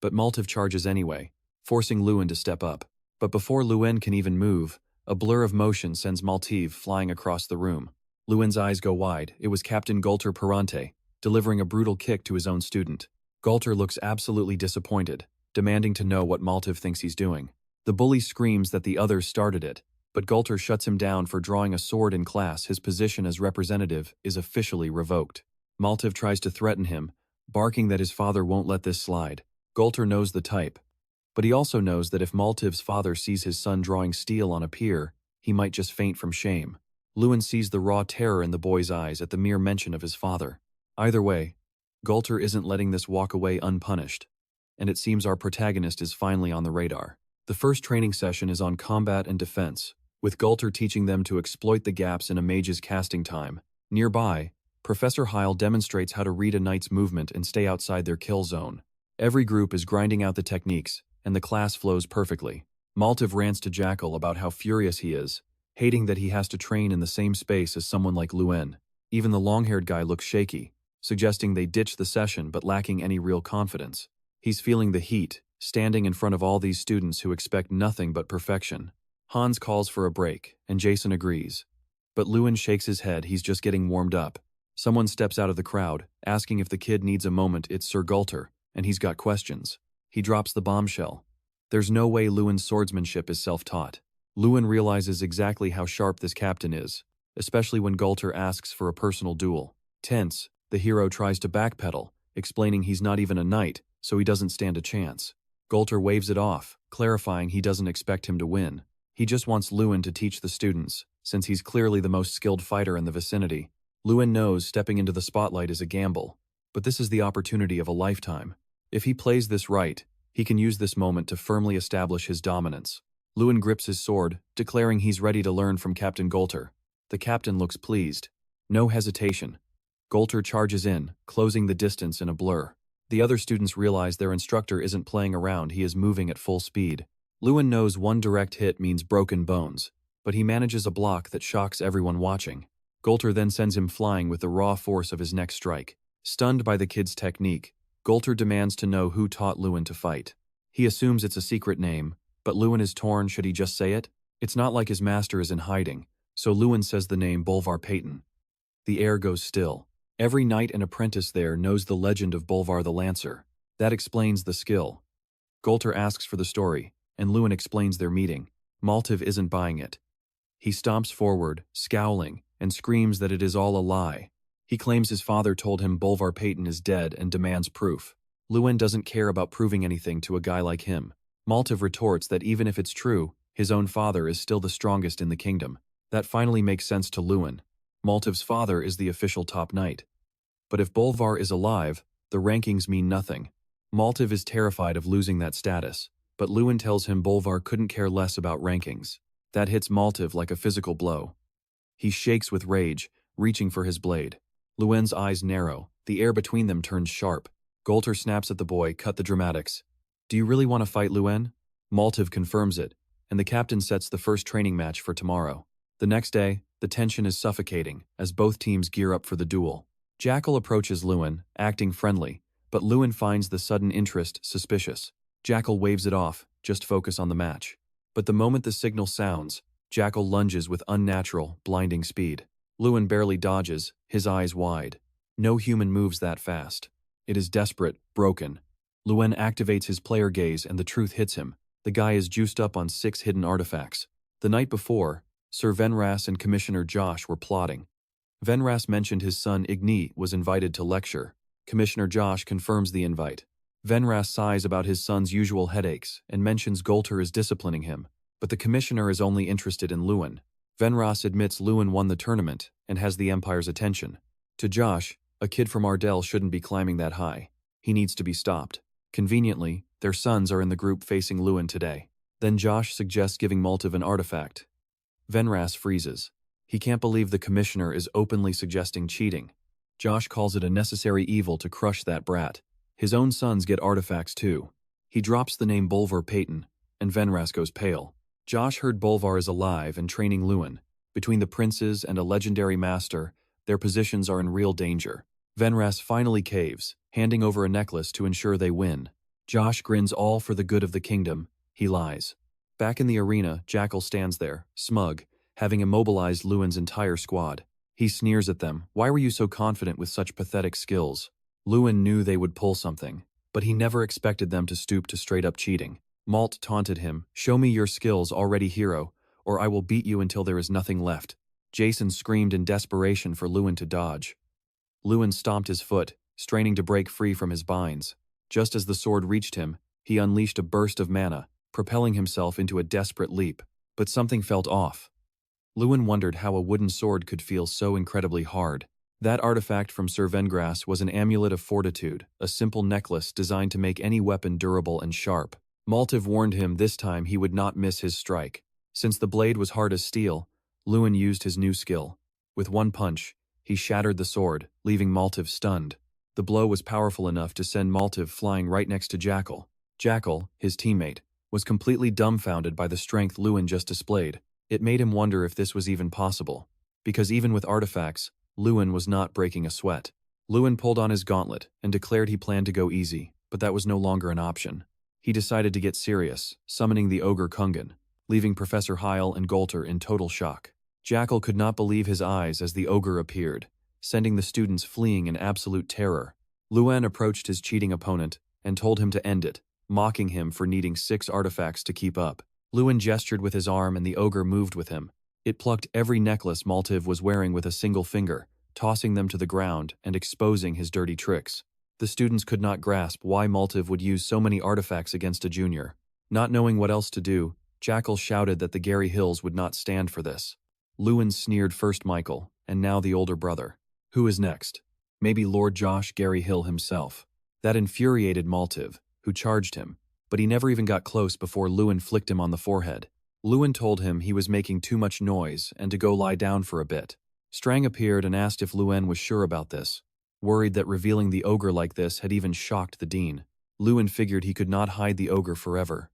But Maltiv charges anyway, forcing Luen to step up. But before Luen can even move, a blur of motion sends Maltiv flying across the room. Luen's eyes go wide. It was Captain Gulter Perante, delivering a brutal kick to his own student. Gulter looks absolutely disappointed, demanding to know what Maltiv thinks he's doing. The bully screams that the others started it, but Gulter shuts him down for drawing a sword in class. His position as representative is officially revoked. Maltiv tries to threaten him, barking that his father won't let this slide. Gulter knows the type, but he also knows that if Maltiv's father sees his son drawing steel on a pier, he might just faint from shame. Luen sees the raw terror in the boy's eyes at the mere mention of his father. Either way, Gulter isn't letting this walk away unpunished, and it seems our protagonist is finally on the radar. The first training session is on combat and defense, with Gulter teaching them to exploit the gaps in a mage's casting time. Nearby, Professor Heil demonstrates how to read a knight's movement and stay outside their kill zone. Every group is grinding out the techniques, and the class flows perfectly. Maltiv rants to Jackal about how furious he is, hating that he has to train in the same space as someone like Luen. Even the long-haired guy looks shaky, suggesting they ditch the session but lacking any real confidence. He's feeling the heat, standing in front of all these students who expect nothing but perfection. Hans calls for a break, and Jason agrees. But Luen shakes his head. He's just getting warmed up. Someone steps out of the crowd, asking if the kid needs a moment. It's Sir Gulter, and he's got questions. He drops the bombshell. There's no way Luen's swordsmanship is self-taught. Luen realizes exactly how sharp this captain is, especially when Gulter asks for a personal duel. Tense, the hero tries to backpedal, explaining he's not even a knight, so he doesn't stand a chance. Gulter waves it off, clarifying he doesn't expect him to win. He just wants Luen to teach the students, since he's clearly the most skilled fighter in the vicinity. Luen knows stepping into the spotlight is a gamble, but this is the opportunity of a lifetime. If he plays this right, he can use this moment to firmly establish his dominance. Luen grips his sword, declaring he's ready to learn from Captain Gulter. The captain looks pleased. No hesitation. Gulter charges in, closing the distance in a blur. The other students realize their instructor isn't playing around. He is moving at full speed. Luen knows one direct hit means broken bones, but he manages a block that shocks everyone watching. Gulter then sends him flying with the raw force of his next strike. Stunned by the kid's technique, Gulter demands to know who taught Luen to fight. He assumes it's a secret name, but Luen is torn. Should he just say it? It's not like his master is in hiding, so Luen says the name Bolvar Peyton. The air goes still. Every knight and apprentice there knows the legend of Bolvar the Lancer. That explains the skill. Gulter asks for the story, and Luen explains their meeting. Maltiv isn't buying it. He stomps forward, scowling, and screams that it is all a lie. He claims his father told him Bolvar Peyton is dead and demands proof. Luen doesn't care about proving anything to a guy like him. Maltiv retorts that even if it's true, his own father is still the strongest in the kingdom. That finally makes sense to Luen. Maltiv's father is the official top knight. But if Bolvar is alive, the rankings mean nothing. Maltiv is terrified of losing that status, but Luen tells him Bolvar couldn't care less about rankings. That hits Maltiv like a physical blow. He shakes with rage, reaching for his blade. Luen's eyes narrow, the air between them turns sharp. Gulter snaps at the boy. Cut the dramatics. Do you really want to fight, Luen? Maltiv confirms it, and the captain sets the first training match for tomorrow. The next day, the tension is suffocating as both teams gear up for the duel. Jackal approaches Luen, acting friendly, but Luen finds the sudden interest suspicious. Jackal waves it off, just focus on the match. But the moment the signal sounds, Jackal lunges with unnatural, blinding speed. Luen barely dodges, his eyes wide. No human moves that fast. It is desperate, broken. Luen activates his player gaze and the truth hits him. The guy is juiced up on 6 hidden artifacts. The night before, Sir Venras and Commissioner Josh were plotting. Venras mentioned his son Igni was invited to lecture. Commissioner Josh confirms the invite. Venras sighs about his son's usual headaches and mentions Gulter is disciplining him, but the commissioner is only interested in Luen. Venras admits Luen won the tournament and has the Empire's attention. To Josh, a kid from Ardell shouldn't be climbing that high. He needs to be stopped. Conveniently, their sons are in the group facing Luen today. Then Josh suggests giving Maltiv an artifact. Venras freezes. He can't believe the commissioner is openly suggesting cheating. Josh calls it a necessary evil to crush that brat. His own sons get artifacts too. He drops the name Bolvar Peyton, and Venras goes pale. Josh heard Bolvar is alive and training Luen. Between the princes and a legendary master, their positions are in real danger. Venras finally caves, handing over a necklace to ensure they win. Josh grins all for the good of the kingdom. He lies. Back in the arena, Jackal stands there, smug, having immobilized Luen's entire squad. He sneers at them. Why were you so confident with such pathetic skills? Luen knew they would pull something, but he never expected them to stoop to straight-up cheating. Malt taunted him, show me your skills, already hero, or I will beat you until there is nothing left. Jason screamed in desperation for Luen to dodge. Luen stomped his foot, straining to break free from his binds. Just as the sword reached him, he unleashed a burst of mana, propelling himself into a desperate leap. But something felt off. Luen wondered how a wooden sword could feel so incredibly hard. That artifact from Sir Vengras was an amulet of fortitude, a simple necklace designed to make any weapon durable and sharp. Maltiv warned him this time he would not miss his strike. Since the blade was hard as steel, Luen used his new skill. With one punch, he shattered the sword, leaving Maltiv stunned. The blow was powerful enough to send Maltiv flying right next to Jackal. Jackal, his teammate, was completely dumbfounded by the strength Luen just displayed. It made him wonder if this was even possible. Because even with artifacts, Luen was not breaking a sweat. Luen pulled on his gauntlet and declared he planned to go easy, but that was no longer an option. He decided to get serious, summoning the ogre Kungan, leaving Professor Heil and Golter in total shock. Jackal could not believe his eyes as the ogre appeared, sending the students fleeing in absolute terror. Luen approached his cheating opponent and told him to end it, mocking him for needing 6 artifacts to keep up. Luen gestured with his arm and the ogre moved with him. It plucked every necklace Maltiv was wearing with a single finger, tossing them to the ground and exposing his dirty tricks. The students could not grasp why Maltiv would use so many artifacts against a junior. Not knowing what else to do, Jackal shouted that the Gary Hills would not stand for this. Luen sneered first Michael, and now the older brother. Who is next? Maybe Lord Josh Gary Hill himself. That infuriated Maltiv, who charged him, but he never even got close before Luen flicked him on the forehead. Luen told him he was making too much noise and to go lie down for a bit. Strang appeared and asked if Luen was sure about this, worried that revealing the ogre like this had even shocked the dean. Luen figured he could not hide the ogre forever.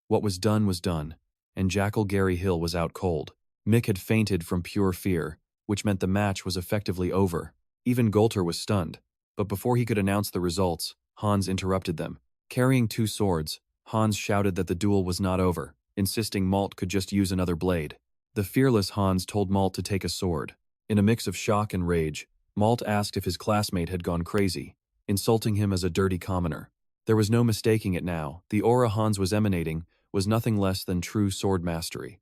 What was done, and Jackal Gary Hill was out cold. Mick had fainted from pure fear, which meant the match was effectively over. Even Golter was stunned, but before he could announce the results, Hans interrupted them. Carrying 2 swords, Hans shouted that the duel was not over, insisting Malt could just use another blade. The fearless Hans told Malt to take a sword. In a mix of shock and rage, Malt asked if his classmate had gone crazy, insulting him as a dirty commoner. There was no mistaking it now. The aura Hans was emanating was nothing less than true sword mastery.